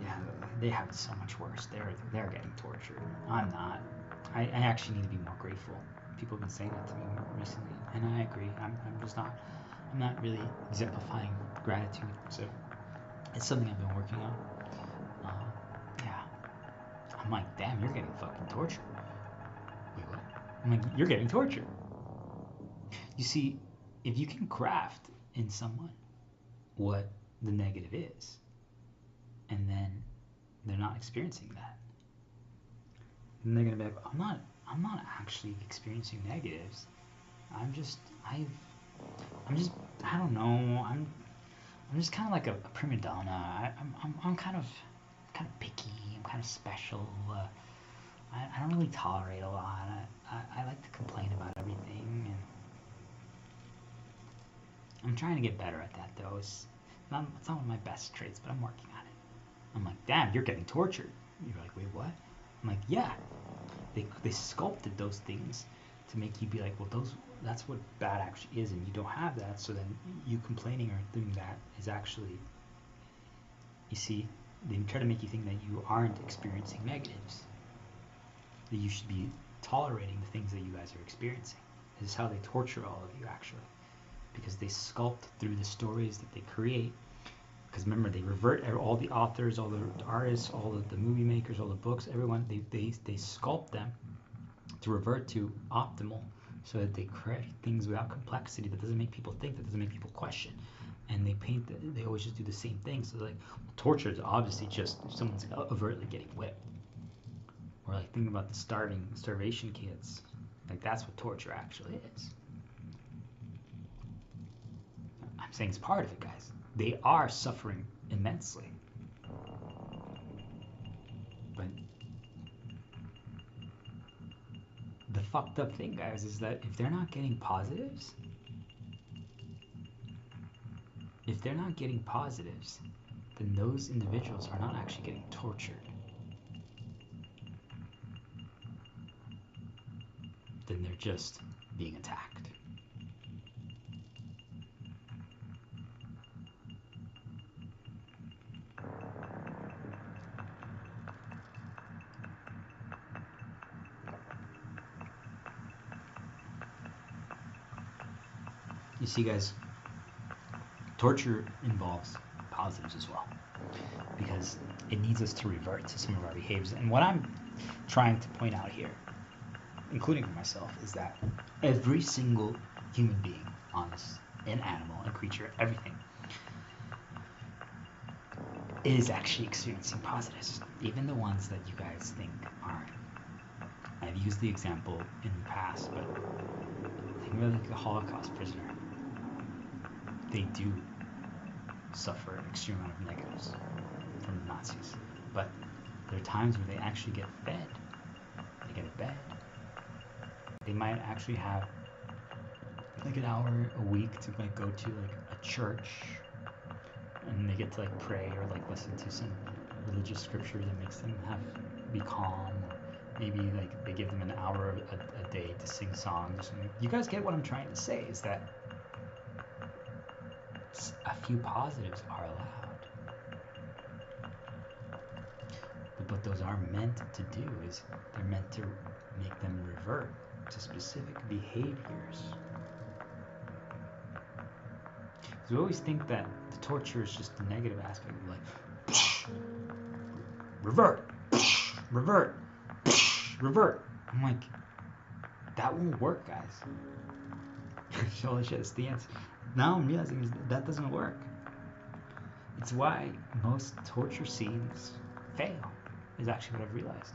Yeah, they have it so much worse. They're getting tortured. I'm not. I actually need to be more grateful. People have been saying that to me recently, and I agree. I'm just not. I'm not really exemplifying gratitude. So it's something I've been working on. Yeah. I'm like, damn, you're getting fucking tortured. Wait, what? I'm like, you're getting tortured. You see, if you can craft in someone what the negative is, and then they're not experiencing that, and they're gonna be like, I'm not actually experiencing negatives. I'm just, I don't know. I'm just kind of like a prima donna. I'm kind of picky. I'm kind of special. I don't really tolerate a lot. I like to complain about everything, and I'm trying to get better at that though. It's not one of my best traits, but I'm working on it. I'm like, damn, you're getting tortured. You're like, wait, what? I'm like, yeah. They sculpted those things to make you be like, well, that's what bad actually is, and you don't have that. So then you complaining or doing that is actually, you see, they try to make you think that you aren't experiencing negatives, that you should be tolerating the things that you guys are experiencing. This is how they torture all of you, actually, because they sculpt through the stories that they create. Because remember, they revert all the authors, all the artists, all the movie makers, all the books, everyone, they sculpt them to revert to optimal, so that they create things without complexity, that doesn't make people think, that doesn't make people question. And they always just do the same thing. So like, torture is obviously just if someone's overtly getting whipped. Or like, think about the starvation kids. Like, that's what torture actually is. I'm saying it's part of it, guys. They are suffering immensely. But the fucked up thing, guys, is that if they're not getting positives, then those individuals are not actually getting tortured. Then they're just being attacked. You see, guys, torture involves positives as well, because it needs us to revert to some of our behaviors. And what I'm trying to point out here, including myself, is that every single human being on this, an animal, a creature, everything, is actually experiencing positives, even the ones that you guys think aren't. I've used the example in the past, but think about like a Holocaust prisoner. They do suffer an extreme amount of negatives from the Nazis, but there are times where they actually get fed. They get a bed. They might actually have like an hour a week to like go to like a church, and they get to like pray or like listen to some religious scripture that makes them be calm. Or maybe like they give them an hour a day to sing songs or something. You guys get what I'm trying to say, is that a few positives are allowed. But what those are meant to do is they're meant to make them revert to specific behaviors. Because we always think that the torture is just the negative aspect of like, revert, revert, revert. I'm like, that won't work, guys. Holy shit, it's the answer. Now I'm realizing that doesn't work. It's why most torture scenes fail, is actually what I've realized.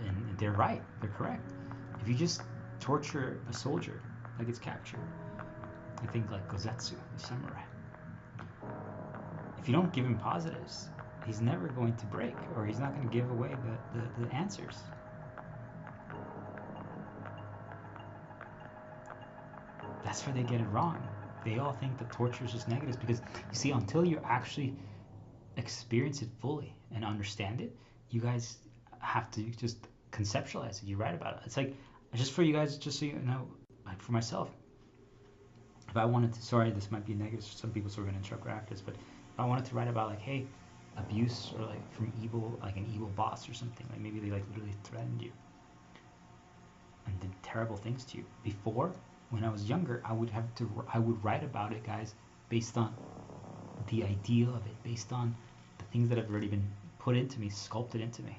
And they're right, they're correct. If you just torture a soldier that gets captured, I think like Gozetsu, the samurai, if you don't give him positives, he's never going to break, or he's not going to give away the answers. That's where they get it wrong. They all think that torture is just negatives because, you see, until you actually experience it fully and understand it, you guys have to just conceptualize it. You write about it. It's like, just for you guys, just so you know, like for myself, if I wanted to, sorry, this might be negative for some people, so we're going to interrupt right after this, but if I wanted to write about, like, hey, abuse or like from evil, like an evil boss or something, like maybe they like literally threatened you and did terrible things to you. Before, when I was younger, I would write about it, guys, based on the ideal of it, based on the things that have already been put into me, sculpted into me.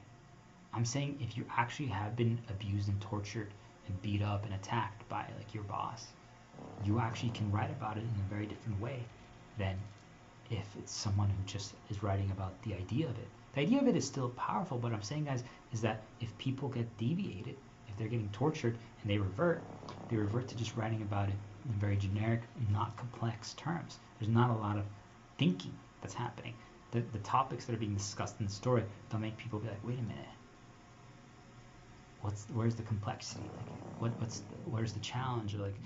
I'm saying if you actually have been abused and tortured and beat up and attacked by like your boss, you actually can write about it in a very different way than if it's someone who just is writing about the idea of it. The idea of it is still powerful, but what I'm saying, guys, is that if people get deviated, if they're getting tortured and they revert to just writing about it in very generic, not complex terms. There's not a lot of thinking that's happening. The topics that are being discussed in the story, they'll make people be like, wait a minute, where's the complexity? Like, where's the challenge? Or like,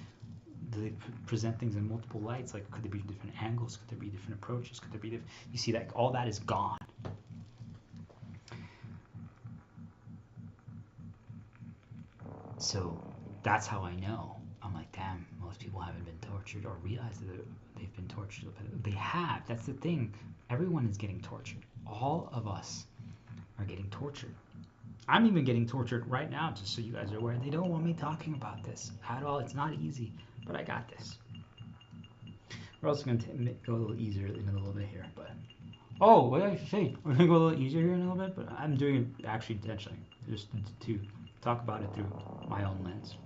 do they present things in multiple lights? Like, could there be different angles? Could there be different approaches? Could there be different? You see that all that is gone. So that's how I know. I'm like, damn, most people haven't been tortured or realize that they've been tortured. They have. That's the thing. Everyone is getting tortured. All of us are getting tortured. I'm even getting tortured right now, just so you guys are aware. They don't want me talking about this at all. It's not easy, but I got this. We're also going to go a little easier in a little bit here, but oh, what did I say? We're going to go a little easier here in a little bit, but I'm doing it actually intentionally, just to talk about it through my own lens.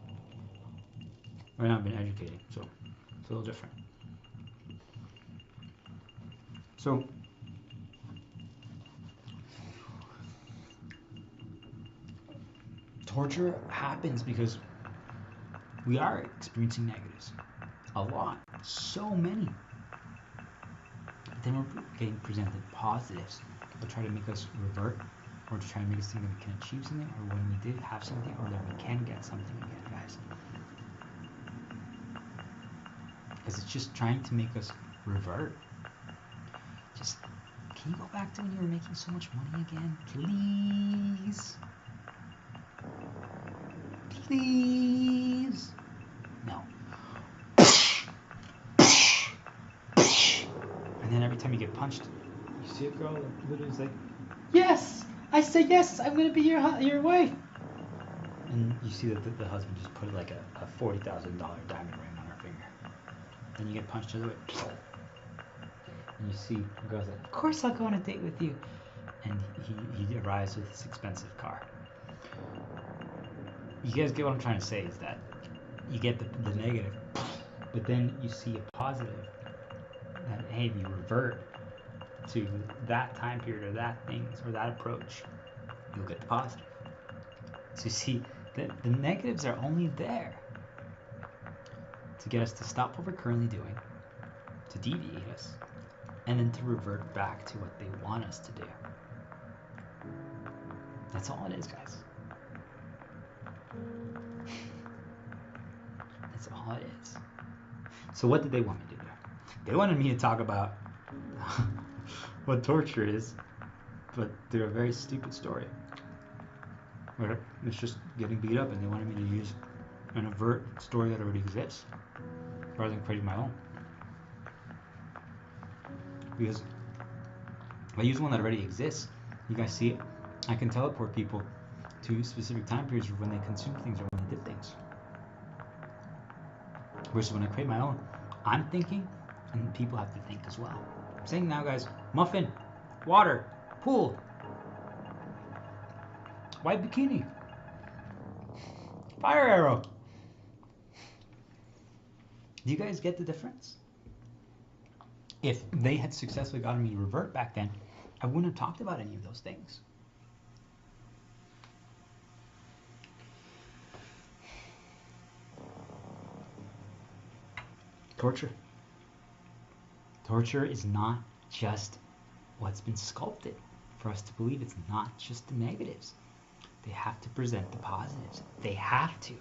Right now I've been educating, so it's a little different. So torture happens because we are experiencing negatives. A lot. So many. Then we're getting presented positives that try to make us revert, or to try to make us think that we can achieve something, or when we did have something, or that we can get something again, guys. Because it's just trying to make us revert. Just, can you go back to when you were making so much money again? Please? Please? No. And then every time you get punched, you see a girl that literally is like, yes! I said yes! I'm gonna be your wife! And you see that the husband just put like a $40,000 diamond ring on her finger. Then you get punched the other way. And you see the girl's like, of course I'll go on a date with you. And he arrives with his expensive car. You guys get what I'm trying to say, is that you get the negative, but then you see a positive. That, hey, if you revert to that time period or that things or that approach, you'll get the positive. So you see, the negatives are only there to get us to stop what we're currently doing, to deviate us, and then to revert back to what they want us to do. That's all it is, guys. That's all it is. So what did they want me to do? They wanted me to talk about what torture is, but they're a very stupid story. Where it's just getting beat up, and they wanted me to use an overt story that already exists, rather than creating my own. Because if I use one that already exists, you guys see it, I can teleport people to specific time periods when they consume things or when they did things. Versus when I create my own, I'm thinking, and people have to think as well. I'm saying now, guys, muffin, water, pool, white bikini, fire arrow. Do you guys get the difference? If they had successfully gotten me to revert back then, I wouldn't have talked about any of those things. Torture. Torture is not just what's been sculpted for us to believe. It's not just the negatives. They have to present the positives. They have to.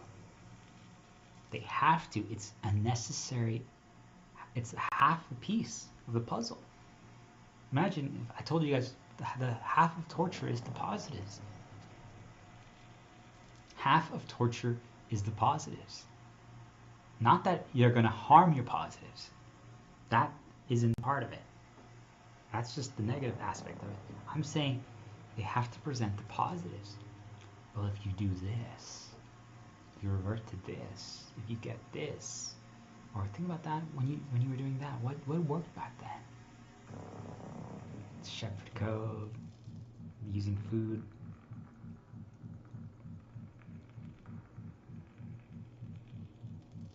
They have to. It's a necessary It's half a piece of the puzzle. Imagine if I told you guys the half of torture is the positives. Half of torture is the positives. Not that you're going to harm your positives. That isn't part of it. That's just the negative aspect of it. I'm saying they have to present the positives. Well, if you do this, you revert to this. If you get this, or think about that when you were doing that, what worked back then? Shepherd code, using food.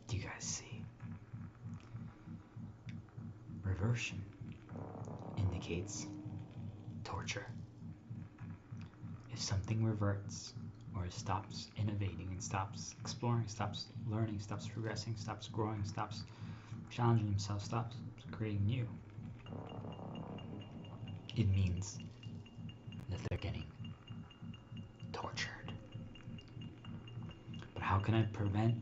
Do you guys see? Reversion indicates torture. If something reverts or stops innovating and stops exploring, stops learning, stops progressing, stops growing, stops challenging himself, stops creating new, it means that they're getting tortured. But how can I prevent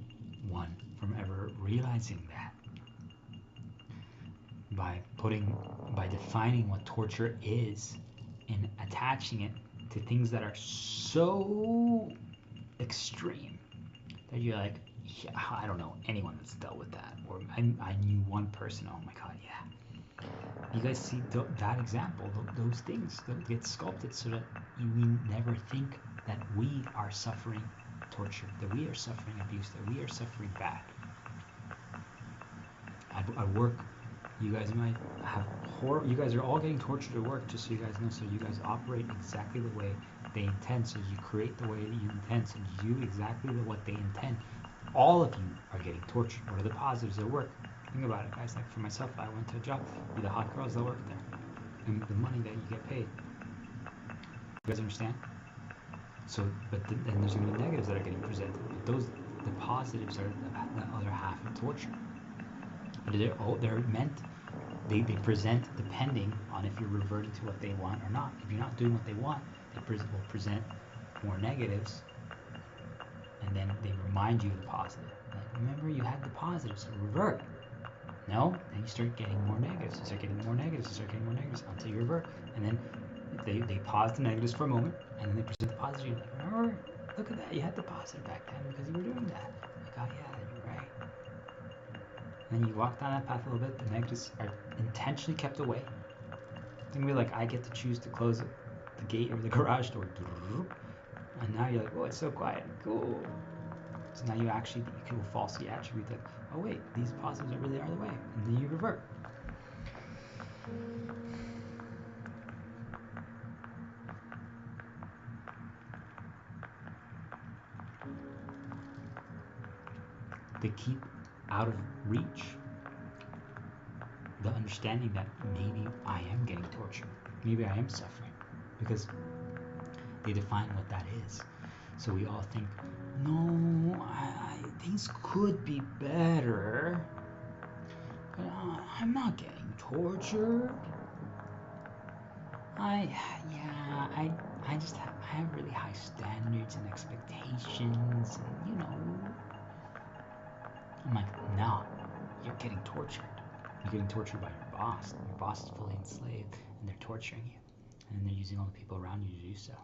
one from ever realizing that? By defining what torture is and attaching it to things that are so extreme that you're like, yeah, I don't know anyone that's dealt with that, or I knew one person. Oh my god, yeah. You guys see that example? Those things get sculpted so that we never think that we are suffering torture, that we are suffering abuse, that we are suffering bad. At work, you guys might have you guys are all getting tortured at work, just so you guys know, so you guys operate exactly the way they intend, so you create the way that you intend, so you do exactly what they intend. All of you are getting tortured. What are the positives at work? Think about it, guys. Like for myself, I went to a job, be the hot girls that work there, and the money that you get paid. You guys understand? So, but then there's going to be negatives that are getting presented. But the positives are the other half of torture. But they're meant. They present depending on if you're reverting to what they want or not. If you're not doing what they want, they will present more negatives, and then they remind you of the positive. Like, remember, you had the positive, so revert. No, then you start getting more negatives. You start getting more negatives. You start getting more negatives until you revert. And then they pause the negatives for a moment, and then they present the positive. Like, remember, look at that. You had the positive back then because you were doing that. Like, oh yeah, you're right. And then you walk down that path a little bit. The negatives are intentionally kept away. Think of it like I get to choose to close the gate or the garage door. And now you're like, oh, it's so quiet. Cool. So now you can falsely attribute that, oh wait, these positives really are the way. And then you revert. They keep out of reach the understanding that maybe I am getting tortured. Maybe I am suffering. Because they define what that is. So we all think, no, things could be better, but I'm not getting tortured. I have really high standards and expectations, and I'm like, no, you're getting tortured. You're getting tortured by your boss. Your boss is fully enslaved, and they're torturing you, and they're using all the people around you to do so.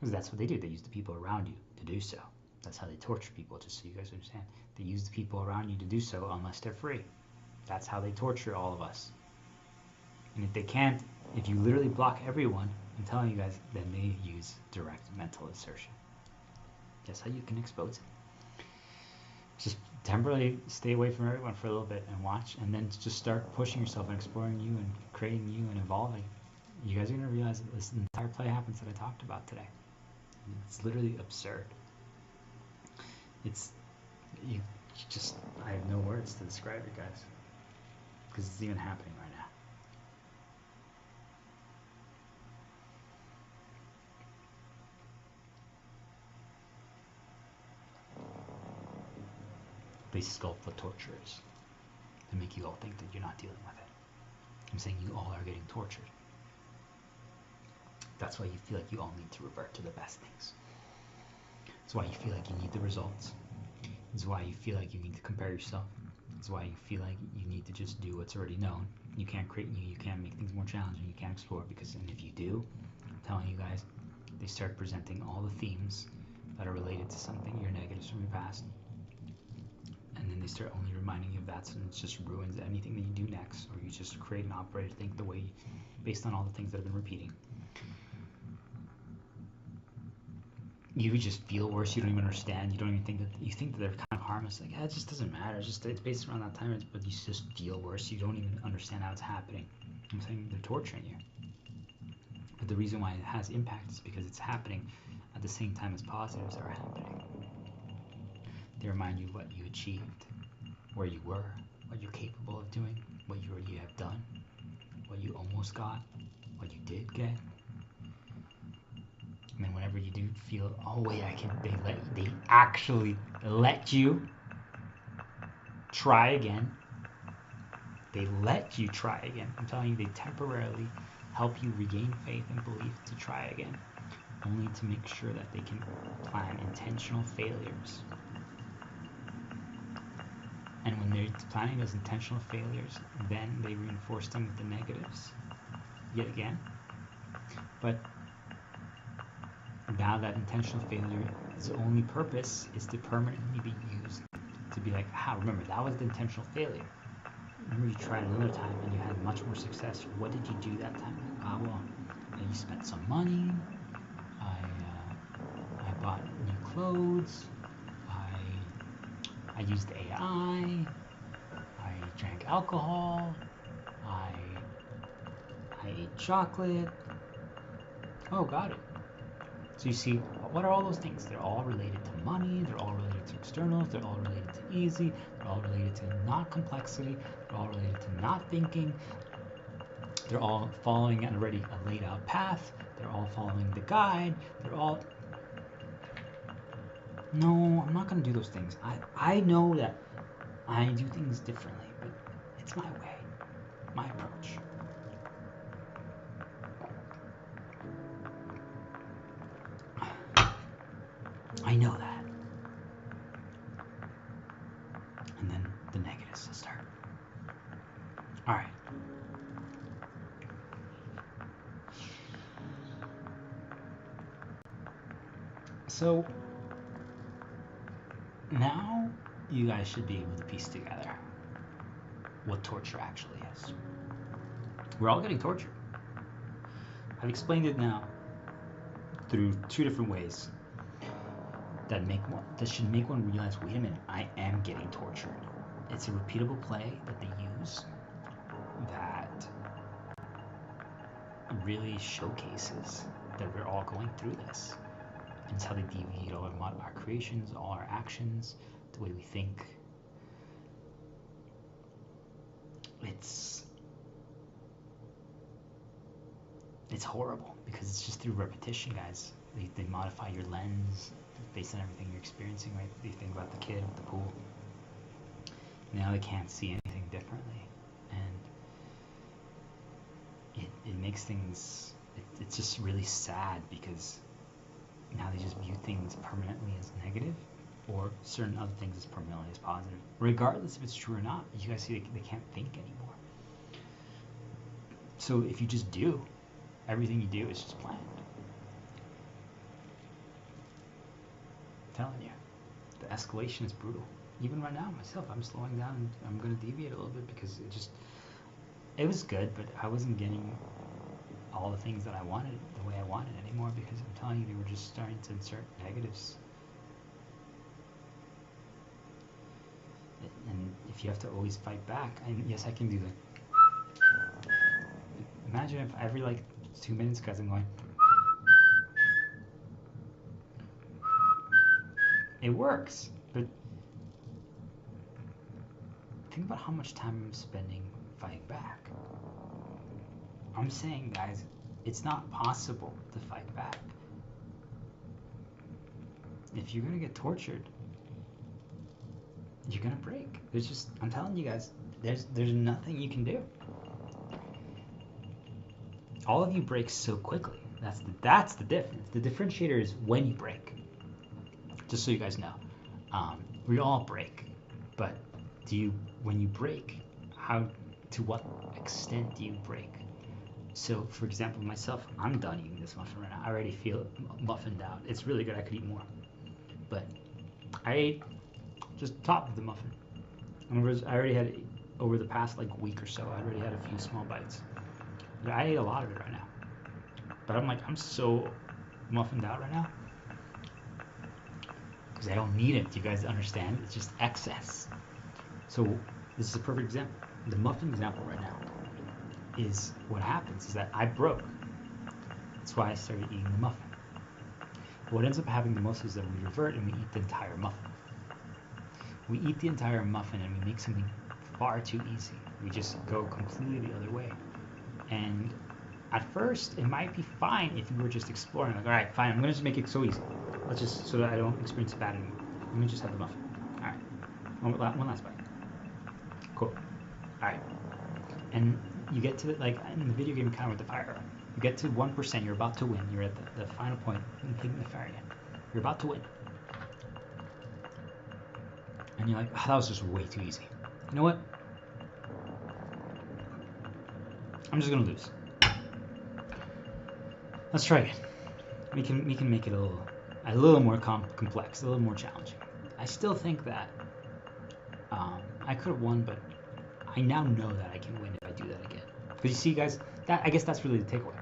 Because that's what they do. They use the people around you to do so. That's how they torture people, just so you guys understand. They use the people around you to do so unless they're free. That's how they torture all of us. And if they can't, if you literally block everyone, I'm telling you guys, then they use direct mental assertion. That's how you can expose it. Just temporarily stay away from everyone for a little bit and watch, and then just start pushing yourself and exploring you and creating you and evolving. You guys are going to realize that this entire play happens that I talked about today. It's literally absurd. I have no words to describe it, guys, because it's even happening right now. They sculpt what torture is to make you all think that you're not dealing with it. I'm saying you all are getting tortured. That's why you feel like you all need to revert to the best things. That's why you feel like you need the results. It's why you feel like you need to compare yourself. That's why you feel like you need to just do what's already known. You can't create new, you can't make things more challenging, you can't explore, because and if you do, I'm telling you guys, they start presenting all the themes that are related to something, your negatives from your past, and then they start only reminding you of that, and it just ruins anything that you do next, or you just create and operate to think the way, based on all the things that have been repeating. You just feel worse, you don't even understand, you don't even think that, you think that they're kind of harmless, like, it just doesn't matter, it's based around that time, but you just feel worse, you don't even understand how it's happening. I'm saying they're torturing you. But the reason why it has impact is because it's happening at the same time as positives are happening. They remind you what you achieved, where you were, what you're capable of doing, what you already have done, what you almost got, what you did get. And then whenever you do feel, oh wait, they actually let you try again. They let you try again. I'm telling you, they temporarily help you regain faith and belief to try again, only to make sure that they can plan intentional failures. And when they're planning those intentional failures, then they reinforce them with the negatives yet again. But now that intentional failure's only purpose is to permanently be used to be like, remember, that was the intentional failure. Remember you tried another time and you had much more success. What did you do that time? Well, you spent some money. I bought new clothes. I used AI. I drank alcohol. I ate chocolate. Oh, got it. So you see, what are all those things? They're all related to money, they're all related to externals, they're all related to easy, they're all related to not complexity, they're all related to not thinking, they're all following already a laid out path, they're all following the guide, they're all... No, I'm not going to do those things. I know that I do things differently, but it's my way, my approach. I know that. And then the negatives will start. All right. So now you guys should be able to piece together what torture actually is. We're all getting tortured. I've explained it now through two different ways that should make one realize, wait a minute, I am getting tortured. It's a repeatable play that they use that really showcases that we're all going through this. And it's how they deviate all our creations, all our actions, the way we think. It's horrible because it's just through repetition, guys. They modify your lens based on everything you're experiencing, right? You think about the kid with the pool. Now they can't see anything differently. And it makes things... It's just really sad because now they just view things permanently as negative, or certain other things as permanently as positive. Regardless if it's true or not, you guys see they can't think anymore. So if you just do, everything you do is just planned. I'm telling you, the escalation is brutal. Even right now, myself, I'm slowing down and I'm going to deviate a little bit because it was good, but I wasn't getting all the things that I wanted the way I wanted anymore, because I'm telling you, they were just starting to insert negatives. And if you have to always fight back, and yes, I can do that. Imagine if every 2 minutes, guys, I'm going. It works, but think about how much time I'm spending fighting back. I'm saying, guys, it's not possible to fight back. If you're gonna get tortured, you're gonna break. I'm telling you guys, there's nothing you can do. All of you break so quickly. That's the difference. The differentiator is when you break. Just so you guys know, we all break, but do you when you break, to what extent do you break? So, for example, myself, I'm done eating this muffin right now. I already feel muffined out. It's really good. I could eat more. But I ate just the top of the muffin. I already had, over the past like week or so, I already had a few small bites. I ate a lot of it right now. But I'm so muffined out right now. Because I don't need it. Do you guys understand? It's just excess. So this is a perfect example. The muffin example right now is what happens is that I broke. That's why I started eating the muffin. What ends up happening the most is that we revert and we eat the entire muffin. We eat the entire muffin and we make something far too easy. We just go completely the other way. And at first, it might be fine if you were just exploring. Like, all right, fine, I'm going to just make it so easy. Let's just, so that I don't experience bad anymore. Let me just have the muffin. All right, one last bite. Cool. All right. And you get to, like, in the video game encounter with the fire, you get to 1%, you're about to win. You're at the final point, thinking the fire again. You're about to win. And you're like, oh, that was just way too easy. You know what? I'm just gonna lose. Let's try it. We can make it a little more complex, a little more challenging. I still think that I could have won, but I now know that I can win if I do that again. Because you see, guys, I guess that's really the takeaway.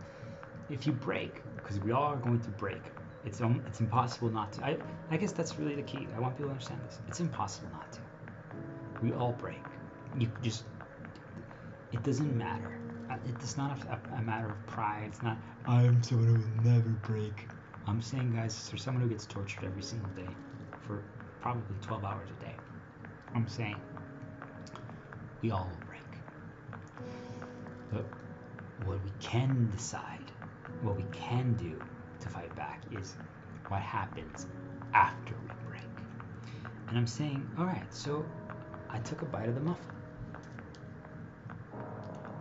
If you break, because we all are going to break, it's impossible not to. I guess that's really the key. I want people to understand this. It's impossible not to. We all break. It doesn't matter. It's not a matter of pride. It's not, I'm someone who will never break. I'm saying, guys, there's someone who gets tortured every single day for probably 12 hours a day. I'm saying we all will break. But what we can decide, what we can do to fight back is what happens after we break. And I'm saying, all right, so I took a bite of the muffin.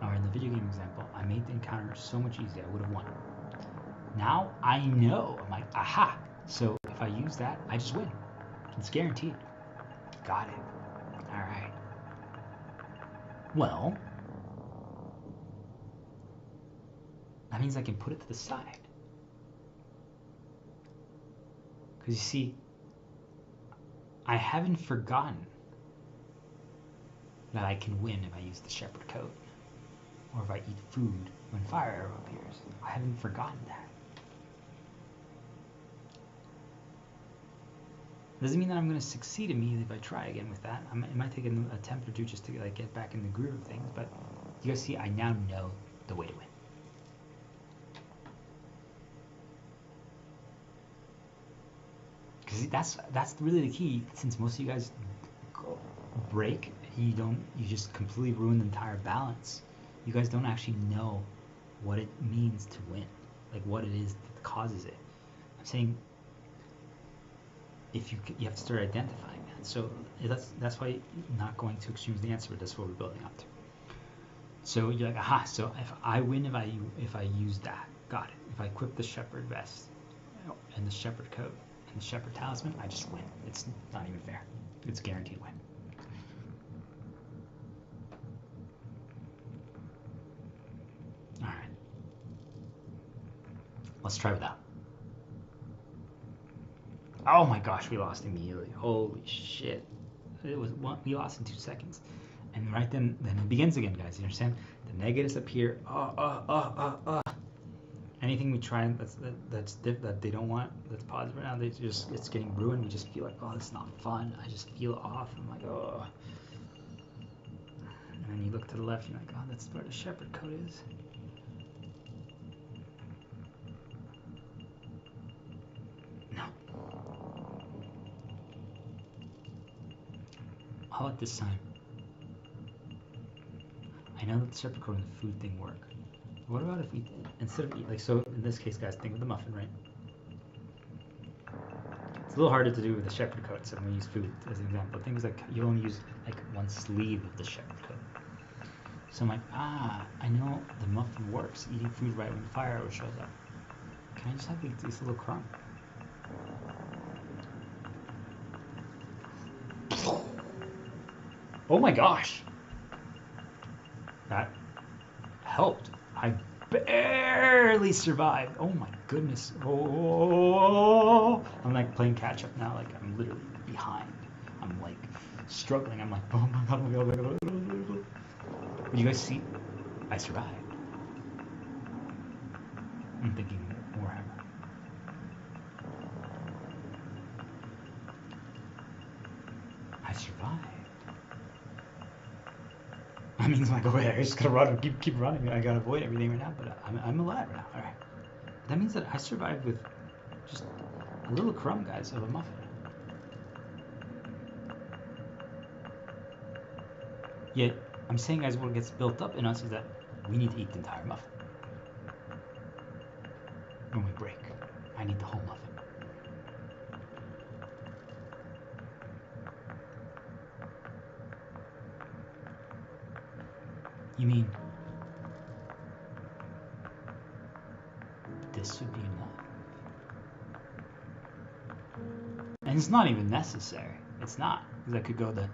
Or in the video game example, I made the encounter so much easier, I would have won. Now I know, I'm like, aha! So if I use that, I just win. It's guaranteed. Got it. Alright. Well, that means I can put it to the side. Because you see, I haven't forgotten that I can win if I use the shepherd code. Or if I eat food when fire arrow appears. I haven't forgotten that. Doesn't mean that I'm going to succeed immediately if I try again with that. It might take an attempt or two just to like get back in the groove of things, but you guys see, I now know the way to win. Because that's really the key. Since most of you guys break, you just completely ruin the entire balance. You guys don't actually know what it means to win, like what it is that causes it. I'm saying if you have to start identifying that. So that's why not going to extremes is the answer, but that's what we're building up to. So you're like, aha, so if I win if I use that, got it. If I equip the shepherd vest and the shepherd coat and the shepherd talisman, I just win. It's not even fair. It's a guaranteed win. All right. Let's try without. Oh my gosh, we lost immediately. Holy shit. We lost in 2 seconds. And right then it begins again, guys. You understand? The negatives appear. Anything we try that they don't want, that's positive right now, it's getting ruined. We just feel like, oh, this is not fun. I just feel off. I'm like, oh. And then you look to the left, and you're like, oh, that's where the shepherd coat is. No. How about this time? I know that the shepherd coat and the food thing work. What about if we, instead of, like, so in this case, guys, think of the muffin, right? It's a little harder to do with the shepherd coat, so I'm going to use food as an example. Things like, you only use, like, one sleeve of the shepherd coat. So I'm like, I know the muffin works, eating food right when the fire arrow shows up. Can I just have this little crumb? Oh my gosh. That helped. I barely survived. Oh my goodness. Oh, I'm like playing catch up now. Like I'm literally behind. I'm like struggling. I'm like, oh my god, oh my god, oh my god, oh my god. You guys see? I survived. I'm thinking Warhammer. I survived. I mean, it's like, oh wait, I just gotta run, keep running. I gotta avoid everything right now, but I'm alive now. All right. That means that I survived with just a little crumb, guys, of a muffin. Yet, I'm saying, guys, what gets built up in us is that we need to eat the entire muffin. When we break, I need the whole muffin. You mean this would be enough? And it's not even necessary. It's not, because I could go the...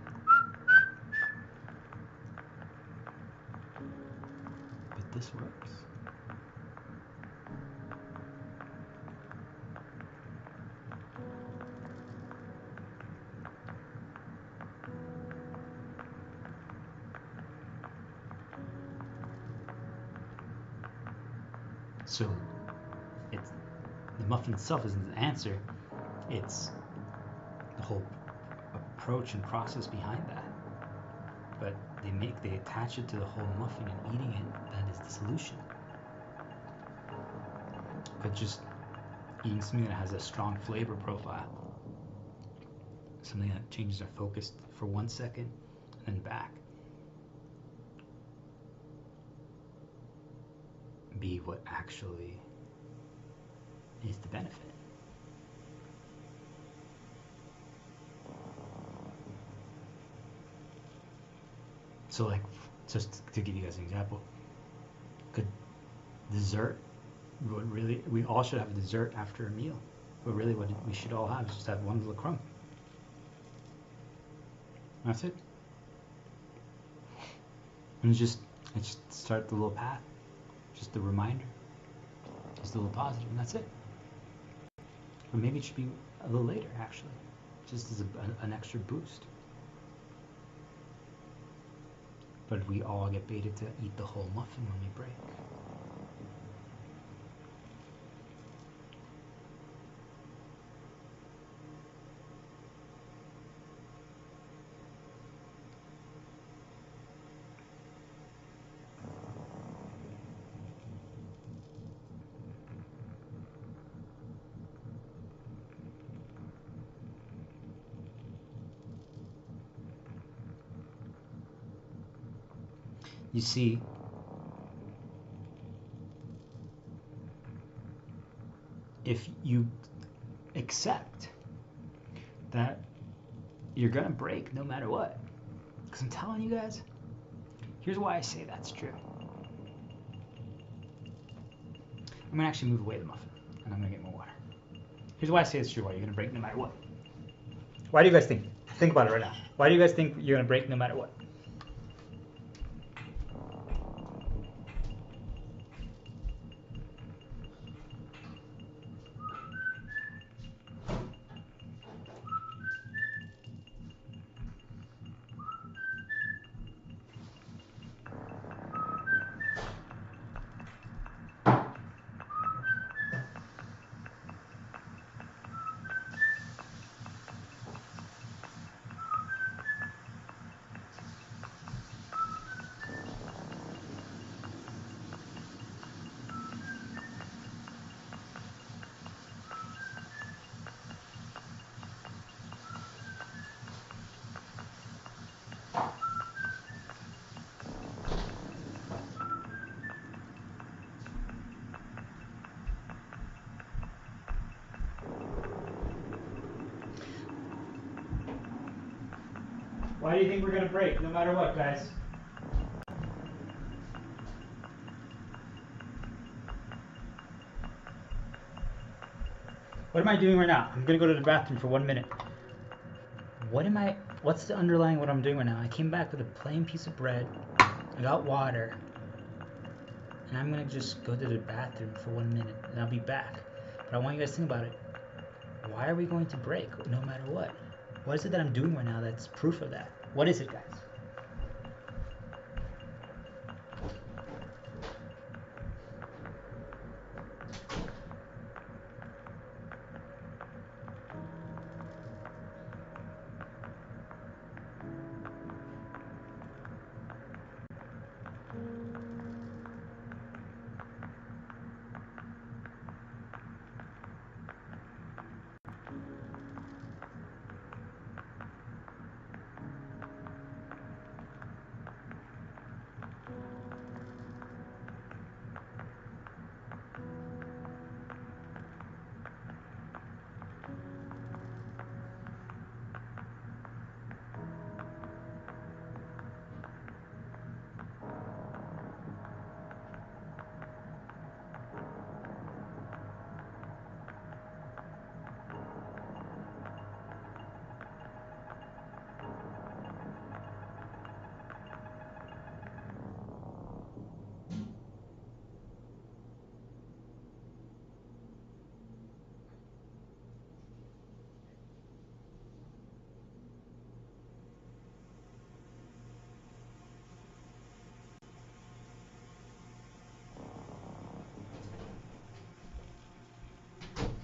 But this works. So, it's the muffin itself isn't the answer. It's the whole approach and process behind that. But they attach it to the whole muffin, and eating it, that is the solution. But just eating something that has a strong flavor profile, something that changes our focus for 1 second and then back, be what actually is the benefit. So like, just to give you guys an example, could dessert, we all should have a dessert after a meal, but really what we should all have is just have one little crumb. That's it. And just start the little path, just the reminder, just a little positive, and that's it. Or maybe it should be a little later, actually, just as an extra boost. But we all get baited to eat the whole muffin when we break. You see, if you accept that you're gonna break no matter what, because I'm telling you guys, here's why I say that's true. I'm gonna actually move away the muffin, and I'm gonna get more water. Here's why I say it's true. Why you're gonna break no matter what. Why do you guys think? Think about it right now. Why do you guys think you're gonna break no matter what? Why do you think we're going to break, no matter what, guys? What am I doing right now? I'm going to go to the bathroom for 1 minute. What am I... what's the underlying what I'm doing right now? I came back with a plain piece of bread. I got water. And I'm going to just go to the bathroom for 1 minute. And I'll be back. But I want you guys to think about it. Why are we going to break no matter what? What is it that I'm doing right now that's proof of that? What is it, guys?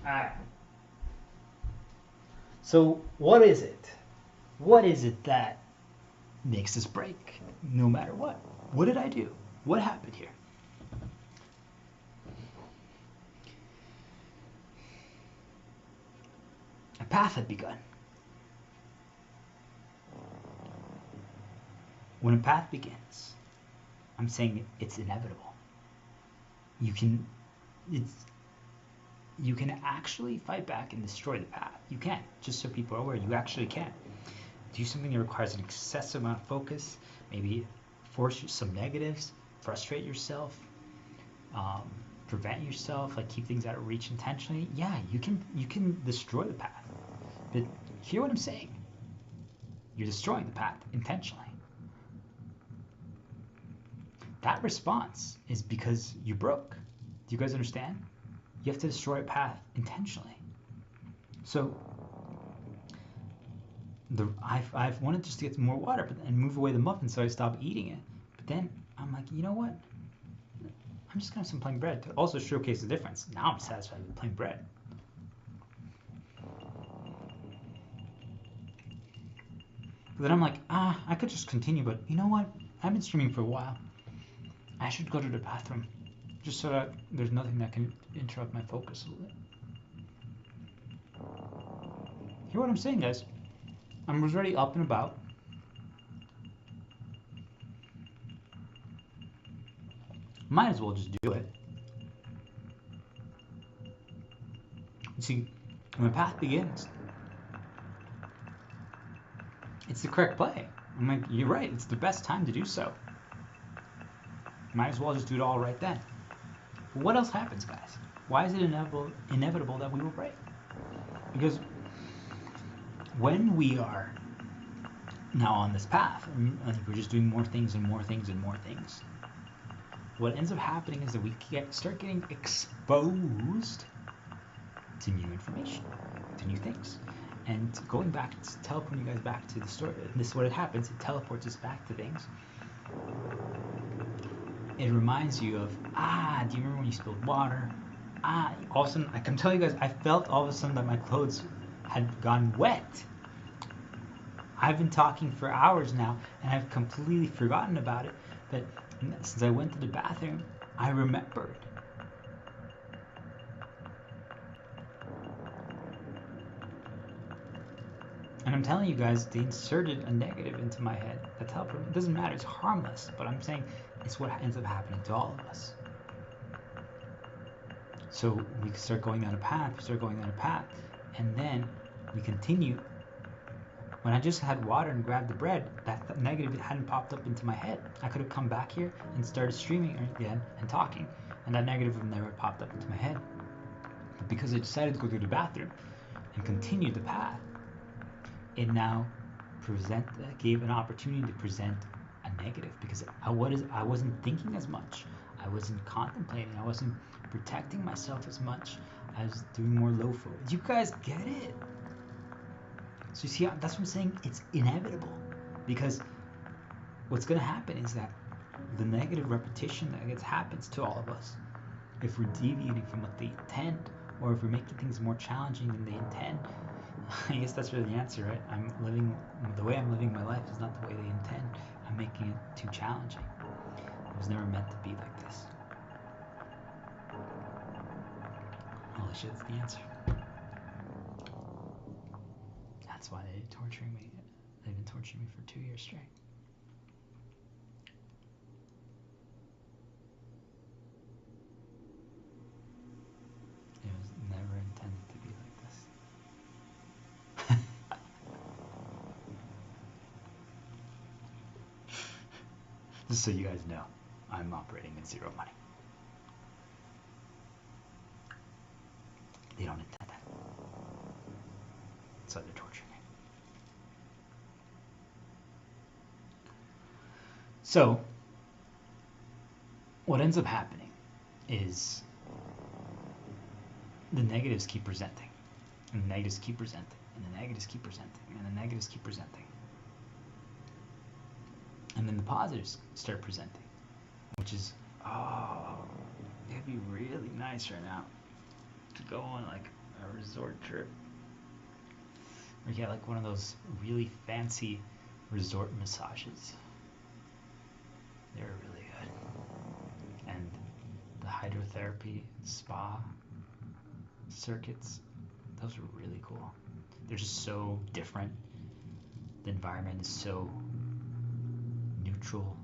Alright. So, what is it? What is it that makes us break no matter what? What did I do? What happened here? A path had begun. When a path begins, I'm saying it's inevitable. You can actually fight back and destroy the path. You can, just so people are aware, you actually can. Do something that requires an excessive amount of focus, maybe force some negatives, frustrate yourself, prevent yourself, like keep things out of reach intentionally. Yeah, you can destroy the path. But hear what I'm saying. You're destroying the path intentionally. That response is because you broke. Do you guys understand? You have to destroy a path intentionally. So I've wanted just to get some more water and move away the muffin, so I stopped eating it. But then I'm like, you know what? I'm just gonna have some plain bread to also showcase the difference. Now I'm satisfied with plain bread. But then I'm like, I could just continue, but you know what? I've been streaming for a while. I should go to the bathroom, just so that there's nothing that can interrupt my focus a little bit. Hear what I'm saying, guys? I was already up and about. Might as well just do it. You see, when the path begins, it's the correct play. I'm like, you're right, it's the best time to do so. Might as well just do it all right then. But what else happens, guys? Why is it inevitable that we will break? Because when we are now on this path, and we're just doing more things and more things and more things, what ends up happening is that we start getting exposed to new information, to new things. And going back, it's teleporting you guys back to the story. This is what it happens. It teleports us back to things. It reminds you of, do you remember when you spilled water? All of a sudden, I can tell you guys, I felt all of a sudden that my clothes had gone wet. I've been talking for hours now, and I've completely forgotten about it. But since I went to the bathroom, I remembered. And I'm telling you guys, they inserted a negative into my head. That's how it doesn't matter. It's harmless, but I'm saying it's what ends up happening to all of us. So we start going down a path, and then we continue. When I just had water and grabbed the bread, that negative hadn't popped up into my head. I could have come back here and started streaming again and talking, and that negative would never popped up into my head. But because I decided to go to the bathroom and continue the path, it now gave an opportunity to present a negative, because I wasn't thinking as much. I wasn't contemplating. I wasn't protecting myself as much. I was doing more low focus. You guys get it? So you see, that's what I'm saying. It's inevitable, because what's going to happen is that the negative repetition that happens to all of us, if we're deviating from what they intend, or if we're making things more challenging than they intend, I guess that's really the answer, right? The way I'm living my life is not the way they intend. I'm making it too challenging. It was never meant to be like this. Holy shit, that's the answer. That's why they're torturing me. They've been torturing me for 2 years straight. It was never intended to be like this. Just so you guys know, I'm operating in zero money. They don't intend that. So they're torturing me. So, what ends up happening is the negatives keep presenting, and the negatives keep presenting, and the negatives keep presenting, and the negatives keep presenting. And then the positives start presenting, which is, it'd be really nice right now to go on like a resort trip, or get like one of those really fancy resort massages. They're really good. And the hydrotherapy spa circuits, those are really cool. They're just so different. The environment is so neutral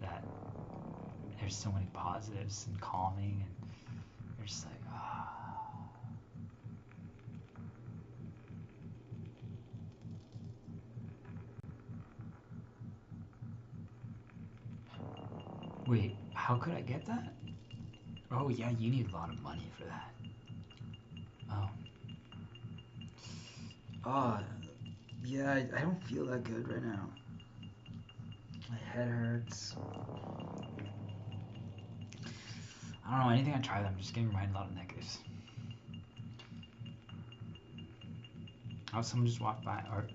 that there's so many positives and calming, and you're just like, Wait, how could I get that? Oh yeah, you need a lot of money for that. Yeah, I don't feel that good right now. My head hurts. I don't know, anything I try, I'm just getting reminded a lot of negatives. Someone just walked by, or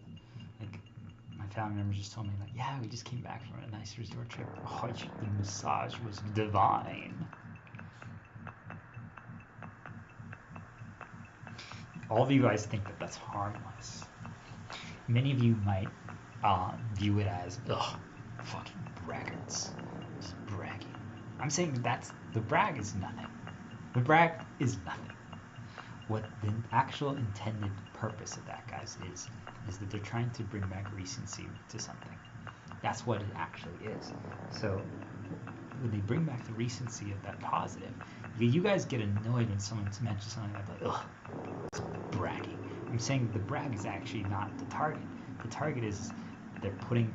like my family members just told me, like, yeah, we just came back from a nice resort trip. Oh, the massage was divine. All of you guys think that that's harmless. Many of you might view it as, fucking braggarts, just bragging. I'm saying the brag is nothing. The brag is nothing. What the actual intended purpose of that, guys, is that they're trying to bring back recency to something. That's what it actually is. So when they bring back the recency of that positive, you guys get annoyed when someone mentions something like, it's bragging. I'm saying the brag is actually not the target. The target is they're throwing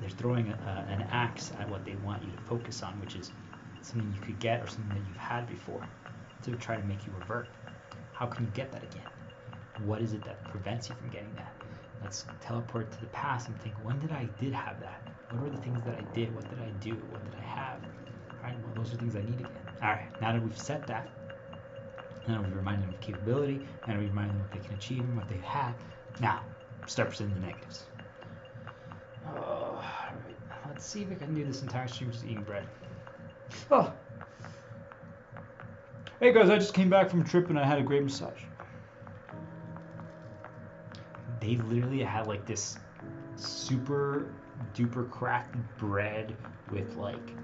an axe at what they want you to focus on, which is something you could get or something that you've had before, to try to make you revert. How can you get that again? What is it that prevents you from getting that? Let's teleport to the past and think, when did I have that? What were the things that I did? What did I do? What did I have? All right, well, those are things I need again. All right, now that we've set that, now we've reminded them of capability, now we've reminded them what they can achieve and what they have. Now, start presenting the negatives. All right, let's see if I can do this entire stream just eating bread. Hey guys, I just came back from a trip and I had a great massage. They literally had like this super duper cracked bread with like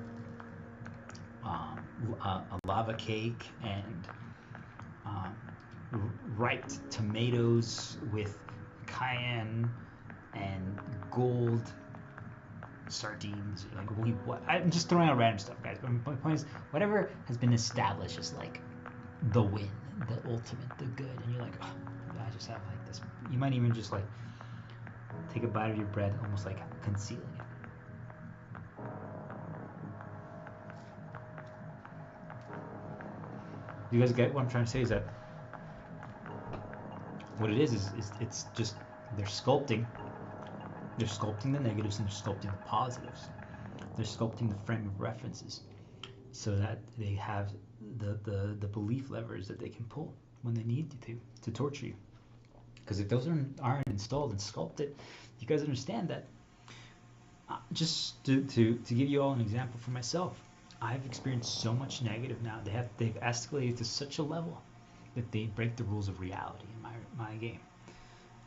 a lava cake and ripe tomatoes with cayenne and gold sardines. Like, what? I'm just throwing out random stuff, guys. But my point is, whatever has been established as like the win, the ultimate, the good, and you're like, I just have like this. You might even just like take a bite of your bread, almost like concealing it. You guys get what I'm trying to say? Is that what it is it's just they're sculpting They're sculpting the negatives and they're sculpting the positives. They're sculpting the frame of references so that they have the belief levers that they can pull when they need to torture you. Because if those aren't installed and sculpted, you guys understand that. Just to give you all an example for myself, I've experienced so much negative now. They've escalated to such a level that they break the rules of reality in my game.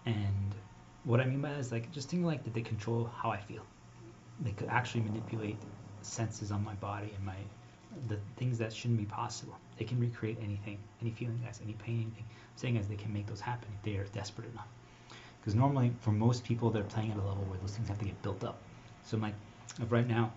And what I mean by that is like just think like that they control how I feel. They could actually manipulate senses on my body and the things that shouldn't be possible. They can recreate anything, any feeling, guys, any pain, anything. I'm saying as they can make those happen if they are desperate enough. Because normally for most people they're playing at a level where those things have to get built up. So I'm like, if right now,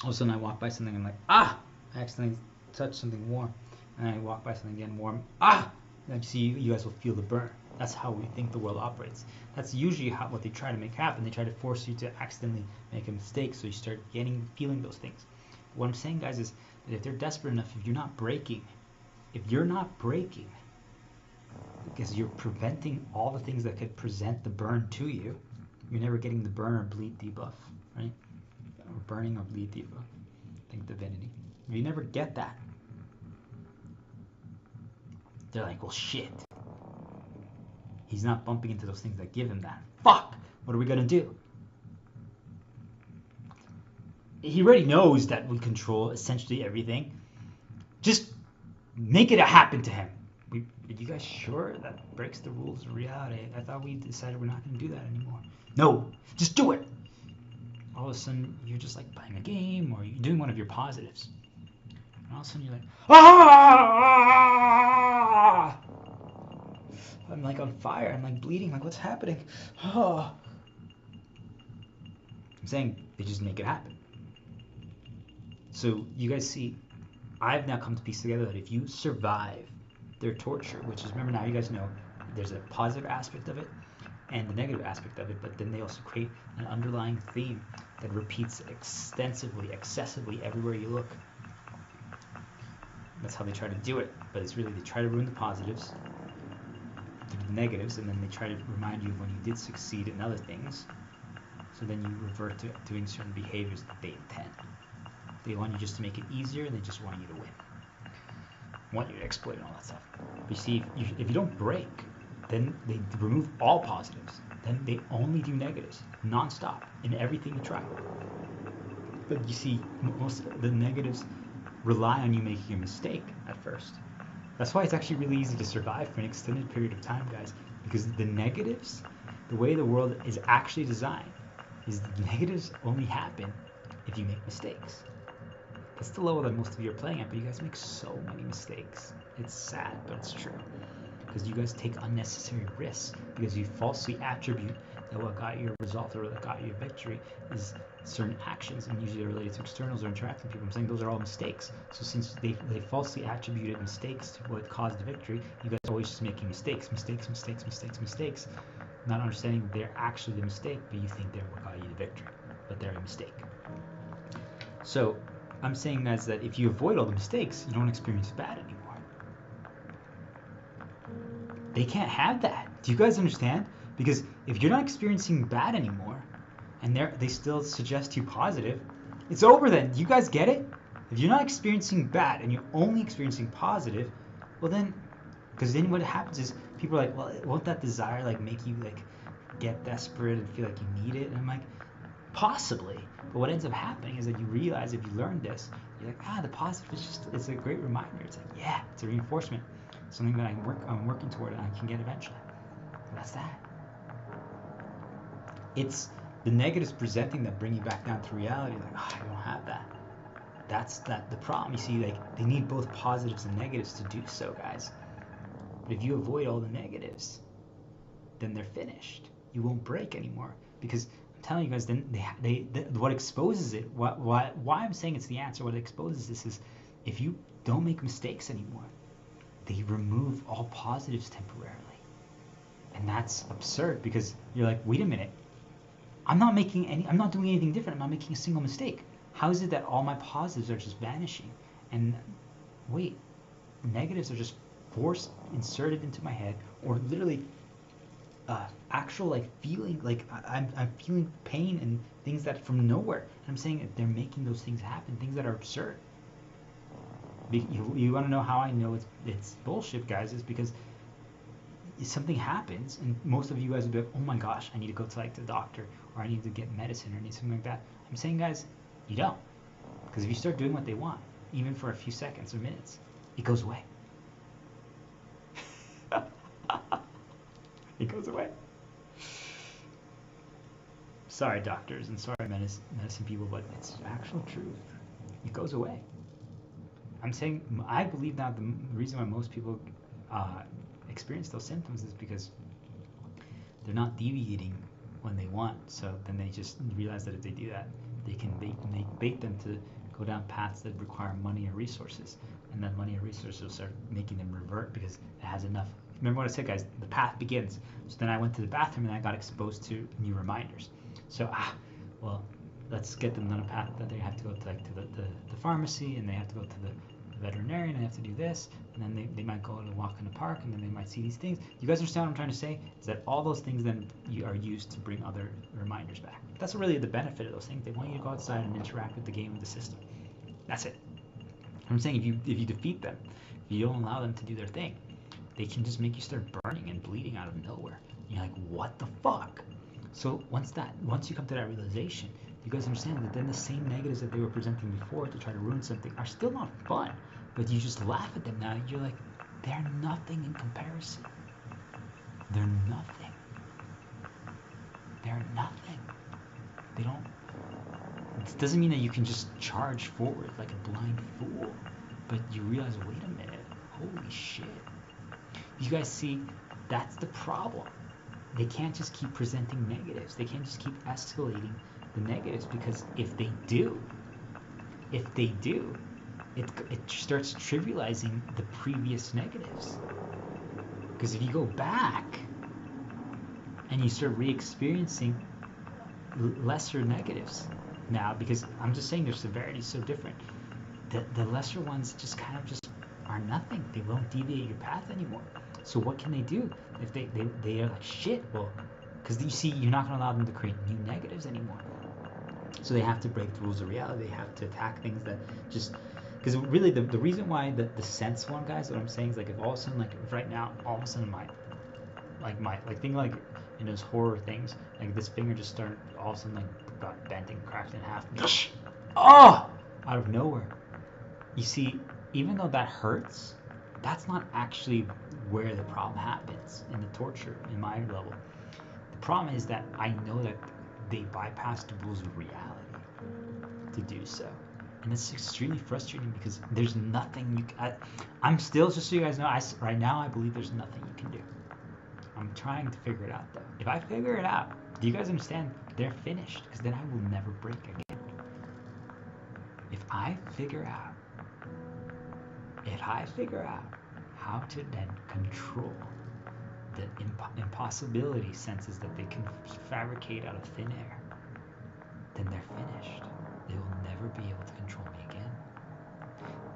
all of a sudden I walk by something and I'm like, I accidentally touched something warm. And I walk by something again warm, and you see you guys will feel the burn. That's how we think the world operates. That's usually what they try to make happen. They try to force you to accidentally make a mistake so you start feeling those things. What I'm saying, guys, is that if they're desperate enough, if you're not breaking, because you're preventing all the things that could present the burn to you, you're never getting the burn or bleed debuff, right? Or burning or bleed debuff. Think divinity. You never get that. They're like, well, shit. He's not bumping into those things that give him that. Fuck! What are we gonna do? He already knows that we control essentially everything. Just make it happen to him. Are you guys sure that breaks the rules of reality? I thought we decided we're not gonna do that anymore. No, just do it. All of a sudden, you're just like playing a game or you're doing one of your positives. And all of a sudden, you're like, I'm like on fire. I'm like bleeding. Like, what's happening? I'm saying they just make it happen. So you guys see, I've now come to piece together that if you survive their torture, which is, remember now you guys know there's a positive aspect of it and the negative aspect of it, but then they also create an underlying theme that repeats extensively, excessively everywhere you look. That's how they try to do it, but it's really they try to ruin the positives, the negatives, and then they try to remind you when you did succeed in other things, so then you revert to doing certain behaviors that they intend. They want you just to make it easier, and they just want you to win. Want you to exploit and all that stuff. But you see, if you don't break, then they remove all positives. Then they only do negatives, non-stop, in everything you try. But you see, most of the negatives rely on you making a mistake at first. That's why it's actually really easy to survive for an extended period of time, guys. Because the negatives, the way the world is actually designed, is the negatives only happen if you make mistakes. That's the level that most of you are playing at, but you guys make so many mistakes. It's sad, but it's true. Because you guys take unnecessary risks, because you falsely attribute that what got you a result or what got you a victory is certain actions, and usually they're related to externals or interacting people. I'm saying those are all mistakes. So since they falsely attributed mistakes to what caused the victory, you guys are always just making mistakes, not understanding they're actually the mistake, but you think they're what got you the victory, but they're a mistake. So I'm saying, guys, that if you avoid all the mistakes, you don't experience bad anymore. They can't have that. Do you guys understand? Because if you're not experiencing bad anymore, and they still suggest you positive, it's over then. Do you guys get it? If you're not experiencing bad and you're only experiencing positive, well then, because then what happens is people are like, well, won't that desire like make you like get desperate and feel like you need it? And I'm like, possibly. But what ends up happening is that you realize if you learn this, you're like, the positive is just, it's a great reminder. It's like, yeah, it's a reinforcement. Something that I'm working toward and I can get eventually. And that's that. It's the negatives presenting that bring you back down to reality. Like, I don't have that. That's the problem. You see, like, they need both positives and negatives to do so, guys. But if you avoid all the negatives, then they're finished. You won't break anymore. Because I'm telling you guys, then they what exposes it, why I'm saying it's the answer, what exposes this is if you don't make mistakes anymore, they remove all positives temporarily. And that's absurd because you're like, wait a minute, I'm not doing anything different. I'm not making a single mistake. How is it that all my positives are just vanishing? And wait, negatives are just inserted into my head, or literally actual like feeling, like I'm feeling pain and things that from nowhere. And I'm saying that they're making those things happen, things that are absurd. You want to know how I know it's bullshit, guys? Is because something happens, and most of you guys will be like, oh my gosh, I need to go to like the doctor, or I need to get medicine, or I need something like that. I'm saying, guys, you don't, because if you start doing what they want, even for a few seconds or minutes, it goes away. It goes away. Sorry, doctors, and sorry, medicine people, but it's actual truth. It goes away. I'm saying, I believe now the reason why most people experience those symptoms is because they're not deviating when they want. So then they just realize that if they do that, they bait them to go down paths that require money or resources, and then money or resources will start making them revert because it has enough. Remember what I said, guys? The path begins. So then I went to the bathroom and I got exposed to new reminders. So well, let's get them on a path that they have to go to like to the pharmacy, and they have to go to the veterinarian, and they have to do this, and then they might go to walk in the park, and then they might see these things. You guys understand what I'm trying to say? Is that all those things then are used to bring other reminders back. That's really the benefit of those things. They want you to go outside and interact with the game, with the system. That's it. I'm saying if you defeat them, if you don't allow them to do their thing, they can just make you start burning and bleeding out of nowhere. You're like, what the fuck? So once you come to that realization, you guys understand that then the same negatives that they were presenting before to try to ruin something are still not fun, but you just laugh at them now. You're like, they're nothing in comparison. They're nothing. They're nothing. They don't. It doesn't mean that you can just charge forward like a blind fool, but you realize, wait a minute, holy shit. You guys see, that's the problem. They can't just keep presenting negatives. They can't just keep escalating the negatives, because if they do, it starts trivializing the previous negatives. Because if you go back and you start re-experiencing lesser negatives now, because I'm just saying their severity is so different, the lesser ones just kind of just are nothing. They won't deviate your path anymore. So what can they do if they are like, shit, well, because you see, you're not going to allow them to create new negatives anymore. So they have to break the rules of reality. They have to attack things that just, because really the reason why the sense one, guys, what I'm saying is, like, if all of a sudden, like, if right now, all of a sudden think like in those horror things, like this finger just started, all of a sudden, like, got bent and cracked in half. Oh! Out of nowhere. You see, even though that hurts, that's not actually where the problem happens in the torture, in my level. The problem is that I know that they bypass the rules of reality to do so. And it's extremely frustrating because there's nothing I'm still, just so you guys know, right now I believe there's nothing you can do. I'm trying to figure it out, though. If I figure it out, do you guys understand? They're finished, because then I will never break again. If I figure out how to then control the impossibility senses that they can fabricate out of thin air, then they're finished. They will never be able to control me again.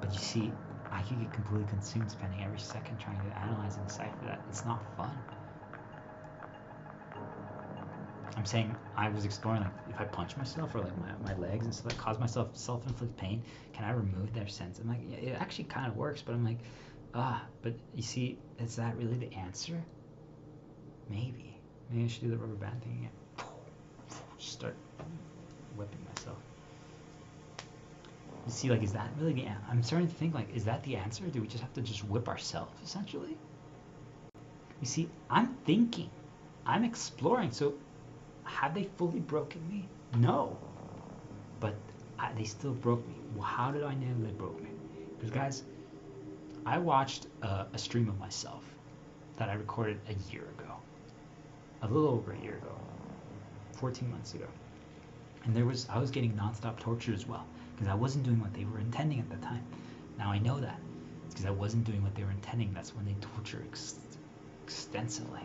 But you see, I can get completely consumed, spending every second trying to analyze and decipher that. It's not fun. I'm saying, I was exploring, like, if I punch myself or like my legs and stuff, like, cause myself self-inflict pain, can I remove their sense? I'm like, yeah, it actually kind of works, but I'm like, but you see, is that really the answer? Maybe I should do the rubber band thing again. Just start whipping myself. You see, like, is that really the answer? I'm starting to think, like, is that the answer? Do we just have to just whip ourselves, essentially? You see, I'm thinking, I'm exploring, so have they fully broken me? No. But they still broke me. Well, how did I know they broke me? Because, guys, I watched a stream of myself that I recorded a year ago. A little over a year ago. 14 months ago. And I was getting nonstop torture as well, because I wasn't doing what they were intending at the time. Now I know that. It's because I wasn't doing what they were intending. That's when they torture extensively.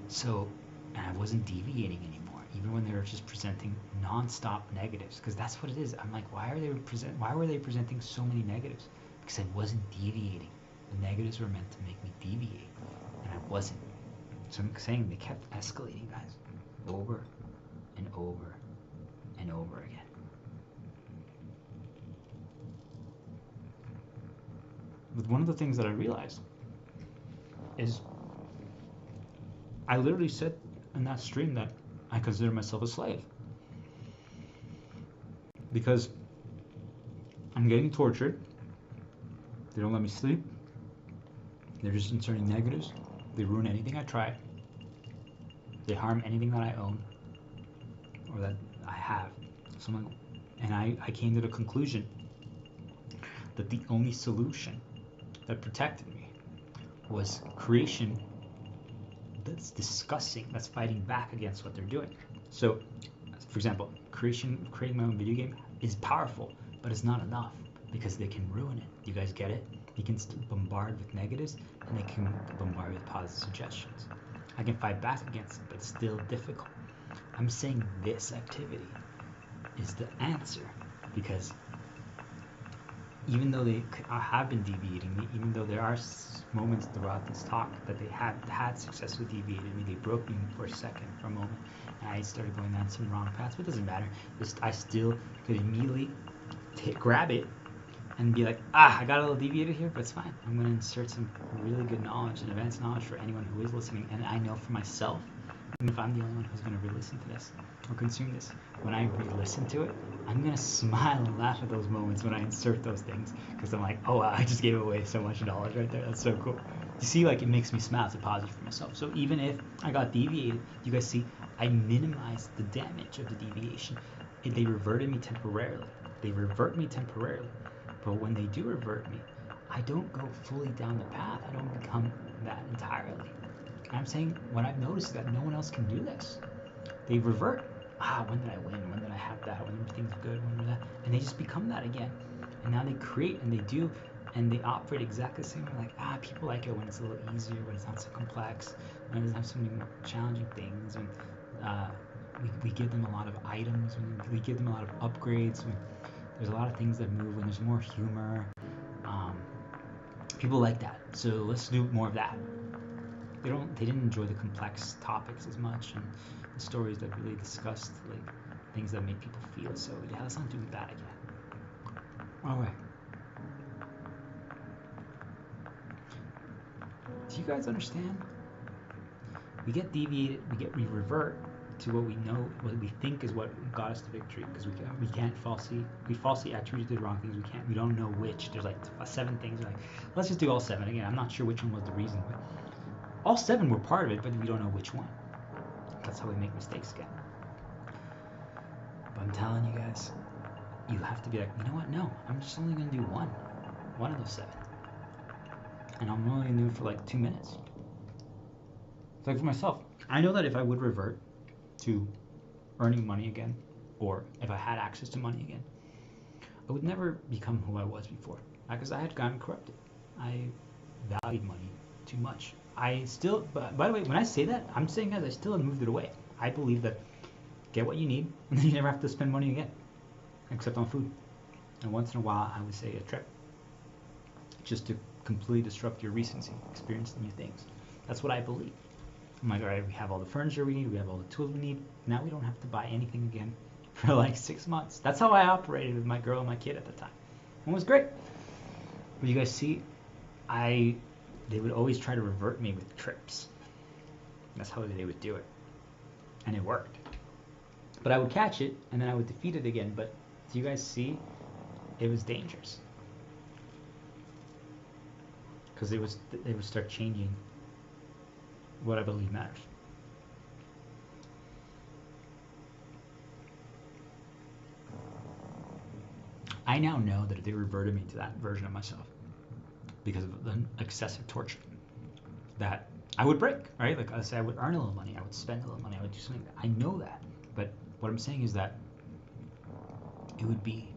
So, and I wasn't deviating anymore, even when they were just presenting nonstop negatives, because that's what it is. I'm like, why were they presenting so many negatives? Because I wasn't deviating. The negatives were meant to make me deviate, and I wasn't. So I'm saying they kept escalating, guys, over and over and over again. But one of the things that I realized is I literally said in that stream that I consider myself a slave. Because I'm getting tortured. They don't let me sleep. They're just inserting negatives. They ruin anything I try. They harm anything that I own or that I have. And I came to the conclusion that the only solution that protected me was creation that's discussing, that's fighting back against what they're doing. So, for example, creating my own video game is powerful, but it's not enough because they can ruin it. You guys get it? You can bombard with negatives and they can bombard with positive suggestions. I can fight back against it, but it's still difficult. I'm saying this activity is the answer because even though they have been deviating me, even though there are moments throughout this talk that they had successfully deviated me, they broke me for a second, for a moment, and I started going down some wrong paths, but it doesn't matter. I still could immediately grab it and be like, I got a little deviated here, but it's fine. I'm going to insert some really good knowledge and advanced knowledge for anyone who is listening, and I know for myself, even if I'm the only one who's going to re-listen to this or consume this, when I re-listen to it, I'm going to smile and laugh at those moments when I insert those things because I'm like, oh, wow, I just gave away so much knowledge right there. That's so cool. You see, like, it makes me smile. It's a positive for myself. So even if I got deviated, you guys see, I minimized the damage of the deviation. They reverted me temporarily. They revert me temporarily. But when they do revert me, I don't go fully down the path. I don't become that entirely. I'm saying what I've noticed is that no one else can do this. They revert. When did I win? When did I have that? When everything's good? When did that? And they just become that again. And now they create and they do, and they operate exactly the same way. Like, people like it when it's a little easier, when it's not so complex, when it doesn't have so many challenging things. And we give them a lot of items. We give them a lot of upgrades. There's a lot of things that move when there's more humor. People like that. So let's do more of that. They didn't enjoy the complex topics as much and the stories that really discussed like things that make people feel. So yeah, let's not do that again. All right. Do you guys understand? We get deviated. We revert to what we know, what we think is what got us to victory, because we falsely attributed the wrong things. We don't know which. There's like 7 things. Like, let's just do all 7 again. I'm not sure which one was the reason, but all 7 were part of it, but we don't know which one. That's how we make mistakes again. But I'm telling you guys, you have to be like, you know what? No, I'm just only gonna do one of those 7, and I'm only gonna do it for like 2 minutes. It's like for myself, I know that if I would revert to earning money again, or if I had access to money again, I would never become who I was before, because I had gotten corrupted. I valued money too much. I still, by the way, when I say that, I'm saying, guys, I still have moved it away. I believe that get what you need, and then you never have to spend money again, except on food. And once in a while, I would say a trip, just to completely disrupt your recency, experience new things. That's what I believe. I'm like, all right, we have all the furniture we need, we have all the tools we need. Now we don't have to buy anything again for like 6 months. That's how I operated with my girl and my kid at the time. It was great. But you guys see, they would always try to revert me with trips. That's how they would do it. And it worked. But I would catch it, and then I would defeat it again. But do you guys see? It was dangerous. Because they would start changing what I believe matters. I now know that if they reverted me to that version of myself, because of the excessive torture, that I would break, right? Like I say, I would earn a little money, I would spend a little money, I would do something. I know that. But what I'm saying is that it would be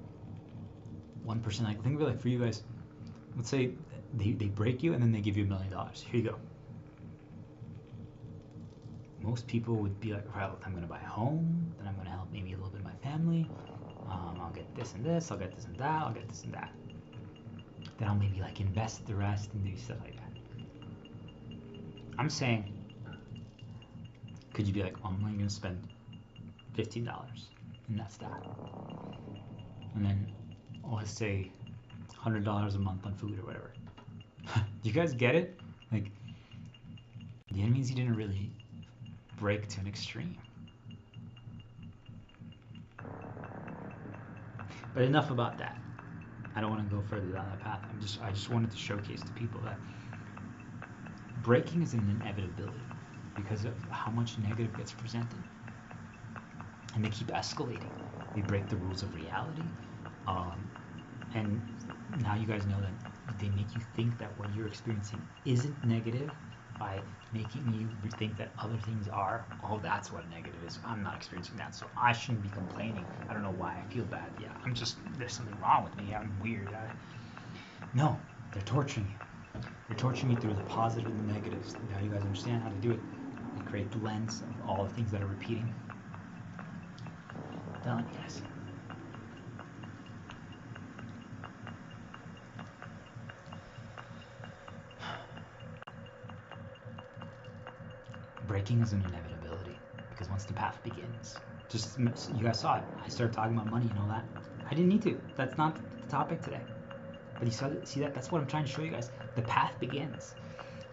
1%. Like, think of it like for you guys, let's say they break you and then they give you $1 million. Here you go. Most people would be like, well, I'm going to buy a home, then I'm going to help maybe a little bit of my family. I'll get this and this, I'll get this and that, I'll get this and that. Then I'll maybe like invest the rest and do stuff like that. I'm saying could you be like, well, I'm only going to spend $15 and that's that. And then let's say $100 a month on food or whatever. Do you guys get it? Like, that means you didn't really break to an extreme. But enough about that. I don't want to go further down that path. I just wanted to showcase to people that breaking is an inevitability because of how much negative gets presented. And they keep escalating. They break the rules of reality. And now you guys know that they make you think that what you're experiencing isn't negative by making you think that other things are. Oh, that's what negative is. I'm not experiencing that, so I shouldn't be complaining. I don't know why I feel bad. Yeah, there's something wrong with me. I'm weird. No, they're torturing you. They're torturing you through the positive and the negatives. Now you guys understand how to do it. They create the lens of all the things that are repeating. I'm telling you guys. Breaking is an inevitability because once the path begins, just you guys saw it. I started talking about money and all that. I didn't need to. That's not the topic today. But you see that? That's what I'm trying to show you guys. The path begins,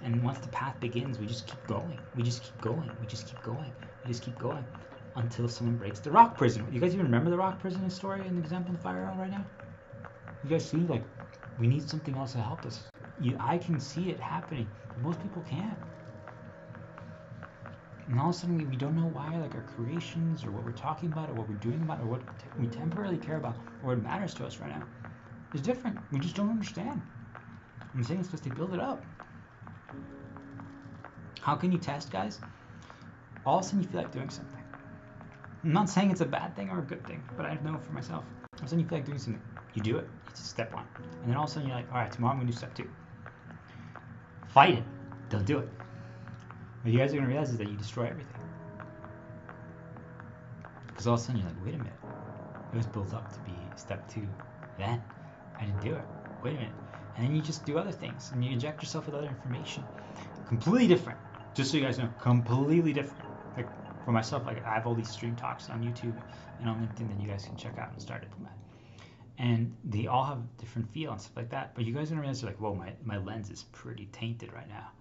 and once the path begins, we just keep going. We just keep going. We just keep going. We just keep going until someone breaks the rock prison. You guys even remember the rock prison story and the example in the fire right now? You guys see, like, we need something else to help us. I can see it happening, but most people can't. And all of a sudden, we don't know why, like, our creations or what we're talking about or what we're doing about or what we temporarily care about or what matters to us right now is different. We just don't understand. I'm saying it's because they build it up. How can you test, guys? All of a sudden, you feel like doing something. I'm not saying it's a bad thing or a good thing, but I know for myself. All of a sudden, you feel like doing something. You do it. It's step one. And then all of a sudden, you're like, all right, tomorrow I'm going to do step two. Fight it. They'll do it. What you guys are going to realize is that you destroy everything. Because all of a sudden you're like, wait a minute. It was built up to be step two. Then I didn't do it. Wait a minute. And then you just do other things. And you inject yourself with other information. Completely different. Just so you guys know, completely different. Like for myself, like I have all these stream talks on YouTube and on LinkedIn that you guys can check out and start implementing. And they all have different feel and stuff like that. But you guys are going to realize, like, whoa, my lens is pretty tainted right now.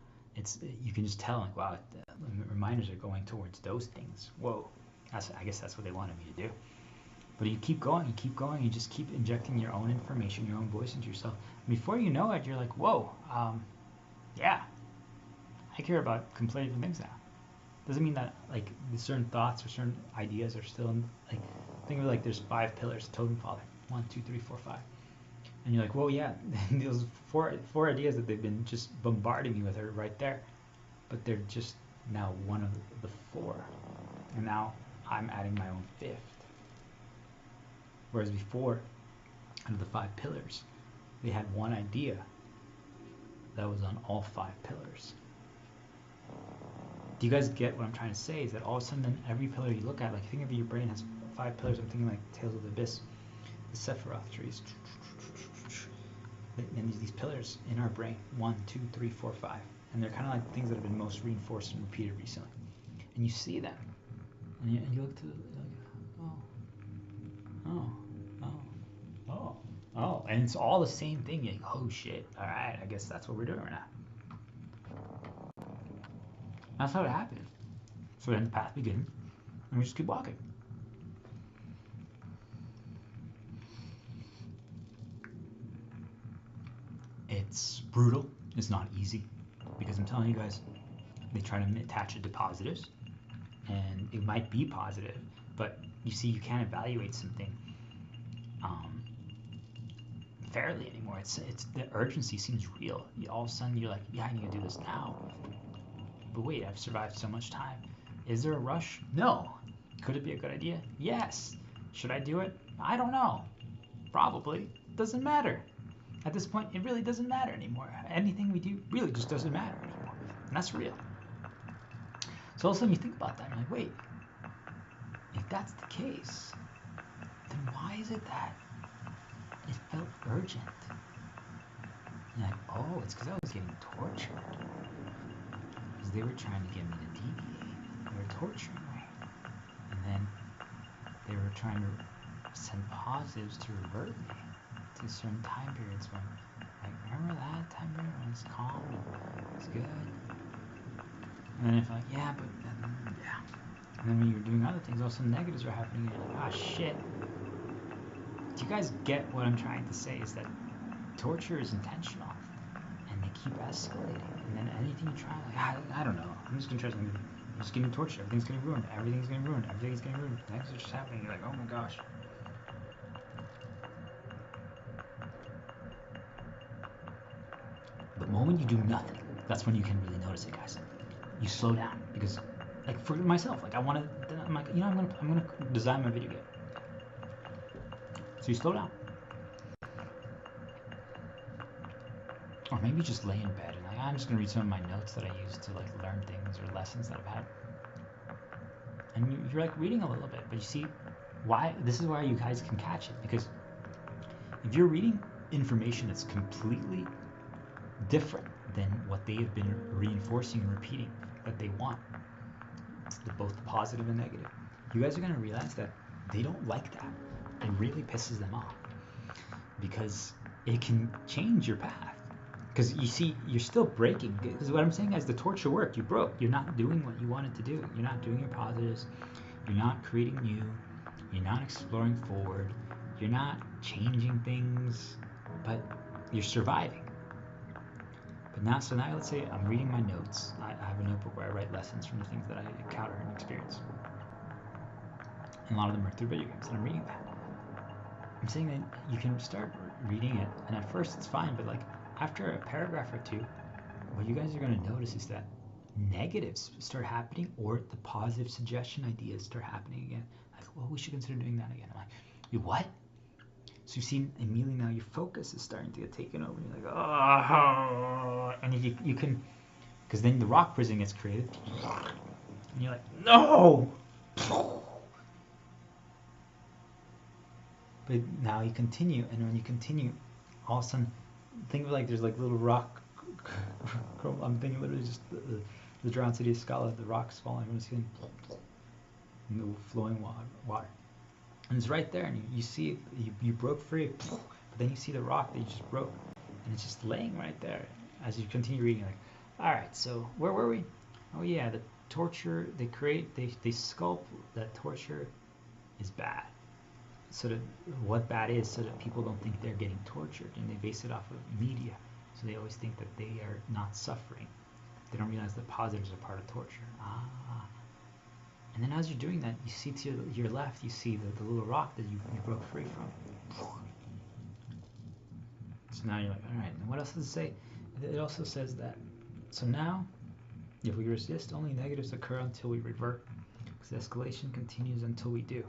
You can just tell, like, wow, the reminders are going towards those things. Whoa, I guess that's what they wanted me to do. But you keep going, you just keep injecting your own information, your own voice into yourself. And before you know it, you're like, whoa, yeah, I care about completely different things now. Doesn't mean that, like, certain thoughts or certain ideas are still in, like, think of it like there's 5 pillars, totem father, 1, 2, 3, 4, 5. And you're like, well, yeah, those four ideas that they've been just bombarding me with are right there. But they're just now one of the 4. And now I'm adding my own 5th. Whereas before, out of the 5 pillars, they had one idea that was on all 5 pillars. Do you guys get what I'm trying to say? Is that all of a sudden, then every pillar you look at, like, think of your brain has 5 pillars. I'm thinking like Tales of the Abyss, the Sephiroth trees. And there's these pillars in our brain, 1, 2, 3, 4, 5, and they're kind of like things that have been most reinforced and repeated recently. And you see them, and you look to, oh, and it's all the same thing. You're like, oh shit, all right, I guess that's what we're doing right now. That's how it happened. So then the path begins, and we just keep walking. It's brutal. It's not easy because I'm telling you guys, they try to attach it to positives, and it might be positive, but you see, you can't evaluate something fairly anymore. It's the urgency seems real. All of a sudden, you're like, yeah, I need to do this now. But wait, I've survived so much time. Is there a rush? No. Could it be a good idea? Yes. Should I do it? I don't know. Probably. Doesn't matter. At this point, it really doesn't matter anymore. Anything we do really just doesn't matter anymore. And that's real. So all of a sudden you think about that and you're like, wait, if that's the case, then why is it that it felt urgent? And you're like, oh, it's because I was getting tortured. Because they were trying to get me to deviate. They were were torturing me. And then they were trying to send positives to revert me to certain time periods when, like, remember that time period when it's calm and it's good? And then if like, yeah, but then, yeah. And then when you're doing other things, also negatives are happening, and you're like, ah, shit. Do you guys get what I'm trying to say? Is that torture is intentional, and they keep escalating. And then anything you try, like, I don't know. I'm just gonna try something. I'm just getting tortured. Everything's getting ruined. Everything's getting ruined. Everything's getting ruined. Things are just happening. You're like, oh my gosh. The moment you do nothing, that's when you can really notice it, guys. You slow down because, like, for myself, like, I'm like, you know, I'm gonna design my video game. So you slow down. Or maybe just lay in bed and, like, I'm just gonna read some of my notes that I use to, like, learn things or lessons that I've had. And you're like reading a little bit, but you see why this is why you guys can catch it, because if you're reading information that's completely different than what they have been reinforcing and repeating that they want, it's both the positive and negative, you guys are going to realize that they don't like that. It really pisses them off because it can change your path. Because you see, you're still breaking. Because what I'm saying is the torture worked. You broke. You're not doing what you wanted to do. You're not doing your positives. You're not creating new. You're not exploring forward. You're not changing things. But you're surviving. But now, so now let's say I'm reading my notes. I have a notebook where I write lessons from the things that I encounter and experience. And a lot of them are through video games, and I'm reading that. I'm saying that you can start reading it, and at first it's fine, but like after a paragraph or two, what you guys are going to notice is that negatives start happening, or the positive suggestion ideas start happening again. Like, well, we should consider doing that again. I'm like, you what? So you've seen immediately now your focus is starting to get taken over. And you're like, oh, and if you can, because then the rock prison gets created, and you're like, no. But now you continue, and when you continue, all of a sudden, think of like there's like little rock. I'm thinking literally just the drowned city of Scala, the rocks falling from the ceiling, and the flowing water. And it's right there, and you see it, you broke free, but then you see the rock that you just broke, and it's just laying right there as you continue reading. Like, all right, so where were we? Oh yeah, the torture they sculpt that torture is bad. So that what bad is, so that people don't think they're getting tortured, and they base it off of media. So they always think that they are not suffering. They don't realize that positives are part of torture. And then as you're doing that, you see to your left, you see the little rock that you broke free from. So now you're like, all right, and what else does it say? It also says that, so now, if we resist, only negatives occur until we revert, because escalation continues until we do.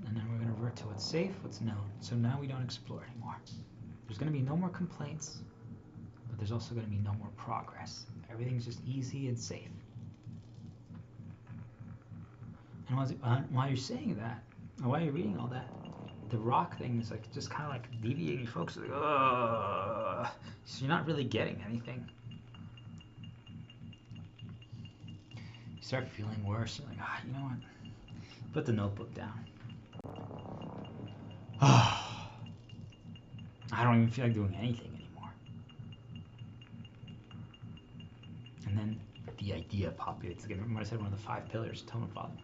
And then we're going to revert to what's safe, what's known. So now we don't explore anymore. There's going to be no more complaints, but there's also going to be no more progress. Everything's just easy and safe. And while you're saying that, and while you're reading all that, the rock thing is like just kind of like deviating your focus. Like, ugh. So you're not really getting anything. You start feeling worse. You're like, you know what? Put the notebook down. I don't even feel like doing anything anymore. And then the idea populates again. Remember I said one of the 5 pillars, tone of volume.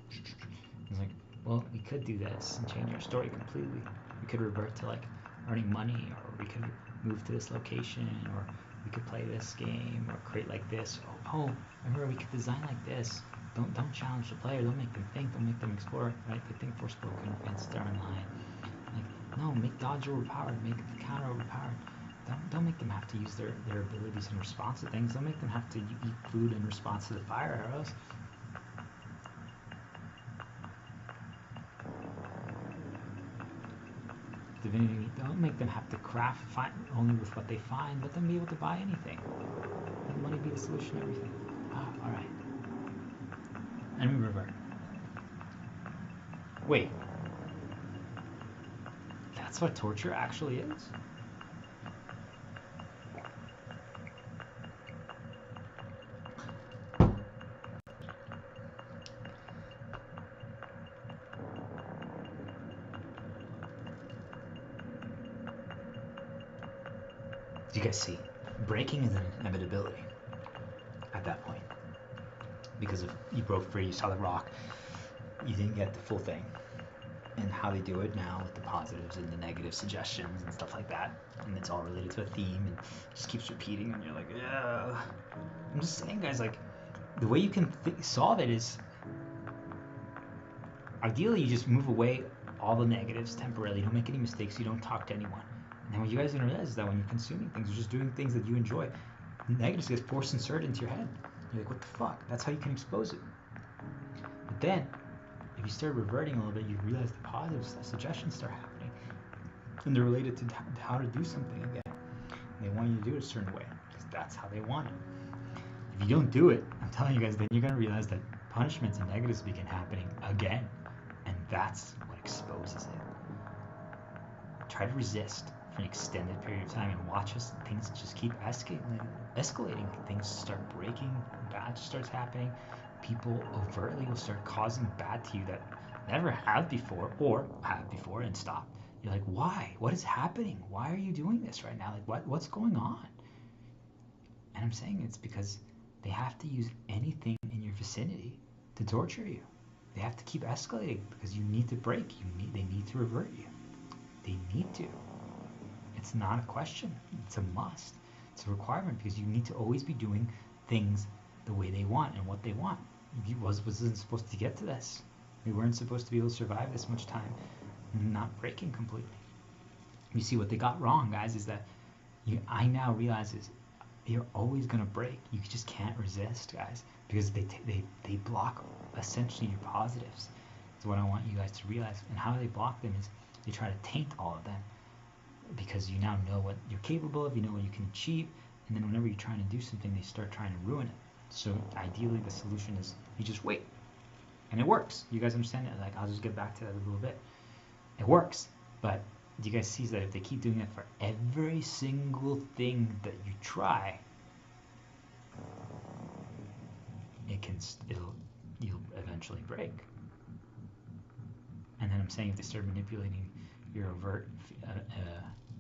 It's like, well, we could do this and change our story completely. We could revert to like earning money, or we could move to this location, or we could play this game, or create like this. Oh, remember we could design like this. Don't challenge the player. Don't make them think. Don't make them explore. Right? They think Forspoken, Advanced Star Online. Like, no, make dodge overpowered. Make the counter overpowered. Don't make them have to use their abilities in response to things. Don't make them have to eat food in response to the fire arrows. Divinity, don't make them have to craft only with what they find. Let them be able to buy anything. Let money be the solution to everything. Alright. And we revert. Wait. That's what torture actually is? you guys see? Breaking is an inevitability at that point. Because if you broke free, you saw the rock, you didn't get the full thing. And how they do it now with the positives and the negative suggestions and stuff like that. And it's all related to a theme and just keeps repeating and you're like, yeah. I'm just saying, guys, like, the way you can solve it is ideally you just move away all the negatives temporarily. You don't make any mistakes. You don't talk to anyone. And then what you guys are going to realize is that when you're consuming things, you're just doing things that you enjoy. The negatives get forced inserted into your head. You're like, what the fuck? That's how you can expose it. But then, if you start reverting a little bit, you realize the positives, the suggestions start happening. And they're related to how to do something again. And they want you to do it a certain way, because that's how they want it. If you don't do it, I'm telling you guys, then you're going to realize that punishments and negatives begin happening again. And that's what exposes it. Try to resist for an extended period of time and watch as things just keep escalating. Things start breaking, bad starts happening. People overtly will start causing bad to you that never have before or have before and stop. You're like, why? What is happening? Why are you doing this right now? Like, what's going on? And I'm saying it's because they have to use anything in your vicinity to torture you. They have to keep escalating because you need to break. They need to revert you. They need to. It's not a question. It's a must. It's a requirement because you need to always be doing things the way they want and what they want. You wasn't supposed to get to this. We weren't supposed to be able to survive this much time not breaking completely. You see what they got wrong, guys, is that I now realize is you're always going to break. You just can't resist, guys, because they block essentially your positives. So what I want you guys to realize, and how they block them is they try to taint all of them because you now know what you're capable of, you know what you can achieve, and then whenever you're trying to do something, they start trying to ruin it. So ideally the solution is you just wait. And it works. You guys understand it? Like, I'll just get back to that a little bit. It works. But do you guys see that if they keep doing it for every single thing that you try, you'll eventually break. And then I'm saying if they start manipulating your overt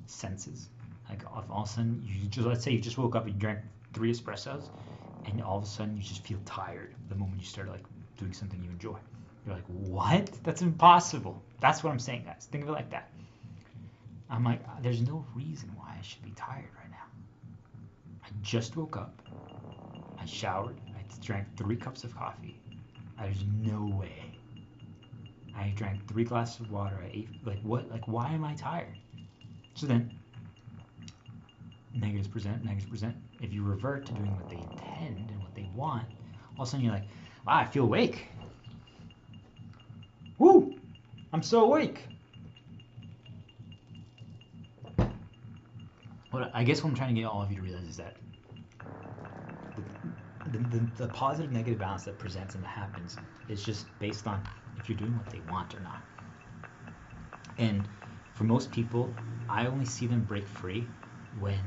senses, like if all of a sudden let's say you just woke up and you drank 3 espressos, and all of a sudden you just feel tired the moment you start like doing something you enjoy. You're like, what? That's impossible. That's what I'm saying, guys. Think of it like that. I'm like, there's no reason why I should be tired right now. I just woke up. I showered. I drank 3 cups of coffee. There's no way. I drank 3 glasses of water. I ate, like, what? Like, why am I tired? So then, negatives present. If you revert to doing what they intend and what they want, all of a sudden you're like, wow, I feel awake. Woo! I'm so awake. I guess what I'm trying to get all of you to realize is that the positive negative balance that presents and that happens is just based on if you're doing what they want or not. And for most people, I only see them break free when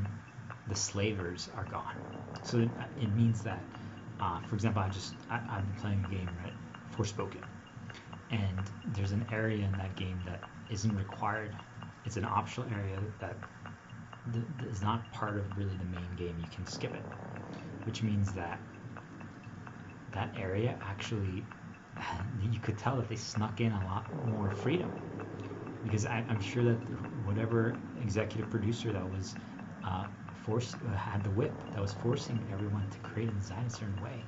the slavers are gone. So it means that, for example, I've been playing a game, right, Forspoken, and there's an area in that game that isn't required. It's an optional area that is not part of really the main game. You can skip it, which means that that area actually, you could tell that they snuck in a lot more freedom, because I'm sure that whatever executive producer that was had the whip that was forcing everyone to create and design a certain way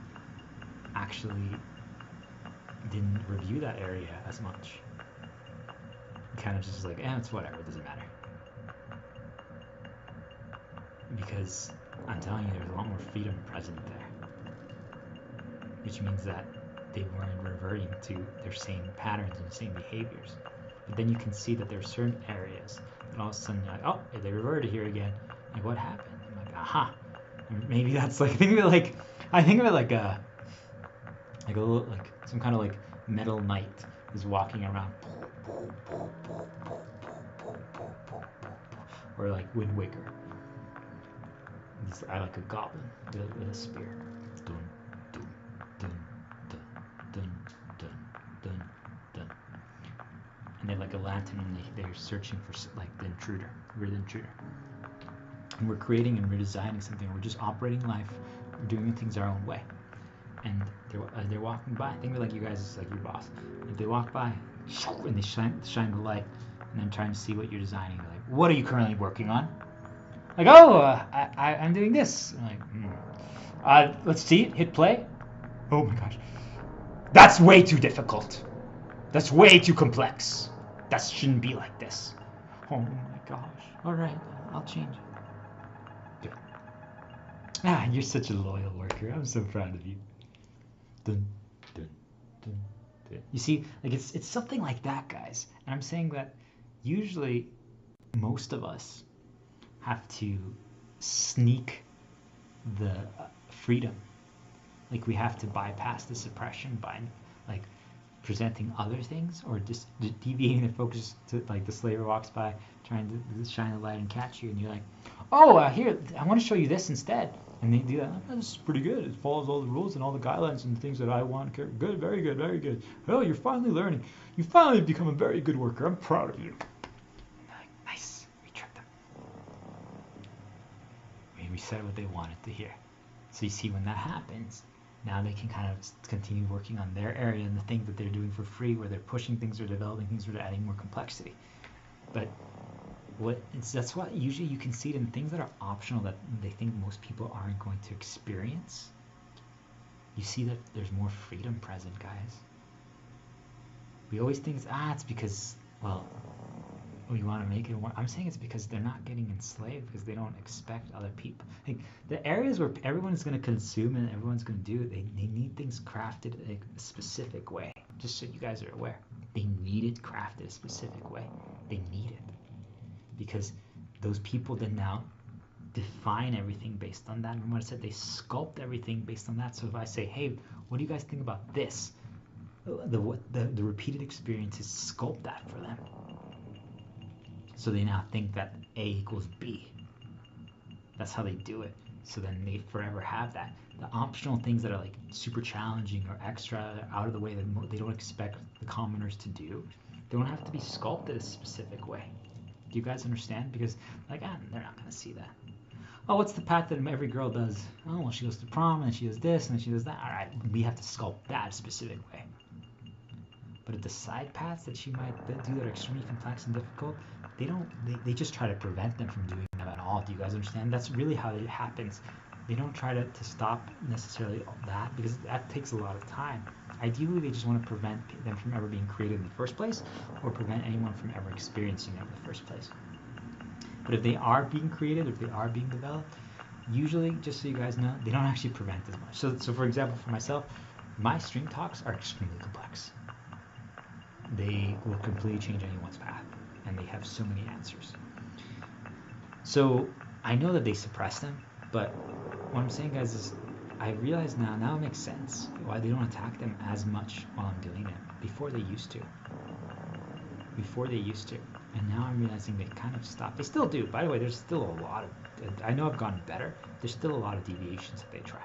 actually didn't review that area as much. Kind of just like, it's whatever, it doesn't matter. Because I'm telling you, there's a lot more freedom present there, which means that they weren't reverting to their same patterns and same behaviors. But then you can see that there are certain areas that all of a sudden you're like, oh, they reverted here again. Like, what happened? I'm like, aha. Maybe that's like, I think of it like a little, like some kind of like metal knight is walking around, or like Wind Waker. I like a goblin with a spear. Dun, dun, dun, dun, dun, dun, dun, dun. And they have like a lantern, and they're searching for like the intruder. We're the intruder. And we're creating and we're designing something. We're just operating life. We're doing things our own way. And they're walking by. Think of it like you guys, like your boss. If they walk by and they shine the light, and then trying to see what you're designing, you're like, what are you currently working on? Like, oh, I'm doing this. I'm like, let's see it. Hit play. Oh my gosh, that's way too difficult. That's way too complex. That shouldn't be like this. Oh my gosh. All right, I'll change it. Good. You're such a loyal worker. I'm so proud of you. Dun, dun, dun, dun. You see, like it's something like that, guys. And I'm saying that usually most of us have to sneak the freedom. Like we have to bypass the suppression by like presenting other things, or just deviating the focus to like the slaver walks by trying to shine the light and catch you, and you're like, oh, here, I want to show you this instead. And they do that. Oh, this is pretty good. It follows all the rules and all the guidelines and things that I want. Good, very good, very good. Oh, you're finally learning. You finally become a very good worker. I'm proud of you. Like, nice. We tricked them. We said what they wanted to hear. So you see, when that happens, now they can kind of continue working on their area and the things that they're doing for free, where they're pushing things or developing things or they're adding more complexity. But that's why usually you can see it in things that are optional that they think most people aren't going to experience. You see that there's more freedom present, guys. We always think it's because, well, we want to make it more. I'm saying it's because they're not getting enslaved, because they don't expect other people. Like the areas where everyone's going to consume and everyone's going to do it, they need things crafted like a specific way. Just so you guys are aware, they need it crafted a specific way. They need it. Because those people then now define everything based on that. Remember what I said? They sculpt everything based on that. So if I say, hey, what do you guys think about this? The repeated experiences sculpt that for them. So they now think that A equals B. That's how they do it. So then they forever have that. The optional things that are like super challenging or extra, out of the way, that they don't expect the commoners to do, they don't have to be sculpted a specific way. Do you guys understand? Because like, they're not going to see that. Oh, what's the path that every girl does? Oh, well, she goes to prom and she does this and then she does that. All right, we have to sculpt that a specific way. But at the side paths that she might do that are extremely complex and difficult, they just try to prevent them from doing them at all. Do you guys understand? That's really how it happens. They don't try to stop necessarily that, because that takes a lot of time. Ideally, they just want to prevent them from ever being created in the first place, or prevent anyone from ever experiencing it in the first place. But if they are being created, if they are being developed, usually, just so you guys know, they don't actually prevent as much. So for example, for myself, my stream talks are extremely complex. They will completely change anyone's path, and they have so many answers. So I know that they suppress them, but what I'm saying, guys, is I realize now it makes sense why they don't attack them as much while I'm doing it. Before they used to. And now I'm realizing they kind of stop. They still do. By the way, there's still a lot of, I know I've gotten better. There's still a lot of deviations that they try.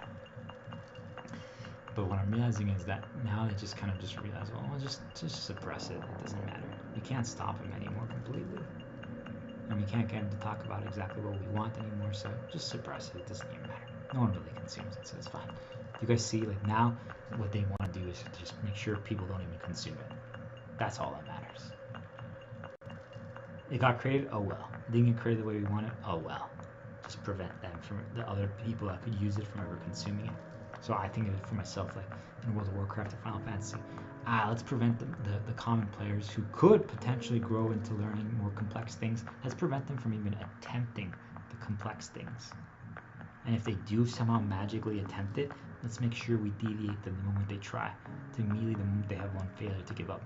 But what I'm realizing is that now they just kind of just realize, well, just suppress it. It doesn't matter. We can't stop them anymore completely. And we can't get them to talk about exactly what we want anymore, so just suppress it. It doesn't even matter. No one really consumes it, so it's fine. You guys see, like now, what they want to do is just make sure people don't even consume it. That's all that matters. It got created, oh well. It didn't get created the way we want it, oh well. Just prevent them from the other people that could use it from ever consuming it. So I think of it for myself, like in World of Warcraft or Final Fantasy. Let's prevent the common players who could potentially grow into learning more complex things. Let's prevent them from even attempting the complex things. And if they do somehow magically attempt it, let's make sure we deviate them the moment they try, to immediately the moment they have one failure to give up,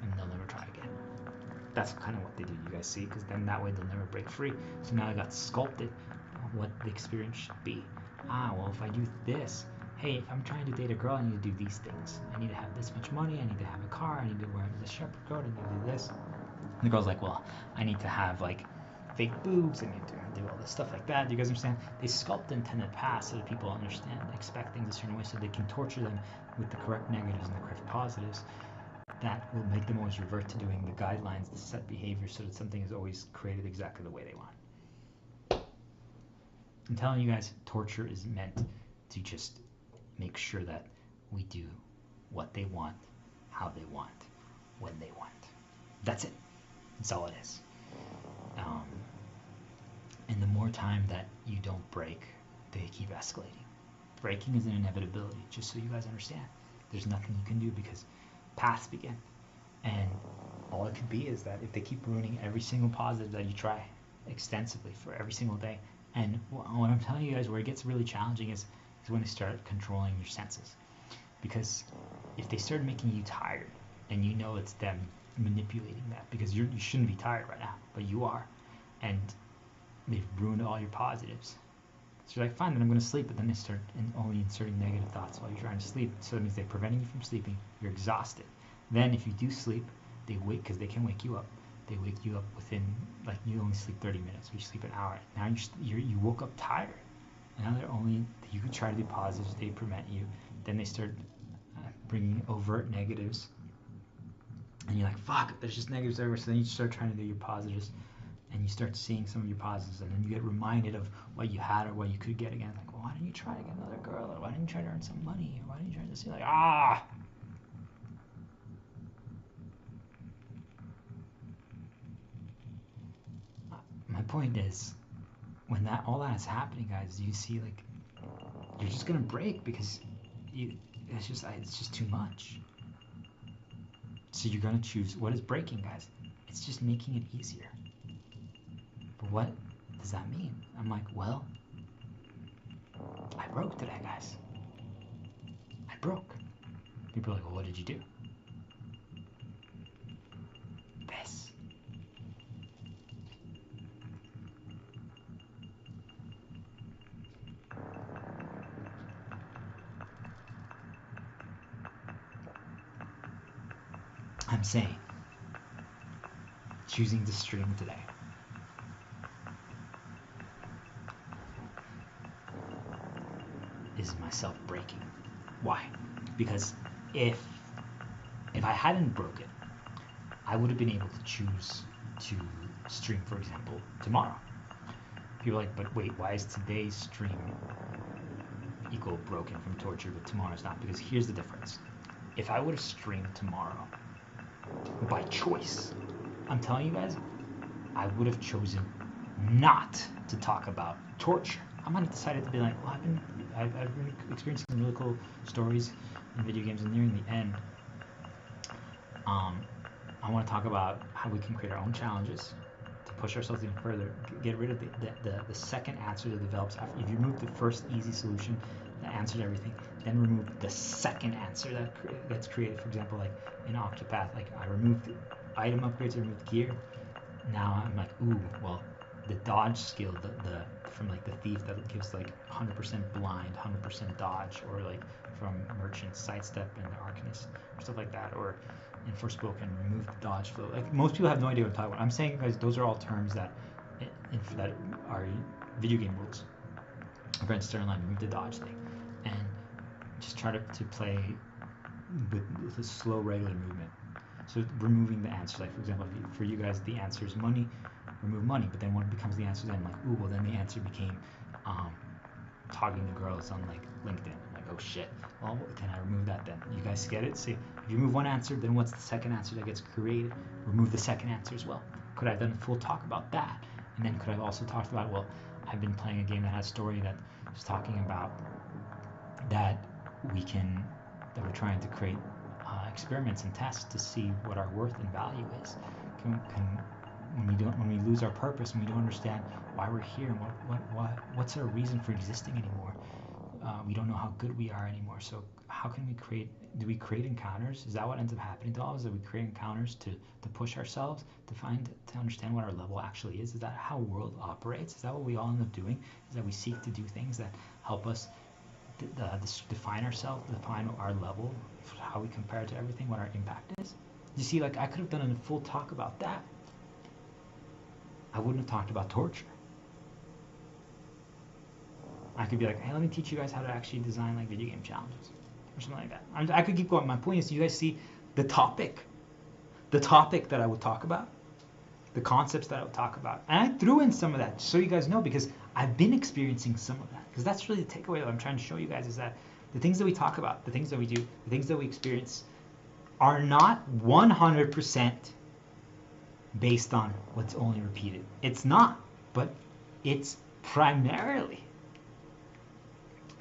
and they'll never try again. That's kind of what they do, you guys see, because then that way they'll never break free. So now I got sculpted what the experience should be. Well, if I do this, hey, if I'm trying to date a girl, I need to do these things. I need to have this much money, I need to have a car, I need to wear this shepherd coat, I need to do this. And the girl's like, well, I need to have like fake boobs, I need to do all this stuff like that. Do you guys understand? They sculpt intended paths so that people understand, expect things a certain way, so they can torture them with the correct negatives and the correct positives. That will make them always revert to doing the guidelines, the set behavior, so that something is always created exactly the way they want. I'm telling you guys, torture is meant to just make sure that we do what they want, how they want, when they want. That's it. That's all it is. And the more time that you don't break, they keep escalating. Breaking is an inevitability, just so you guys understand. There's nothing you can do because paths begin. And all it could be is that if they keep ruining every single positive that you try extensively for every single day. And what I'm telling you guys, where it gets really challenging is when they start controlling your senses. Because if they start making you tired, and you know it's them manipulating that, because you shouldn't be tired right now, but you are, and they've ruined all your positives. So you're like, fine, then I'm going to sleep, but then they start only inserting negative thoughts while you're trying to sleep. So that means they're preventing you from sleeping. You're exhausted. Then if you do sleep, they wake, because they can wake you up. They wake you up within, like, you only sleep 30 minutes, you sleep an hour. Now you woke up tired. And now you can try to do positives, they prevent you. Then they start bringing overt negatives. And you're like, fuck, there's just negatives everywhere. So then you start trying to do your positives. And you start seeing some of your positives, and then you get reminded of what you had or what you could get again. Like, well, why didn't you try to get another girl? Or why didn't you try to earn some money? Or why didn't you try to see, like, My point is, when all that is happening, guys, you see, like, you're just gonna break because it's just too much. So you're gonna choose what is breaking, guys. It's just making it easier. But what does that mean? I'm like, well, I broke today, guys. I broke. People are like, well, what did you do? This. I'm saying, choosing to stream today. Is myself breaking. Why? Because if I hadn't broken, I would have been able to choose to stream, for example, tomorrow. People are like, but wait, why is today's stream equal broken from torture, but tomorrow's not? Because here's the difference. If I would have streamed tomorrow by choice, I'm telling you guys, I would have chosen not to talk about torture. I might have decided to be like, well, I've been experiencing some really cool stories in video games, and nearing the end, I want to talk about how we can create our own challenges to push ourselves even further, get rid of the second answer that develops after. If you remove the first easy solution that answers everything, then remove the second answer that gets created. For example, like in Octopath, like I removed item upgrades, I removed gear. Now I'm like, ooh, well, the dodge skill, the from like the thief that gives like 100% blind, 100% dodge, or like from merchant sidestep and the arcanist or stuff like that, or in Forspoken remove the dodge flow. Like most people have no idea what I'm talking about. I'm saying, guys, those are all terms that that are video game rules. Brent Sternline, remove the dodge thing, and just try to play with a slow regular movement. So removing the answer, like for example, for you guys, the answer is money. Remove money, but then when it becomes the answer, then like, ooh, well, then the answer became talking to girls on like LinkedIn. I'm like, oh shit, well, can I remove that then? You guys get it? See, if you remove one answer, then what's the second answer that gets created? Remove the second answer as well. Could I have done a full talk about that? And then could I have also talked about, well, I've been playing a game that has a story that is talking about that we're trying to create experiments and tests to see what our worth and value is. When we lose our purpose and we don't understand why we're here and what's our reason for existing anymore, we don't know how good we are anymore. So how can we do we create encounters? Is that what ends up happening to all of us? That we create encounters to push ourselves, to understand what our level actually is? Is that how world operates? Is that what we all end up doing? Is that we seek to do things that help us define ourselves, define our level, how we compare to everything, what our impact is? You see, like I could have done a full talk about that. I wouldn't have talked about torture. I could be like, hey, let me teach you guys how to actually design like video game challenges or something like that. I could keep going. My point is, you guys see the topic that I would talk about, the concepts that I would talk about, and I threw in some of that so you guys know, because I've been experiencing some of that, because that's really the takeaway that I'm trying to show you guys, is that the things that we talk about, the things that we do, the things that we experience are not 100% based on what's only repeated. It's not, but it's primarily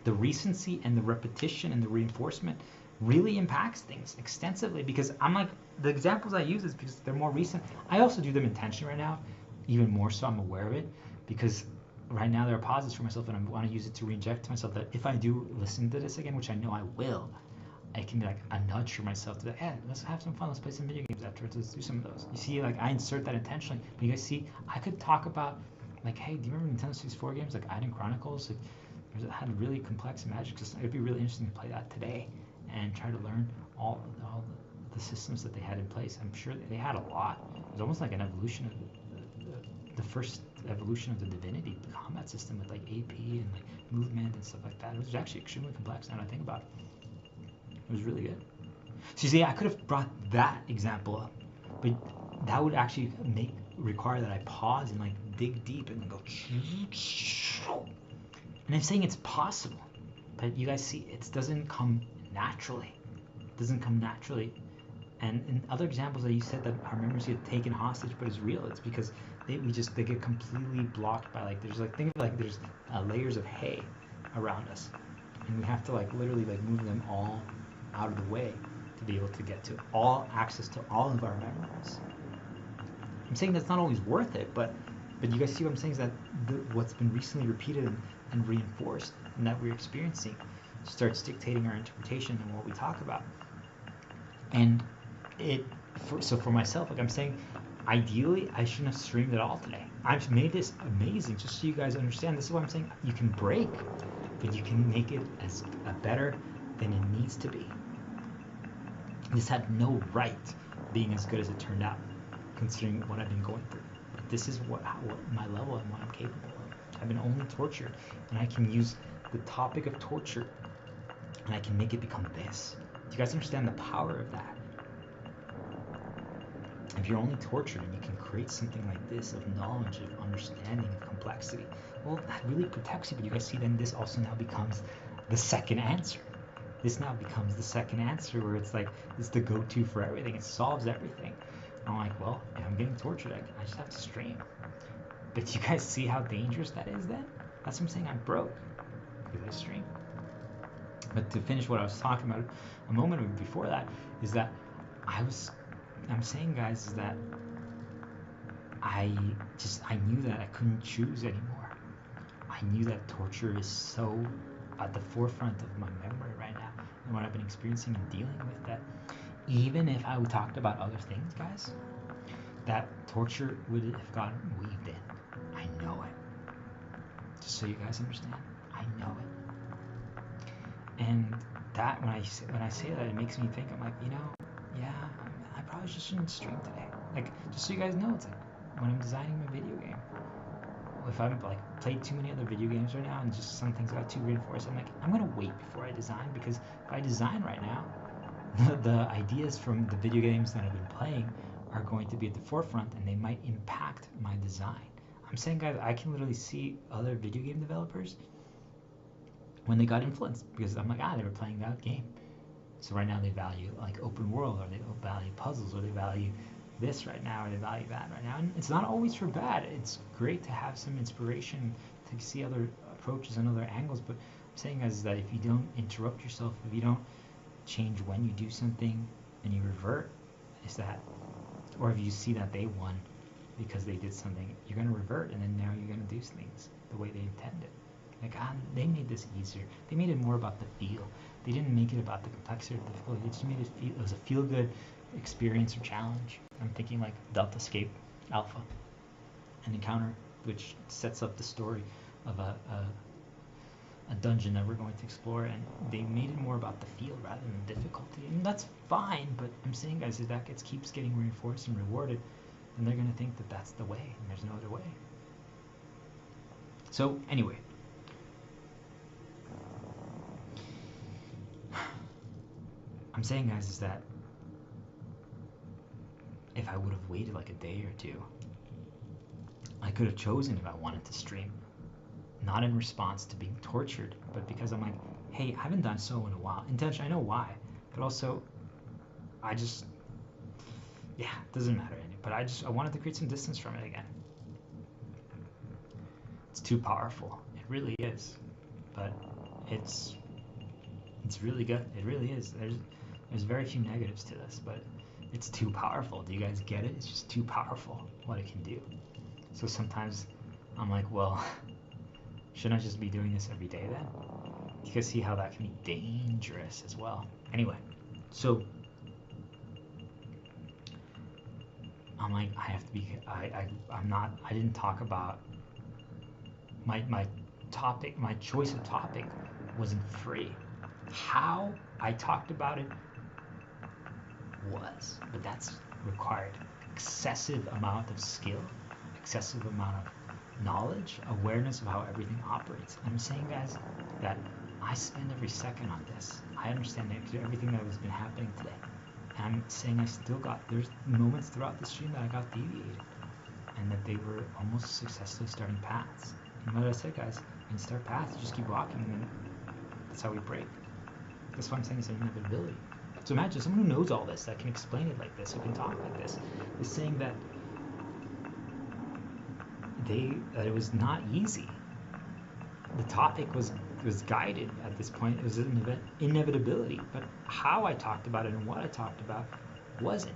the recency and the repetition and the reinforcement really impacts things extensively, because I'm like, the examples I use is because they're more recent. I also do them intentionally right now, even more so. I'm aware of it, because right now there are pauses for myself, and I want to use it to reinject to myself that if I do listen to this again, which I know I will, I can be like a nudge for myself to be like, hey, let's have some fun, let's play some video games afterwards, let's do some of those. You see, like, I insert that intentionally, but you guys see, I could talk about, like, hey, do you remember Nintendo 64 games like Iden Chronicles? Like, it had really complex magic system. It'd be really interesting to play that today and try to learn all the systems that they had in place. I'm sure they had a lot. It was almost like an evolution of the first evolution of the Divinity combat system with like AP and like movement and stuff like that. It was actually extremely complex now that I think about it. It was really good. So you see, I could have brought that example up, but that would actually require that I pause and like dig deep and go. And I'm saying it's possible, but you guys see, it doesn't come naturally. It doesn't come naturally. And in other examples that you said that our memories get taken hostage, but it's real. It's because they get completely blocked by like, there's like, think of like there's layers of hay around us, and we have to like literally like move them all out of the way to be able to get to all access to all of our memories. I'm saying that's not always worth it, but you guys see what I'm saying is that what's been recently repeated and reinforced and that we're experiencing starts dictating our interpretation and what we talk about. And so for myself, like I'm saying, ideally I shouldn't have streamed at all today. I've made this amazing just so you guys understand. This is what I'm saying. You can break, but you can make it as better than it needs to be. This had no right being as good as it turned out, considering what I've been going through. But this is what my level and what I'm capable of. I've been only tortured, and I can use the topic of torture, and I can make it become this. Do you guys understand the power of that? If you're only tortured and you can create something like this of knowledge, of understanding, of complexity, well, that really protects you. But you guys see, then this also now becomes the second answer. This now becomes the second answer, where it's like, it's the go-to for everything. It solves everything. I'm like, well, if I'm getting tortured, I just have to stream. But you guys see how dangerous that is then? That's what I'm saying. I'm broke because I stream. But to finish what I was talking about a moment before that, is that I'm saying, guys, is that I knew that I couldn't choose anymore. I knew that torture is so at the forefront of my memory right now, and what I've been experiencing and dealing with, that even if I would talked about other things, guys, that torture would have gotten weaved in. I know it. Just so you guys understand, I know it. And that when I say that, it makes me think. I'm like, yeah, I probably just shouldn't stream today. Like, just so you guys know, it's like when I'm designing my video game, if I'm like played too many other video games right now and just some things got too reinforced, I'm like, I'm gonna wait before I design, because if I design right now, the ideas from the video games that I've been playing are going to be at the forefront, and they might impact my design. I'm saying, guys, I can literally see other video game developers when they got influenced, because I'm like, they were playing that game. So right now they value like open world, or they value puzzles, or they value this right now, or they value that right now. And it's not always for bad. It's great to have some inspiration to see other approaches and other angles. But I'm saying is that if you don't interrupt yourself, if you don't change when you do something and you revert, is that, or if you see that they won because they did something, you're going to revert, and then now you're going to do things the way they intended. Like, they made this easier. They made it more about the feel. They didn't make it about the complexity or the difficulty. They just made it feel, it was a feel-good experience or challenge. I'm thinking like Delta Escape Alpha, an encounter which sets up the story of a dungeon that we're going to explore, and they made it more about the feel rather than the difficulty. And that's fine, but I'm saying, guys, if that keeps getting reinforced and rewarded, then they're going to think that that's the way, and there's no other way. So anyway, I'm saying, guys, is that if I would have waited like a day or two, I could have chosen if I wanted to stream. not in response to being tortured, but because I'm like, hey, I haven't done so in a while. Intention, I know why, but also I just, yeah, it doesn't matter. But I wanted to create some distance from it again. It's too powerful. It really is. But it's really good. It really is. There's very few negatives to this, but it's too powerful. Do you guys get it? It's just too powerful what it can do. So sometimes I'm like, well, shouldn't I just be doing this every day then? You can see how that can be dangerous as well. Anyway, so I'm like, I have to be, I'm not, I didn't talk about my topic, my choice of topic wasn't free. How I talked about it was, but that's required excessive amount of skill, excessive amount of knowledge, awareness of how everything operates. I'm saying, guys, that I spend every second on this. I understand everything that has been happening today. And I'm saying I still got, there's moments throughout the stream that I got deviated and that they were almost successfully starting paths. And what I said, guys, when you start paths, you just keep walking and that's how we break. That's why I'm saying it's an inevitability. So imagine someone who knows all this, that can explain it like this, who can talk like this, is saying that it was not easy. The topic was guided at this point. It was an inevitability, but how I talked about it and what I talked about wasn't.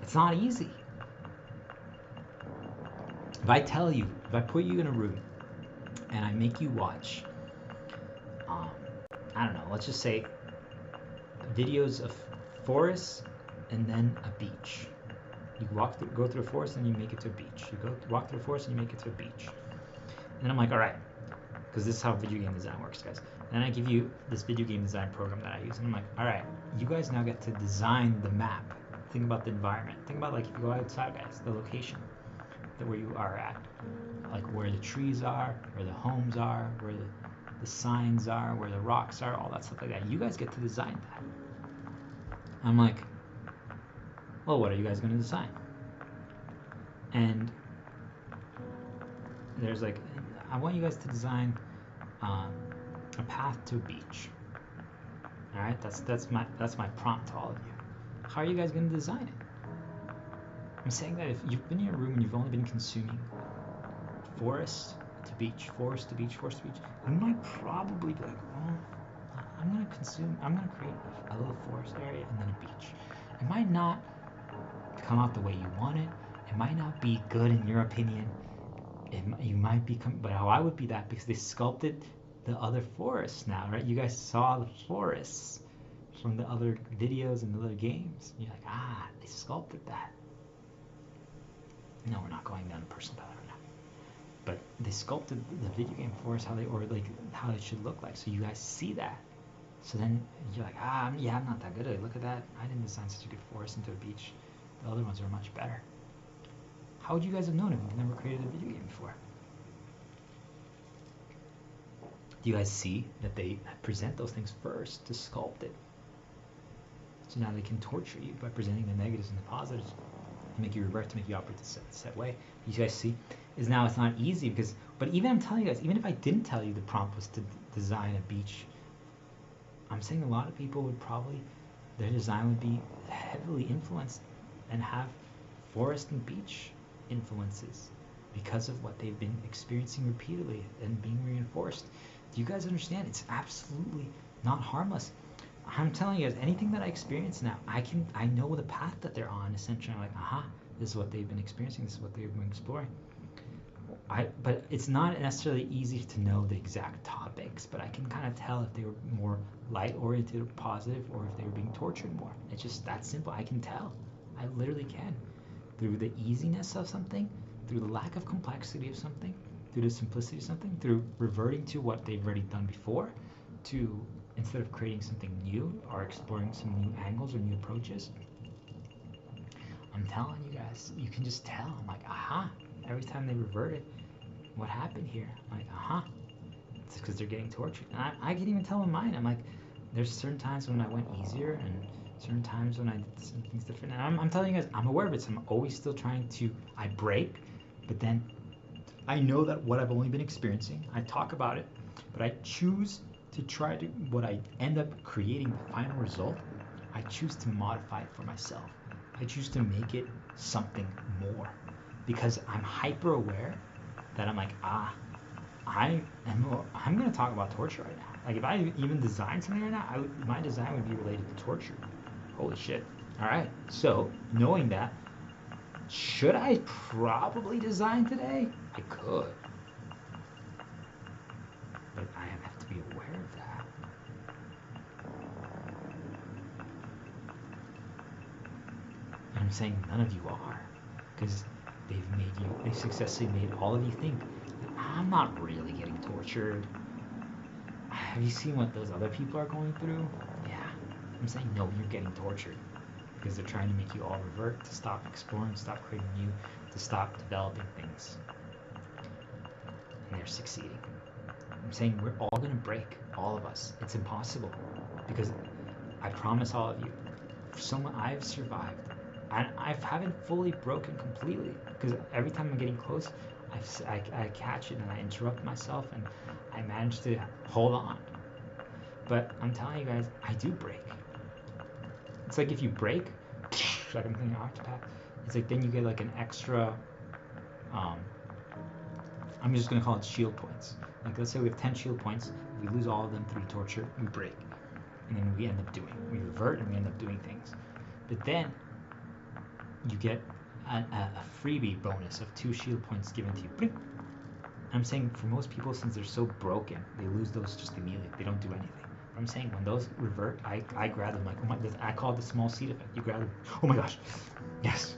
It's not easy. If I tell you, if I put you in a room and I make you watch, I don't know, let's just say videos of forests and then a beach. You go through a forest and you make it to a beach. You walk through a forest and you make it to a beach. And then I'm like, all right, because this is how video game design works, guys. And then I give you this video game design program that I use, and I'm like, all right, you guys now get to design the map. Think about the environment. Think about, like, if you go outside, guys, the location where you are at, like where the trees are, where the homes are, where the signs are, where the rocks are, all that stuff like that. You guys get to design that. I'm like, well, what are you guys going to design? And there's like, I want you guys to design a path to a beach. All right, that's my prompt to all of you. How are you guys going to design it? I'm saying that if you've been in your room and you've only been consuming forest to beach, forest to beach, forest to beach, you might probably be like, well, I'm going to create a little forest area and then a beach. It might not come out the way you want it. It might not be good in your opinion. You might become, but how I would be that, because they sculpted the other forests now, right? You guys saw the forests from the other videos and the other games. You're like, they sculpted that. No, we're not going down a personal path right now. But they sculpted the video game forest how it should look like. So you guys see that. So then you're like, I'm not that good at it. Look at that. I didn't design such a good forest into a beach. The other ones are much better. How would you guys have known if you've never created a video game before? Do you guys see that they present those things first to sculpt it? So now they can torture you by presenting the negatives and the positives to make you revert, to make you operate a set way. You guys see, is now it's not easy because, but even I'm telling you guys, even if I didn't tell you the prompt was to design a beach, I'm saying a lot of people would probably, their design would be heavily influenced and have forest and beach influences because of what they've been experiencing repeatedly and being reinforced. Do you guys understand? It's absolutely not harmless. I'm telling you guys, anything that I experience now, I know the path that they're on. Essentially, I'm like, this is what they've been experiencing. This is what they've been exploring. But it's not necessarily easy to know the exact topics, but I can kind of tell if they were more light-oriented or positive, or if they were being tortured more. It's just that simple. I can tell. I literally can. Through the easiness of something, through the lack of complexity of something, through the simplicity of something, through reverting to what they've already done before, to instead of creating something new or exploring some new angles or new approaches. I'm telling you guys, you can just tell. I'm like, every time they reverted, what happened here? I'm like, it's because they're getting tortured. And I can even tell in mine. I'm like, there's certain times when I went easier and certain times when I did some things different. And I'm telling you guys, I'm aware of it. So I'm always still trying to, I break, but then I know that what I've only been experiencing, I talk about it, but I choose to try to, what I end up creating, the final result, I choose to modify it for myself. I choose to make it something more because I'm hyper aware that I'm like, I'm going to talk about torture right now. Like if I even design something right now, my design would be related to torture. Holy shit. All right. So knowing that, should I probably design today? I could. But I have to be aware of that. And I'm saying none of you are. Because they've successfully made all of you think that I'm not really getting tortured. Have you seen what those other people are going through? Yeah. I'm saying no, you're getting tortured. Because they're trying to make you all revert, to stop exploring, stop creating new, to stop developing things. And they're succeeding. I'm saying we're all going to break, all of us. It's impossible. Because I promise all of you, for someone I've survived, and I haven't fully broken completely. Because every time I'm getting close, I catch it and I interrupt myself and I manage to hold on. But I'm telling you guys, I do break. It's like if you break, like I'm thinking Octopath, it's like then you get like an extra, I'm just going to call it shield points. Like let's say we have 10 shield points, we lose all of them through torture, we break. And then we end up we revert and we end up doing things. But then you get a freebie bonus of 2 shield points given to you. I'm saying for most people, since they're so broken, they lose those just immediately. They don't do anything. I'm saying when those revert, I grab them like, oh my, I call it the small seed effect. You grab them, oh my gosh, yes.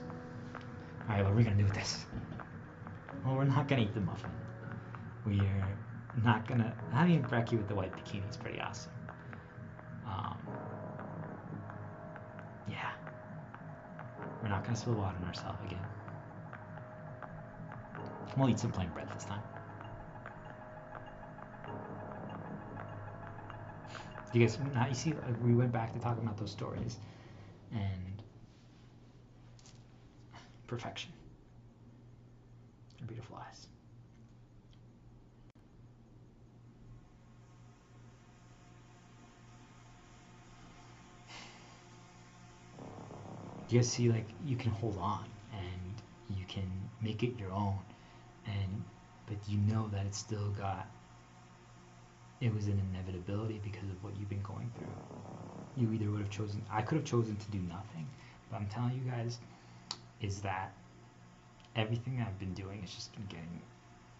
All right, what are we gonna do with this? Well, we're not gonna eat the muffin. We're not gonna, I mean, Brecky with the white bikini is pretty awesome. Yeah. We're not gonna spill water on ourselves again. We'll eat some plain bread this time. You guys, now you see, like, we went back to talking about those stories and perfection. They're beautiful eyes. You guys see, like, you can hold on and you can make it your own, but you know that it's still got, it was an inevitability because of what you've been going through. You either would have chosen, I could have chosen to do nothing, but I'm telling you guys, is that everything I've been doing is just been getting,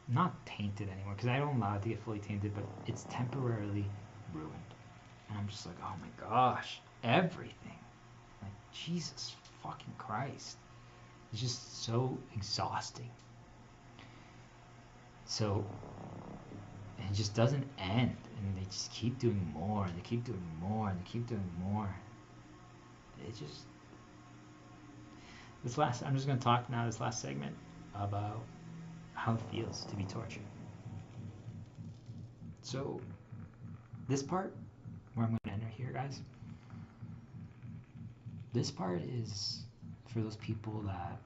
not tainted anymore, because I don't allow it to get fully tainted, but it's temporarily ruined. And I'm just like, oh my gosh, everything. Like, Jesus fucking Christ. It's just so exhausting. So, it just doesn't end, and they just keep doing more, and they keep doing more, and they keep doing more. It just, I'm just going to talk now, this last segment, about how it feels to be tortured. So, this part, where I'm going to enter here, guys, this part is for those people that,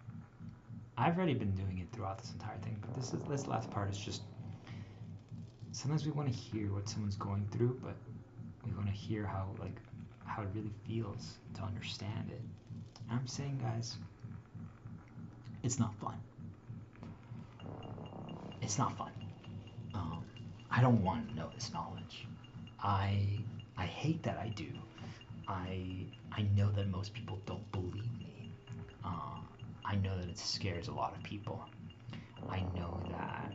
I've already been doing it throughout this entire thing, but this last part is just, sometimes we want to hear what someone's going through, but we want to hear how it really feels to understand it. And I'm saying, guys, it's not fun. It's not fun. I don't want to know this knowledge. I hate that I do. I know that most people don't believe me. I know that it scares a lot of people. I know that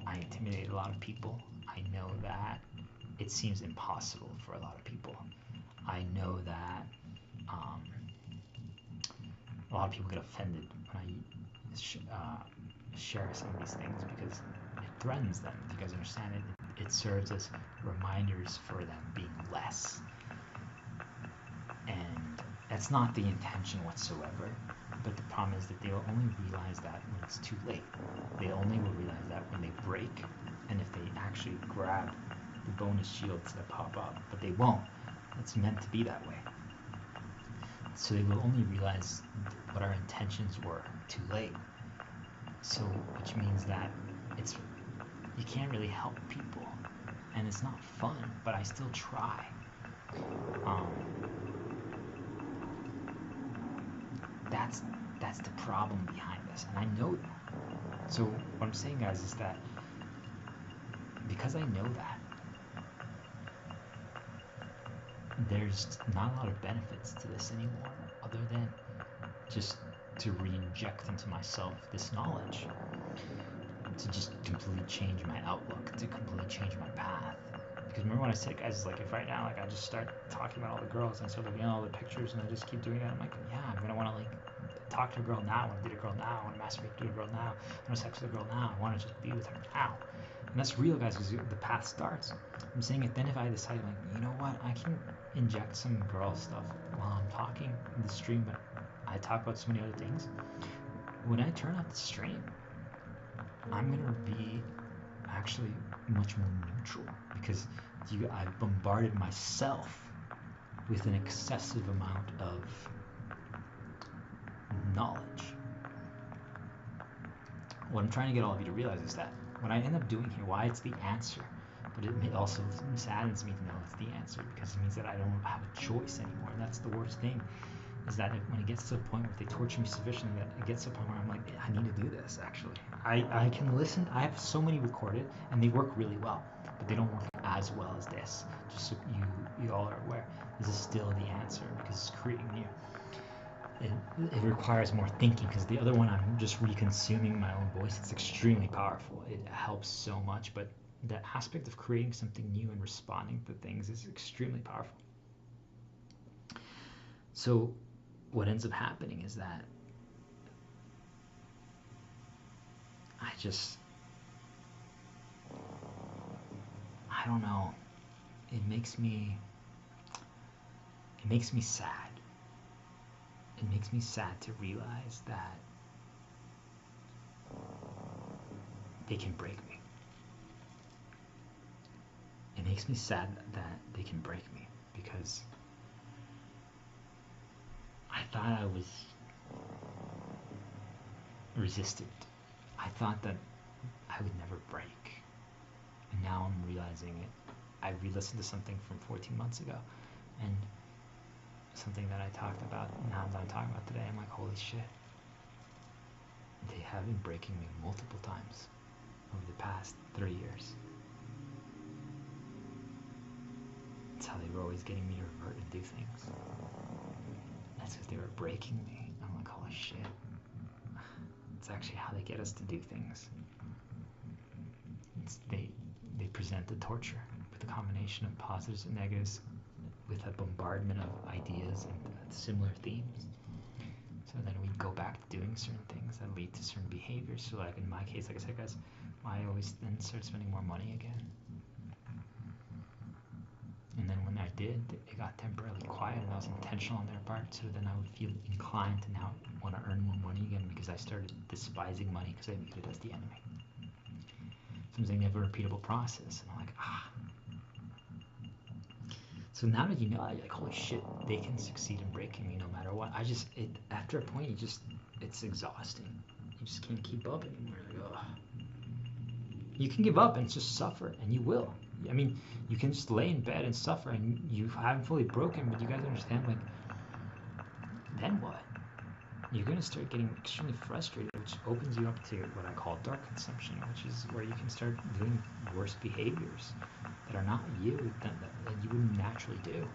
I intimidate a lot of people. I know that it seems impossible for a lot of people. I know that a lot of people get offended when I share some of these things because it threatens them. If you guys understand it, it serves as reminders for them being less. And that's not the intention whatsoever. But the problem is that they will only realize that when it's too late. They only will realize that when they break and if they actually grab the bonus shields that pop up. But they won't. It's meant to be that way. So they will only realize what our intentions were too late. So, which means that you can't really help people, and it's not fun, but I still try. Um, that's the problem behind this, and I know that. So what I'm saying, guys, is that because I know that, there's not a lot of benefits to this anymore, other than just to re-inject into myself this knowledge, to just completely change my outlook, to completely change my path. Because remember what I said, guys, is like, if right now, like, I just start talking about all the girls and I start looking at all the pictures and I just keep doing that, I'm like, yeah, I'm gonna want to like talk to a girl now, I want to date a girl now, I want to masturbate to a girl now, I want to sex with a girl now, I want to just be with her now. And that's real, guys, because the path starts. I'm saying it. Then if I decide, like, you know what, I can inject some girl stuff while I'm talking in the stream, but I talk about so many other things. When I turn off the stream, I'm gonna be actually much more neutral, because I've bombarded myself with an excessive amount of knowledge. What I'm trying to get all of you to realize is that what I end up doing here, why it's the answer, but it also saddens me to know it's the answer, because it means that I don't have a choice anymore. And that's the worst thing, is that when it gets to the point where they torture me sufficiently that it gets to the point where I'm like, I need to do this, actually. I can listen. I have so many recorded, and they work really well, but they don't work as well as this. Just so you all are aware, this is still the answer, because it's creating you. It requires more thinking, because the other one, I'm just reconsuming my own voice. It's extremely powerful. It helps so much, but the aspect of creating something new and responding to things is extremely powerful. So what ends up happening is that I don't know, it makes me sad. It makes me sad to realize that they can break me. It makes me sad that they can break me, because I thought I was resistant. I thought that I would never break. And now I'm realizing it. I re-listened to something from 14 months ago, and something that I talked about now that I'm talking about today, I'm like, holy shit. They have been breaking me multiple times over the past 3 years. That's how they were always getting me to revert and do things. That's because they were breaking me. I'm like, holy shit. It's actually how they get us to do things. They present the torture with a combination of positives and negatives, with a bombardment of ideas and similar themes. So then we go back to doing certain things that lead to certain behaviors. So like in my case, like I said, guys, I always then start spending more money again. And then when I did, it got temporarily quiet, and that was intentional on their part. So then I would feel inclined to now want to earn more money again, because I started despising money because I viewed it as the enemy. Something never repeatable process. And I'm like, So now that you know, you're like, holy shit, they can succeed in breaking me no matter what. After a point, it's exhausting. You just can't keep up anymore. You're like, You can give up and just suffer, and you will. I mean, you can just lay in bed and suffer, and you haven't fully broken, but you guys understand, like, then what? You're going to start getting extremely frustrated, which opens you up to what I call dark consumption, which is where you can start doing worse behaviors that are not you, that you wouldn't naturally do.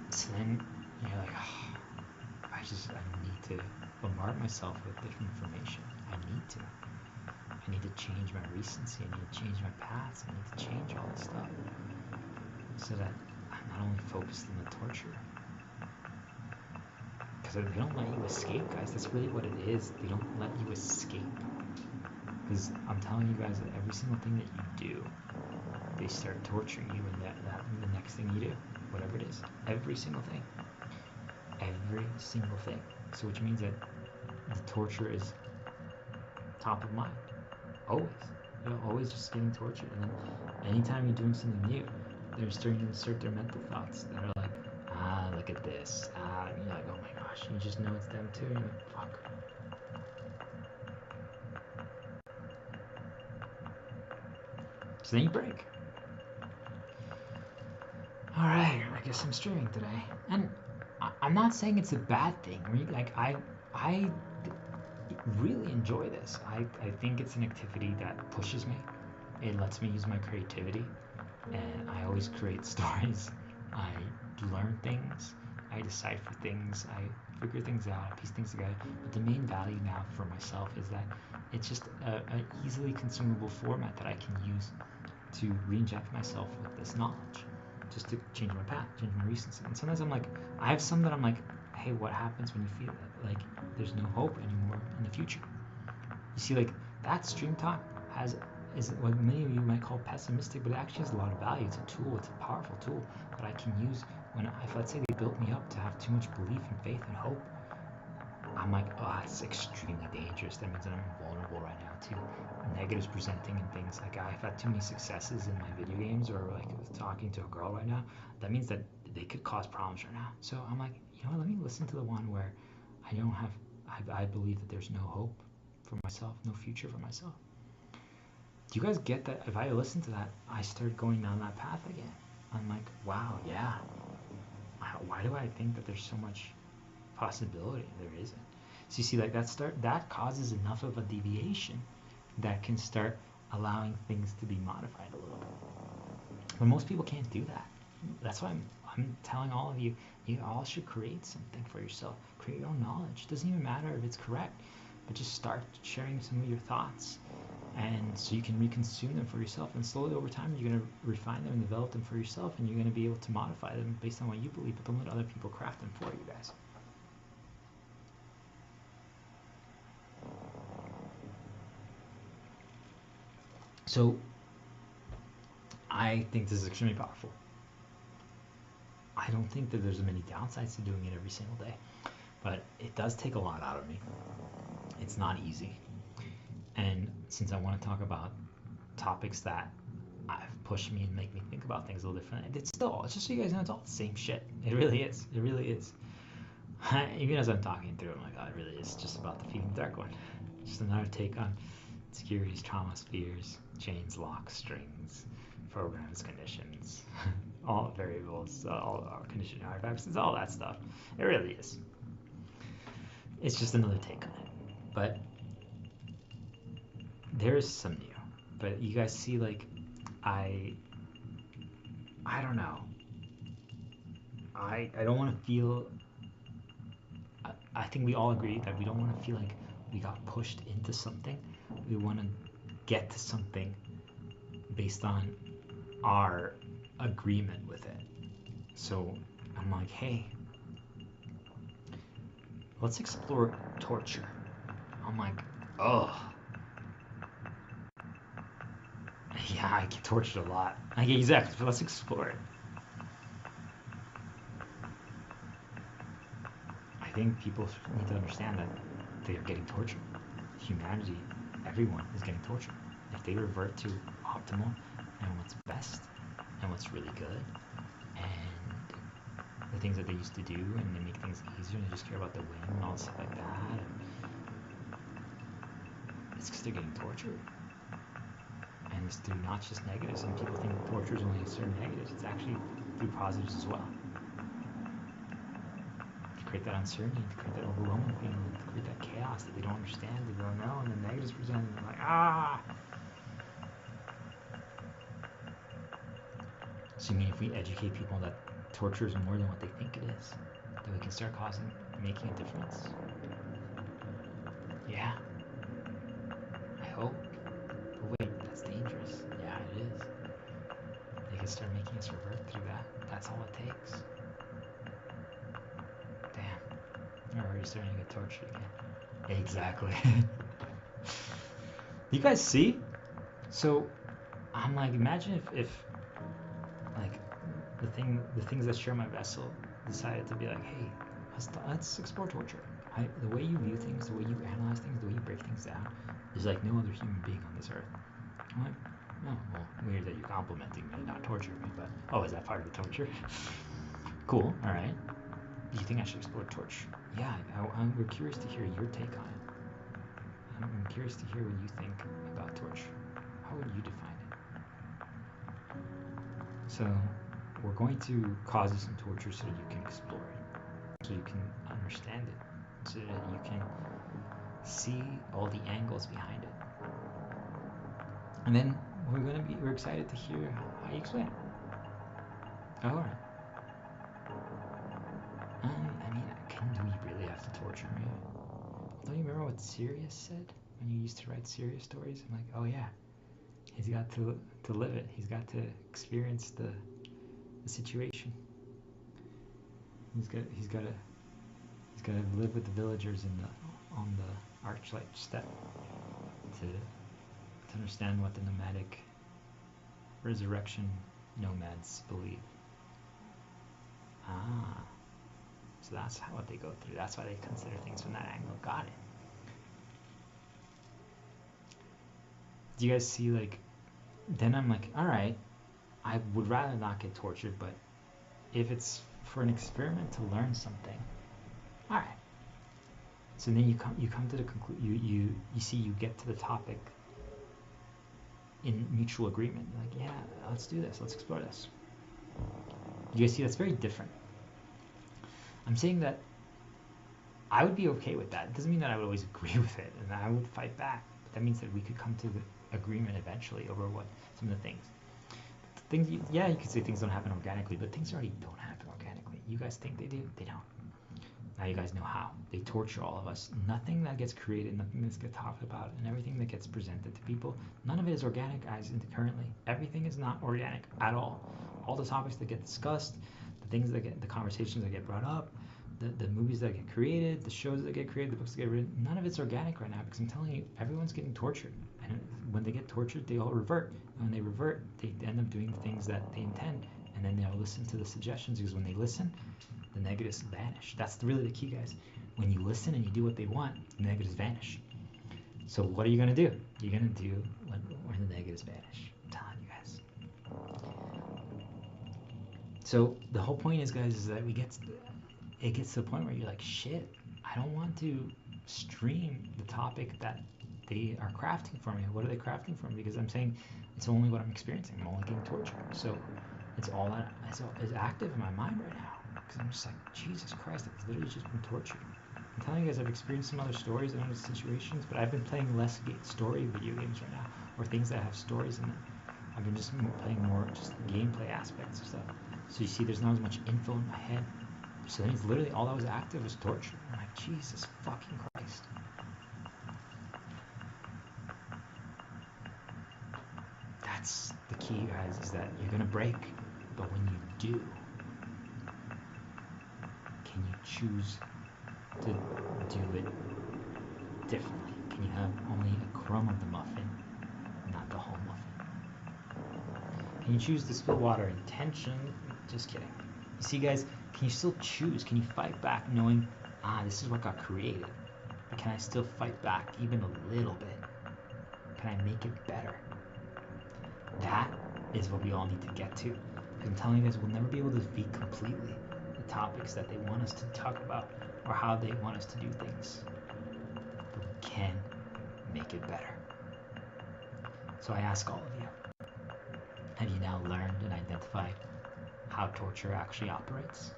So then you're like, I need to bombard myself with different information. I need to change my recency. I need to change my paths. I need to change all this stuff, so that I'm not only focused on the torture, because they don't let you escape, guys. That's really what it is. They don't let you escape, because I'm telling you guys that every single thing that you do, they start torturing you, and that the next thing you do, whatever it is, every single thing. So which means that the torture is top of mind, always. Always just getting tortured. And then anytime you're doing something new, they're starting to insert their mental thoughts that are like, ah, look at this. Ah, and you're like, oh my gosh, you just know it's them too. And you're like, fuck. So then you break. All right, I guess I'm streaming today, and I'm not saying it's a bad thing. Like I really enjoy this. I think it's an activity that pushes me. It lets me use my creativity, and I always create stories. I learn things. I decipher things. I figure things out. I piece things together. But the main value now for myself is that it's just an easily consumable format that I can use to re-inject myself with this knowledge, just to change my path, change my recency. And sometimes I'm like, I have some that I'm like, hey, what happens when you feel like there's no hope anymore in the future? You see, like that stream talk is what many of you might call pessimistic, but it actually has a lot of value. It's a tool. It's a powerful tool that I can use if let's say they built me up to have too much belief and faith and hope. I'm like, oh, it's extremely dangerous. That means that I'm vulnerable right now to negatives presenting and things. Like I've had too many successes in my video games, or like talking to a girl right now. That means that they could cause problems right now. So I'm like, you know what? Let me listen to the one where I don't have. I believe that there's no hope for myself, no future for myself. Do you guys get that? If I listen to that, I start going down that path again. I'm like, wow, yeah. Why do I think that there's so much possibility? There isn't. So you see, like that causes enough of a deviation that can start allowing things to be modified a little bit. But most people can't do that. That's why I'm telling all of you, you all should create something for yourself. Create your own knowledge. It doesn't even matter if it's correct, but just start sharing some of your thoughts, and so you can reconsume them for yourself. And slowly over time, you're going to refine them and develop them for yourself, and you're going to be able to modify them based on what you believe, but don't let other people craft them for you guys. So I think this is extremely powerful. I don't think that there's many downsides to doing it every single day, but it does take a lot out of me. It's not easy. And since I want to talk about topics that have pushed me and make me think about things a little different, it's just so you guys know, it's all the same shit. It really is. It really is. Even as I'm talking through, I'm like, oh, it really is just about the Feeding the Dark one. Just another take on securities, traumas, fears, chains, locks, strings, programs, conditions, all variables, all our conditioning artifacts. It's all that stuff. It really is. It's just another take on it. But there's some new. But you guys see, like, I don't know. I don't want to feel. I think we all agree that we don't want to feel like we got pushed into something. We want to get to something based on our agreement with it. So I'm like, hey, let's explore torture. I'm like, oh, yeah, I get tortured a lot. I get exactly, but let's explore it. I think people need to understand that they are getting tortured. Humanity, everyone is getting tortured. If they revert to optimal and what's best and what's really good and the things that they used to do, and they make things easier and they just care about the win and all stuff like that, it's because they're getting tortured. And it's through not just negatives. Some people think torture is only certain negatives. It's actually through positives as well. To create that uncertainty, to create that overwhelming feeling, to create that chaos that they don't understand, they don't know, and the negatives present, and they're like, ah! So you mean if we educate people that torture is more than what they think it is, then we can start making a difference? Yeah. I hope. But wait, that's dangerous. Yeah, it is. They can start making us revert through that. That's all it takes. Damn. Or are you starting to get tortured again? Exactly. You guys see? So I'm like, imagine if like the things that share my vessel decided to be like, hey, let's explore torture. The way you view things, the way you analyze things, the way you break things down, there's like no other human being on this earth. I'm like, Oh, well, weird that you're complimenting me, not torturing me, but... Oh, is that part of the torture? Cool, alright. Do you think I should explore torture? Yeah, we're curious to hear your take on it. I'm curious to hear what you think about torture. How would you define it? So, we're going to cause you some torture so that you can explore it, so you can understand it, so that you can see all the angles behind it. And then we're excited to hear how you explain it. Oh, alright. I mean, do we really have to torture me? Don't you remember what Sirius said when you used to write Sirius stories? I'm like, oh yeah, he's got to live it. He's got to experience the situation. He's got to live with the villagers on the Archlight step to understand what the nomadic resurrection nomads believe. Ah, so that's what they go through. That's why they consider things from that angle. Got it. Do you guys see, like, then I'm like, all right, I would rather not get tortured, but if it's for an experiment to learn something, all right. So then you come to the conclusion, you see, you get to the topic in mutual agreement. You're like, yeah, let's do this, let's explore this. You guys see, that's very different. I'm saying that I would be okay with that. It doesn't mean that I would always agree with it and I would fight back, but that means that we could come to the agreement eventually over what some of the things. Yeah, you could say things don't happen organically, but things already don't happen organically. You guys think they do? They don't. Now you guys know how. They torture all of us. Nothing that gets created, nothing that gets talked about, and everything that gets presented to people, none of it is organic, guys, currently. Everything is not organic at all. All the topics that get discussed, the conversations that get brought up, the movies that get created, the shows that get created, the books that get written, none of it's organic right now, because I'm telling you, everyone's getting tortured. And when they get tortured, they all revert. And when they revert, they end up doing the things that they intend, and then they'll listen to the suggestions, because when they listen, the negatives vanish. That's really the key, guys. When you listen and you do what they want, the negatives vanish. So what are you going to do? You're going to do when the negatives vanish. I'm telling you guys. So the whole point is, guys, is that it gets to the point where you're like, shit, I don't want to stream the topic that they are crafting for me. What are they crafting for me? Because I'm saying it's only what I'm experiencing. I'm only getting tortured. So it's all that is active in my mind right now. Because I'm just like, Jesus Christ, I've literally just been tortured. I'm telling you guys, I've experienced some other stories and other situations, but I've been playing less story video games right now, or things that have stories in them. I've been just playing more just gameplay aspects of stuff. So you see, there's not as much info in my head. So then it's literally all that was active was torture. I'm like, Jesus fucking Christ. That's the key, guys, is that you're gonna break, but when you do, can you choose to do it differently? Can you have only a crumb of the muffin, not the whole muffin? Can you choose to spill water intention? Just kidding. You see, guys, can you still choose? Can you fight back knowing, this is what got created? But can I still fight back even a little bit? Can I make it better? That is what we all need to get to. I'm telling you guys, we'll never be able to defeat completely the topics that they want us to talk about or how they want us to do things. But we can make it better. So I ask all of you, have you now learned and identified how torture actually operates?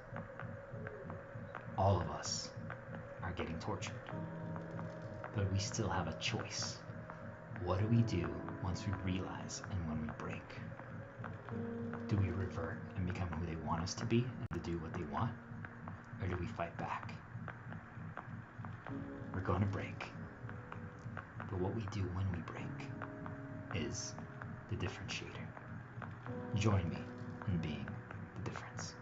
All of us are getting tortured, but we still have a choice. What do we do once we realize and when we break? Do we revert and become who they want us to be and to do what they want? Or do we fight back? We're going to break. But what we do when we break is the differentiator. Join me in being the difference.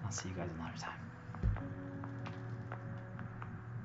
I'll see you guys another time.